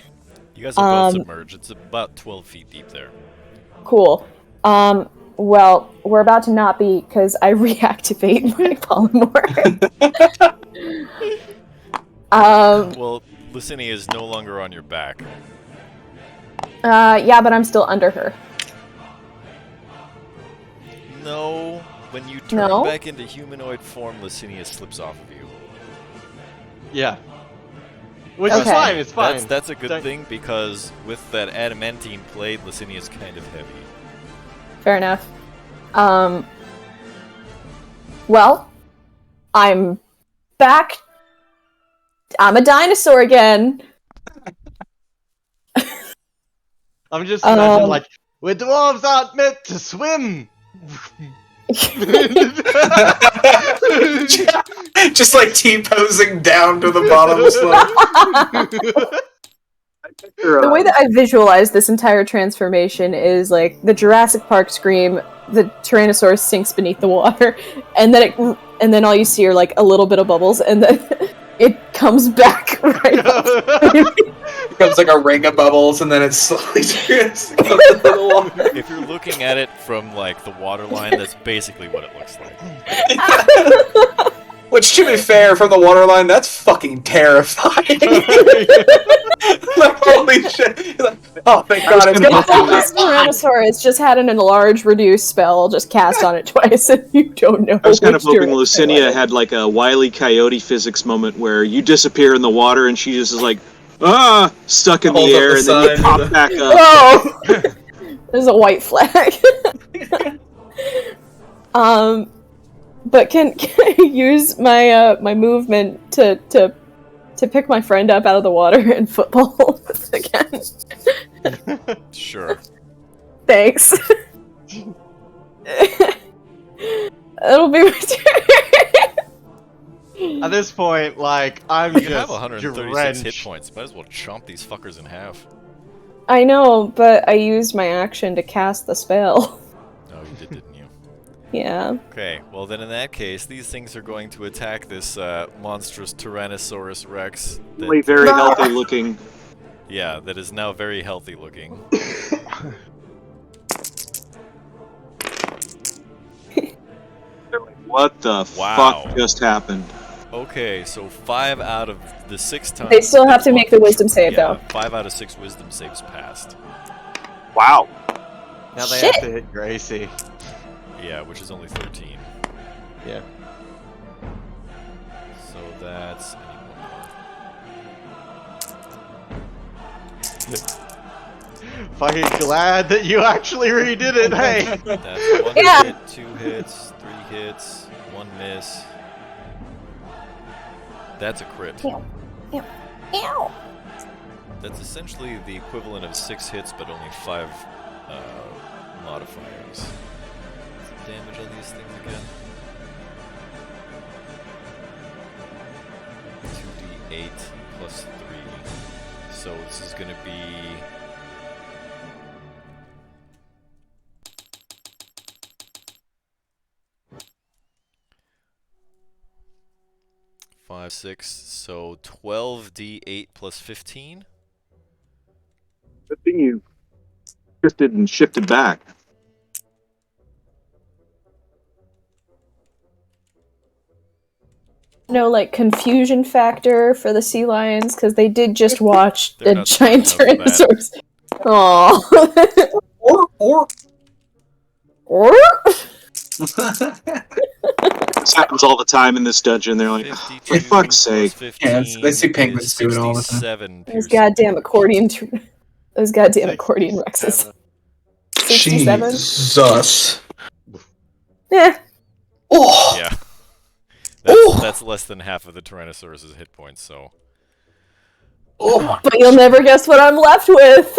You guys are both submerged. It's about 12 feet deep there. Cool. Well, we're about to not be, because I reactivate my polymorph. Well, Lucinia is no longer on your back. Yeah, but I'm still under her. No, when you turn No? back into humanoid form, Lucinia slips off of you. Yeah. Which is Okay. fine, it's fine. That's a good Don't- thing, because with that adamantine plate, Lucinia's kind of heavy. Fair enough. Well, I'm back. I'm a dinosaur again. I'm just imagining, like, we dwarves aren't meant to swim! Just like T-posing down to the bottom slope. The way that I visualize this entire transformation is like the Jurassic Park scream, the Tyrannosaurus sinks beneath the water, and then all you see are like a little bit of bubbles, and then it comes back right up. It becomes like a ring of bubbles, and then it slowly turns into the water. If you're looking at it from, like, the water line, that's basically what it looks like. Which, to be fair, from the waterline, that's fucking terrifying. Like, holy shit. Like, oh, thank God it's gonna This Tyrannosaurus just had an enlarge reduce spell just cast on it twice, and you don't know. I was kind of which hoping direction it Lucinia went. had like a Wile E. Coyote physics moment where you disappear in the water and she just is like, stuck in the Holds up air, the and then you sign pop with back up. Whoa! There's a white flag. But can I use my my movement to pick my friend up out of the water and football again? Sure. Thanks. It'll be my turn. At this point, like, I'm You just have 136 drenched. hit points. Might as well chomp these fuckers in half. I know, but I used my action to cast the spell. Oh, you did, didn't you? Yeah. Okay, well then in that case, these things are going to attack this monstrous Tyrannosaurus Rex. Really very healthy looking. Yeah, that is now very healthy looking. They're like, what the Wow. fuck just happened? Okay, so 5 out of the 6 times... They still have to they've make the wisdom save, yeah, though. 5 out of 6 wisdom saves passed. Wow. Now they Shit. have to hit Gracie. Yeah, which is only 13. Yeah. So that's... I need one more. Fucking glad that you actually redid it, hey! That's 1 Yeah. hit, 2 hits, 3 hits, 1 miss. That's a crit. Ew. That's essentially the equivalent of 6 hits, but only 5 modifiers. What's the damage on these things again? 2d8 plus 3. So this is going to be... Five, 6, so 12d8 plus 15? Good thing you shifted and shifted back. no, like, confusion factor for the sea lions? Because they did just watch They're a not giant smart enough for Tyrannosaurus. Aww. Or This happens all the time in this dungeon. They're like, for 52 fuck's plus sake. 15 Yeah, they see penguins is do it all the time. 67 Those piercing goddamn damage. accordion. Those goddamn accordion Rexes. 67? Jesus. Yeah. Oh. Yeah. Oh. That's less than half of the Tyrannosaurus' hit points, so... Oh. But you'll never guess what I'm left with.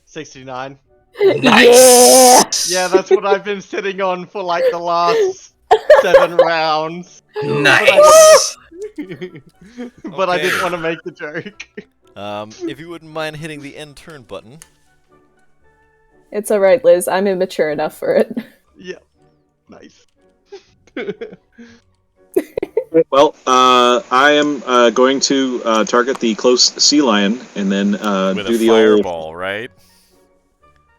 69. Nice. Yeah, that's what I've been sitting on for like the last 7 rounds. Nice. But I Okay. didn't want to make the joke. If you wouldn't mind hitting the end turn button. It's alright, Liz. I'm immature enough for it. Yeah. Nice. Well, I am going to target the close sea lion and then With do a the fireball, right?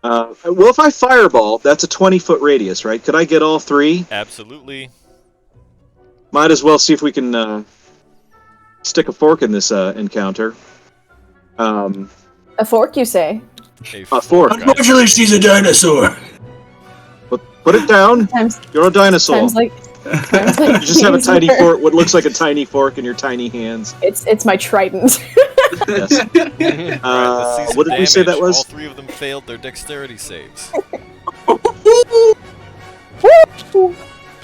old. Well, if I fireball, that's a 20-foot radius, right? Could I get all 3? Absolutely. Might as well see if we can stick a fork in this encounter. A fork, you say? A fork. Unfortunately, she's a dinosaur. Put it down. Times, You're a dinosaur. times like You just have a tiny easier. fork, what looks like a tiny fork in your tiny hands. It's my trident. Yes. Alright, let's see some What did we say that damage. was? All 3 of them failed their dexterity saves.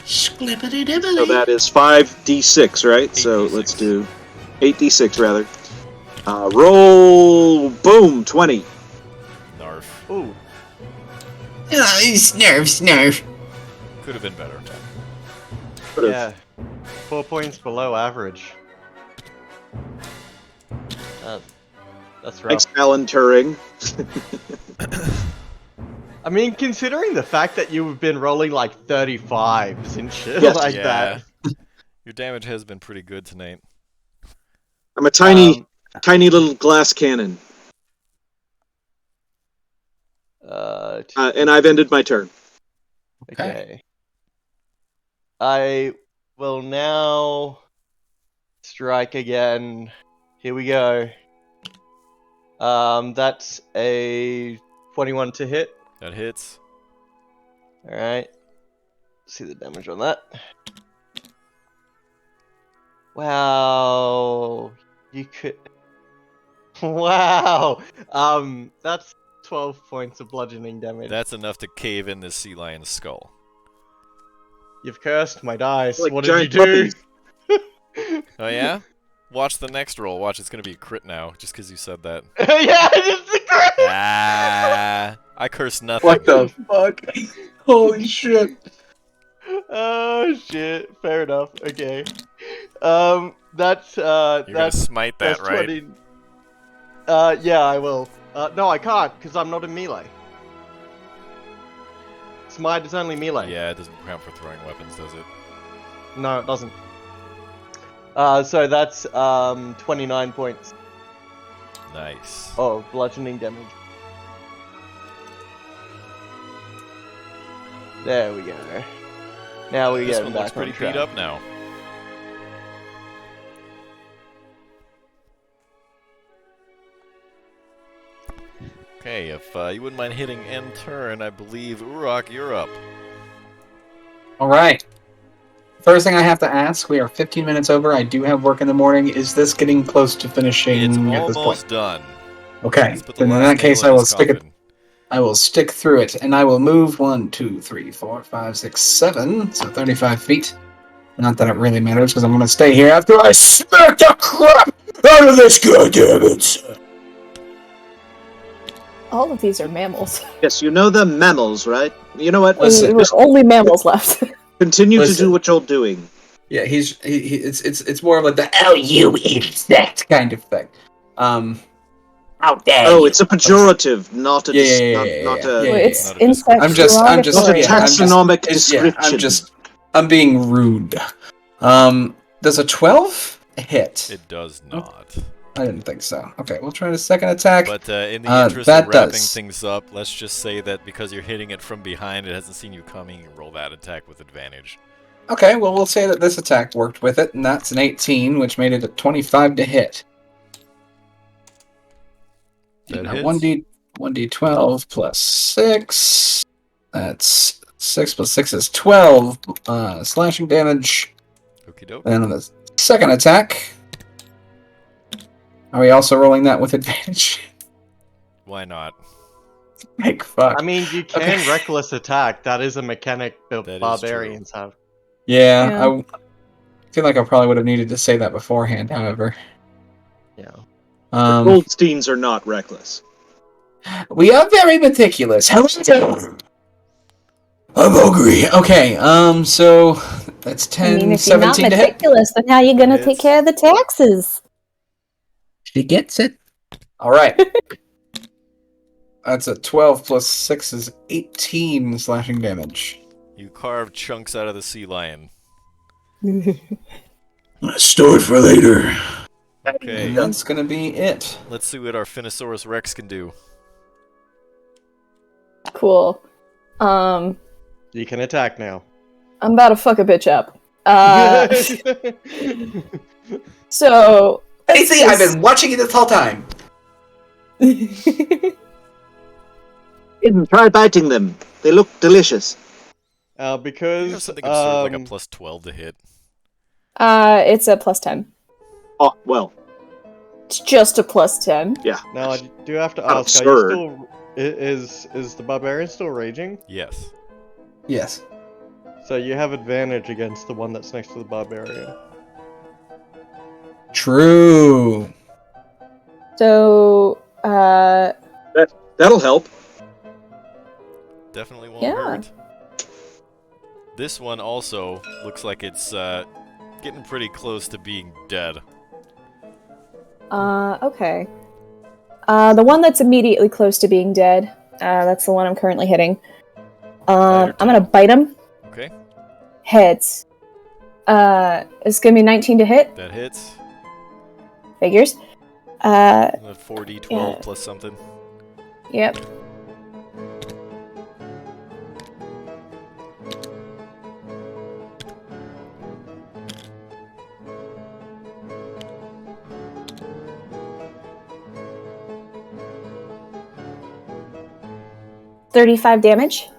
Splippity So dibbly. that is 5d6, right? So 8d6. let's do 8d6 rather. Roll, boom, 20. Narf. Ooh. Snurf. Could have been better. Could've- Yeah. 4 points below average. That's rough. Thanks, Alan Turing. I mean, considering the fact that you've been rolling like 35s and shit Yes. like Yeah. that. Your damage has been pretty good tonight. I'm a tiny little glass cannon. And I've ended my turn. Okay. I will now strike again. Here we go. That's a 21 to hit. That hits. Alright. See the damage on that. Wow. You could... Wow! That's 12 points of bludgeoning damage. That's enough to cave in this sea lion's skull. You've cursed my dice. Like what did you giant do? Oh yeah? Watch the next roll. Watch, it's gonna be a crit now, just because you said that. Yeah, it's a crit! Ah, I curse nothing. What the fuck? Holy shit. Oh shit. Fair enough. Okay. That's You're gonna that's smite that, that's right? 20. Yeah, I will. No, I can't because I'm not in melee. Smite is only melee. Yeah, it doesn't count for throwing weapons, does it? No, it doesn't. So that's 29 points Nice. of bludgeoning damage. There we go. Now we This get one back looks pretty on track. beat up now. Okay, if you wouldn't mind hitting end turn, I believe Urok, you're up. All right. First thing I have to ask, we are 15 minutes over. I do have work in the morning. Is this getting close to finishing It's at this almost point? done. Okay. Let's put the Then in last that case, nail I in will his stick it. coffin. I will stick through it, and I will move 1, 2, 3, 4, 5, 6, 7, so 35 feet. Not that it really matters, because I'm going to stay here after I smack the crap out of this goddammit. All of these are mammals. Yes, you know the mammals, right? You know what? Listen, There's only mammals left. Continue to listen. do what you're doing. Yeah, it's more of like the "oh you insect" kind of thing. How dare Oh, you. it's a pejorative, not a Yeah, dis- yeah, yeah, not, yeah, not yeah, a yeah, It's Not a insect I'm just not a derogatory. yeah, I'm just- taxonomic yeah, description. I'm being rude. Does a 12 hit? It does not. I didn't think so. Okay, we'll try the second attack. But in the interest that of wrapping does. things up, let's just say that because you're hitting it from behind, it hasn't seen you coming, you roll that attack with advantage. Okay, well, we'll say that this attack worked with it, and that's an 18, which made it a 25 to hit. That Now, hits. 1d12 plus 6. That's 6 plus 6 is 12 slashing damage. Okie doke. And on the second attack, are we also rolling that with advantage? Why not? Like, fuck. I mean, you can Okay. reckless attack. That is a mechanic that That is barbarians have. Yeah, Yeah. I feel like I probably would have needed to say that beforehand, however. Yeah. The Goldsteins are not reckless. We are very meticulous. However, I agree. Okay, so that's 10, I mean, if you're not 17 to hit. meticulous, then how are you gonna Hits. take care of the taxes? She gets it. All right. That's a 12 plus 6 is 18 slashing damage. You carve chunks out of the sea lion. Store it for later. Okay, And that's going to be it. let's see what our Phinosaurus Rex can do. Cool. You can attack now. I'm about to fuck a bitch up. So. Casey, I've been watching you this whole time. Try biting them. They look delicious. You have Because something absurd like a plus 12 to hit. It's a plus 10. Oh, well, It's just a plus 10. yeah. now I do have to Not ask: Are you absurd. still? Is the barbarian still raging? Yes. Yes. So you have advantage against the one that's next to the barbarian. True. So, That'll help. Definitely won't Yeah. hurt. This one also looks like it's getting pretty close to being dead. okay. The one that's immediately close to being dead, that's the one I'm currently hitting. I'm gonna bite him. Okay, Heads. It's gonna be 19 to hit. that hits. Figures. 4d12 Yeah. plus something. Yep. $35 damage.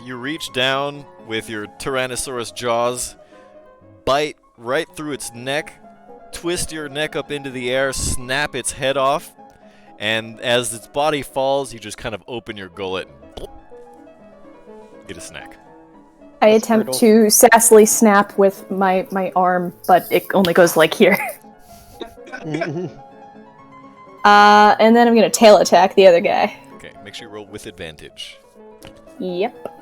You reach down with your Tyrannosaurus jaws, bite right through its neck, twist your neck up into the air, snap its head off, and as its body falls, you just kind of open your gullet and get a snack. I That's attempt brutal. to sassily snap with my arm, but it only goes like here. And then I'm gonna tail attack the other guy. Okay, make sure you roll with advantage. Yep.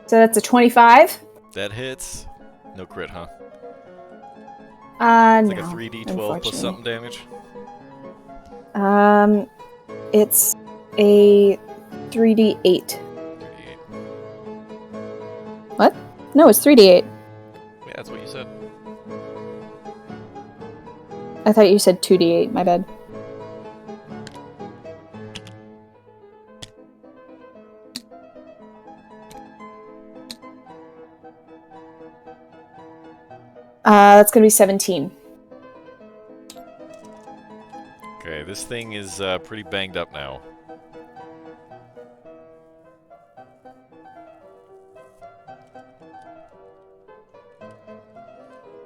So that's a 25. That hits. No crit, huh? No. It's like a 3d12 plus something damage. It's a 3d8. 3d8. What? No, it's 3d8. Yeah, that's what you said. I thought you said 2d8. My bad. That's gonna be 17. Okay, this thing is pretty banged up now.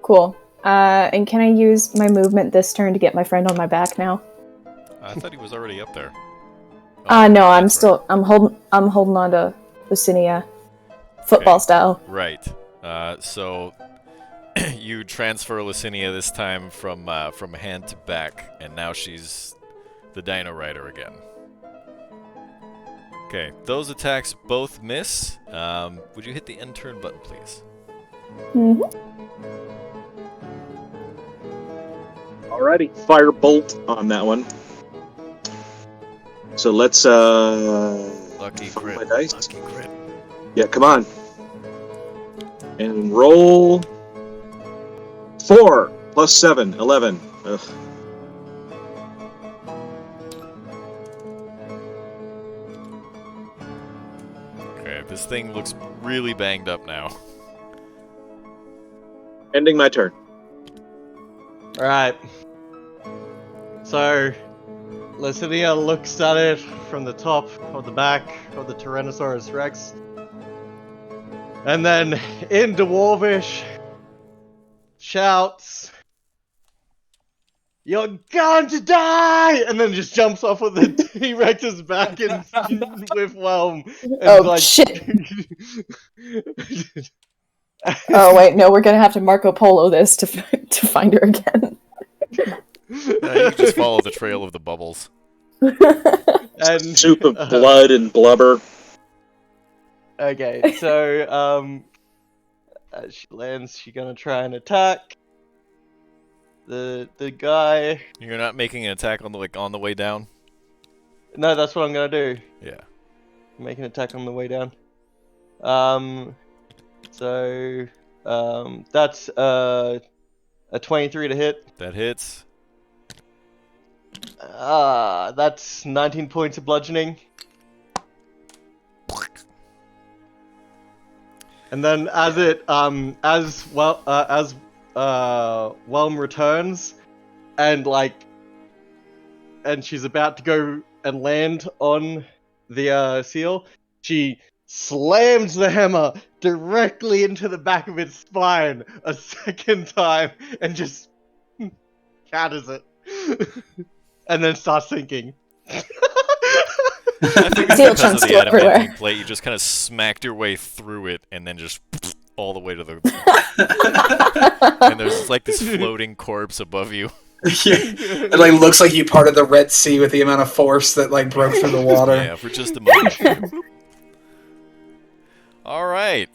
Cool. And can I use my movement this turn to get my friend on my back now? I thought he was already up there. No, I'm that's still. I'm holding on to Lucinia, football style. Right. So you transfer Lucinia this time from hand to back, and now she's the Dino Rider again. Okay, those attacks both miss. Would you hit the end turn button, please? Mm-hmm. Alrighty. Firebolt on that one. So let's Lucky crit. my dice. Lucky crit. Yeah, come on. And roll 4 plus 7, 11. Ugh. This thing looks really banged up now. Ending my turn. Alright. So, Licinia looks at it from the top of the back of the Tyrannosaurus Rex. And then, in Dwarvish, shouts, "You're going to die!" And then just jumps off of the T-Rex's back and with Whelm. And shit. Oh wait, no, we're gonna have to Marco Polo this to find her again. You can just follow the trail of the bubbles. And Soup of blood and blubber. Okay, so as she lands, she's gonna try and attack the guy. You're not making an attack on the way down? No, that's what I'm gonna do. Yeah. Make an attack on the way down. So that's a 23 to hit. That hits. That's 19 points of bludgeoning. And then as Whelm returns and she's about to go and land on the seal, she slams the hammer directly into the back of its spine a second time and just shatters it. And then starts sinking. I think it's Seal because chunks of the go everywhere. adamantine plate. You just kind of smacked your way through it and then just all the way to the... and there's like this floating corpse above you. Yeah. It like looks like you parted the Red Sea with the amount of force that like broke through the water. Yeah, for just a moment. All right.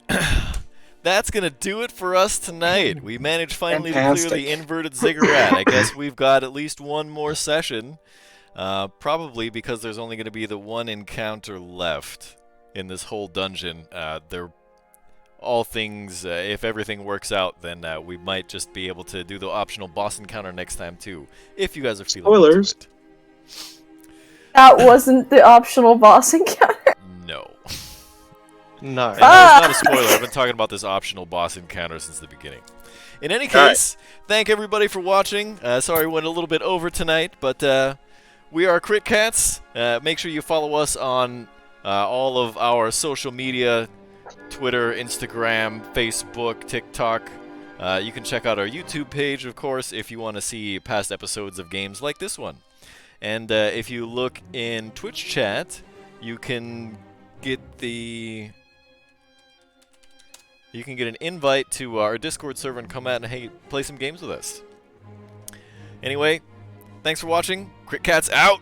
That's going to do it for us tonight. We managed finally to clear the inverted ziggurat. I guess we've got at least one more session. Probably because there's only going to be the one encounter left in this whole dungeon. They're all things, if everything works out, then we might just be able to do the optional boss encounter next time too, if you guys are feeling Spoilers. into it. That wasn't the optional boss encounter. No. No. And no, it's not a spoiler. I've been talking about this optional boss encounter since the beginning. In any case, thank everybody for watching. Sorry we went a little bit over tonight, but we are Crit Cats. Make sure you follow us on all of our social media, Twitter, Instagram, Facebook, TikTok. You can check out our YouTube page, of course, if you want to see past episodes of games like this one. And if you look in Twitch chat, you can get an invite to our Discord server and come out and play some games with us. Anyway, thanks for watching. Crit Cats out!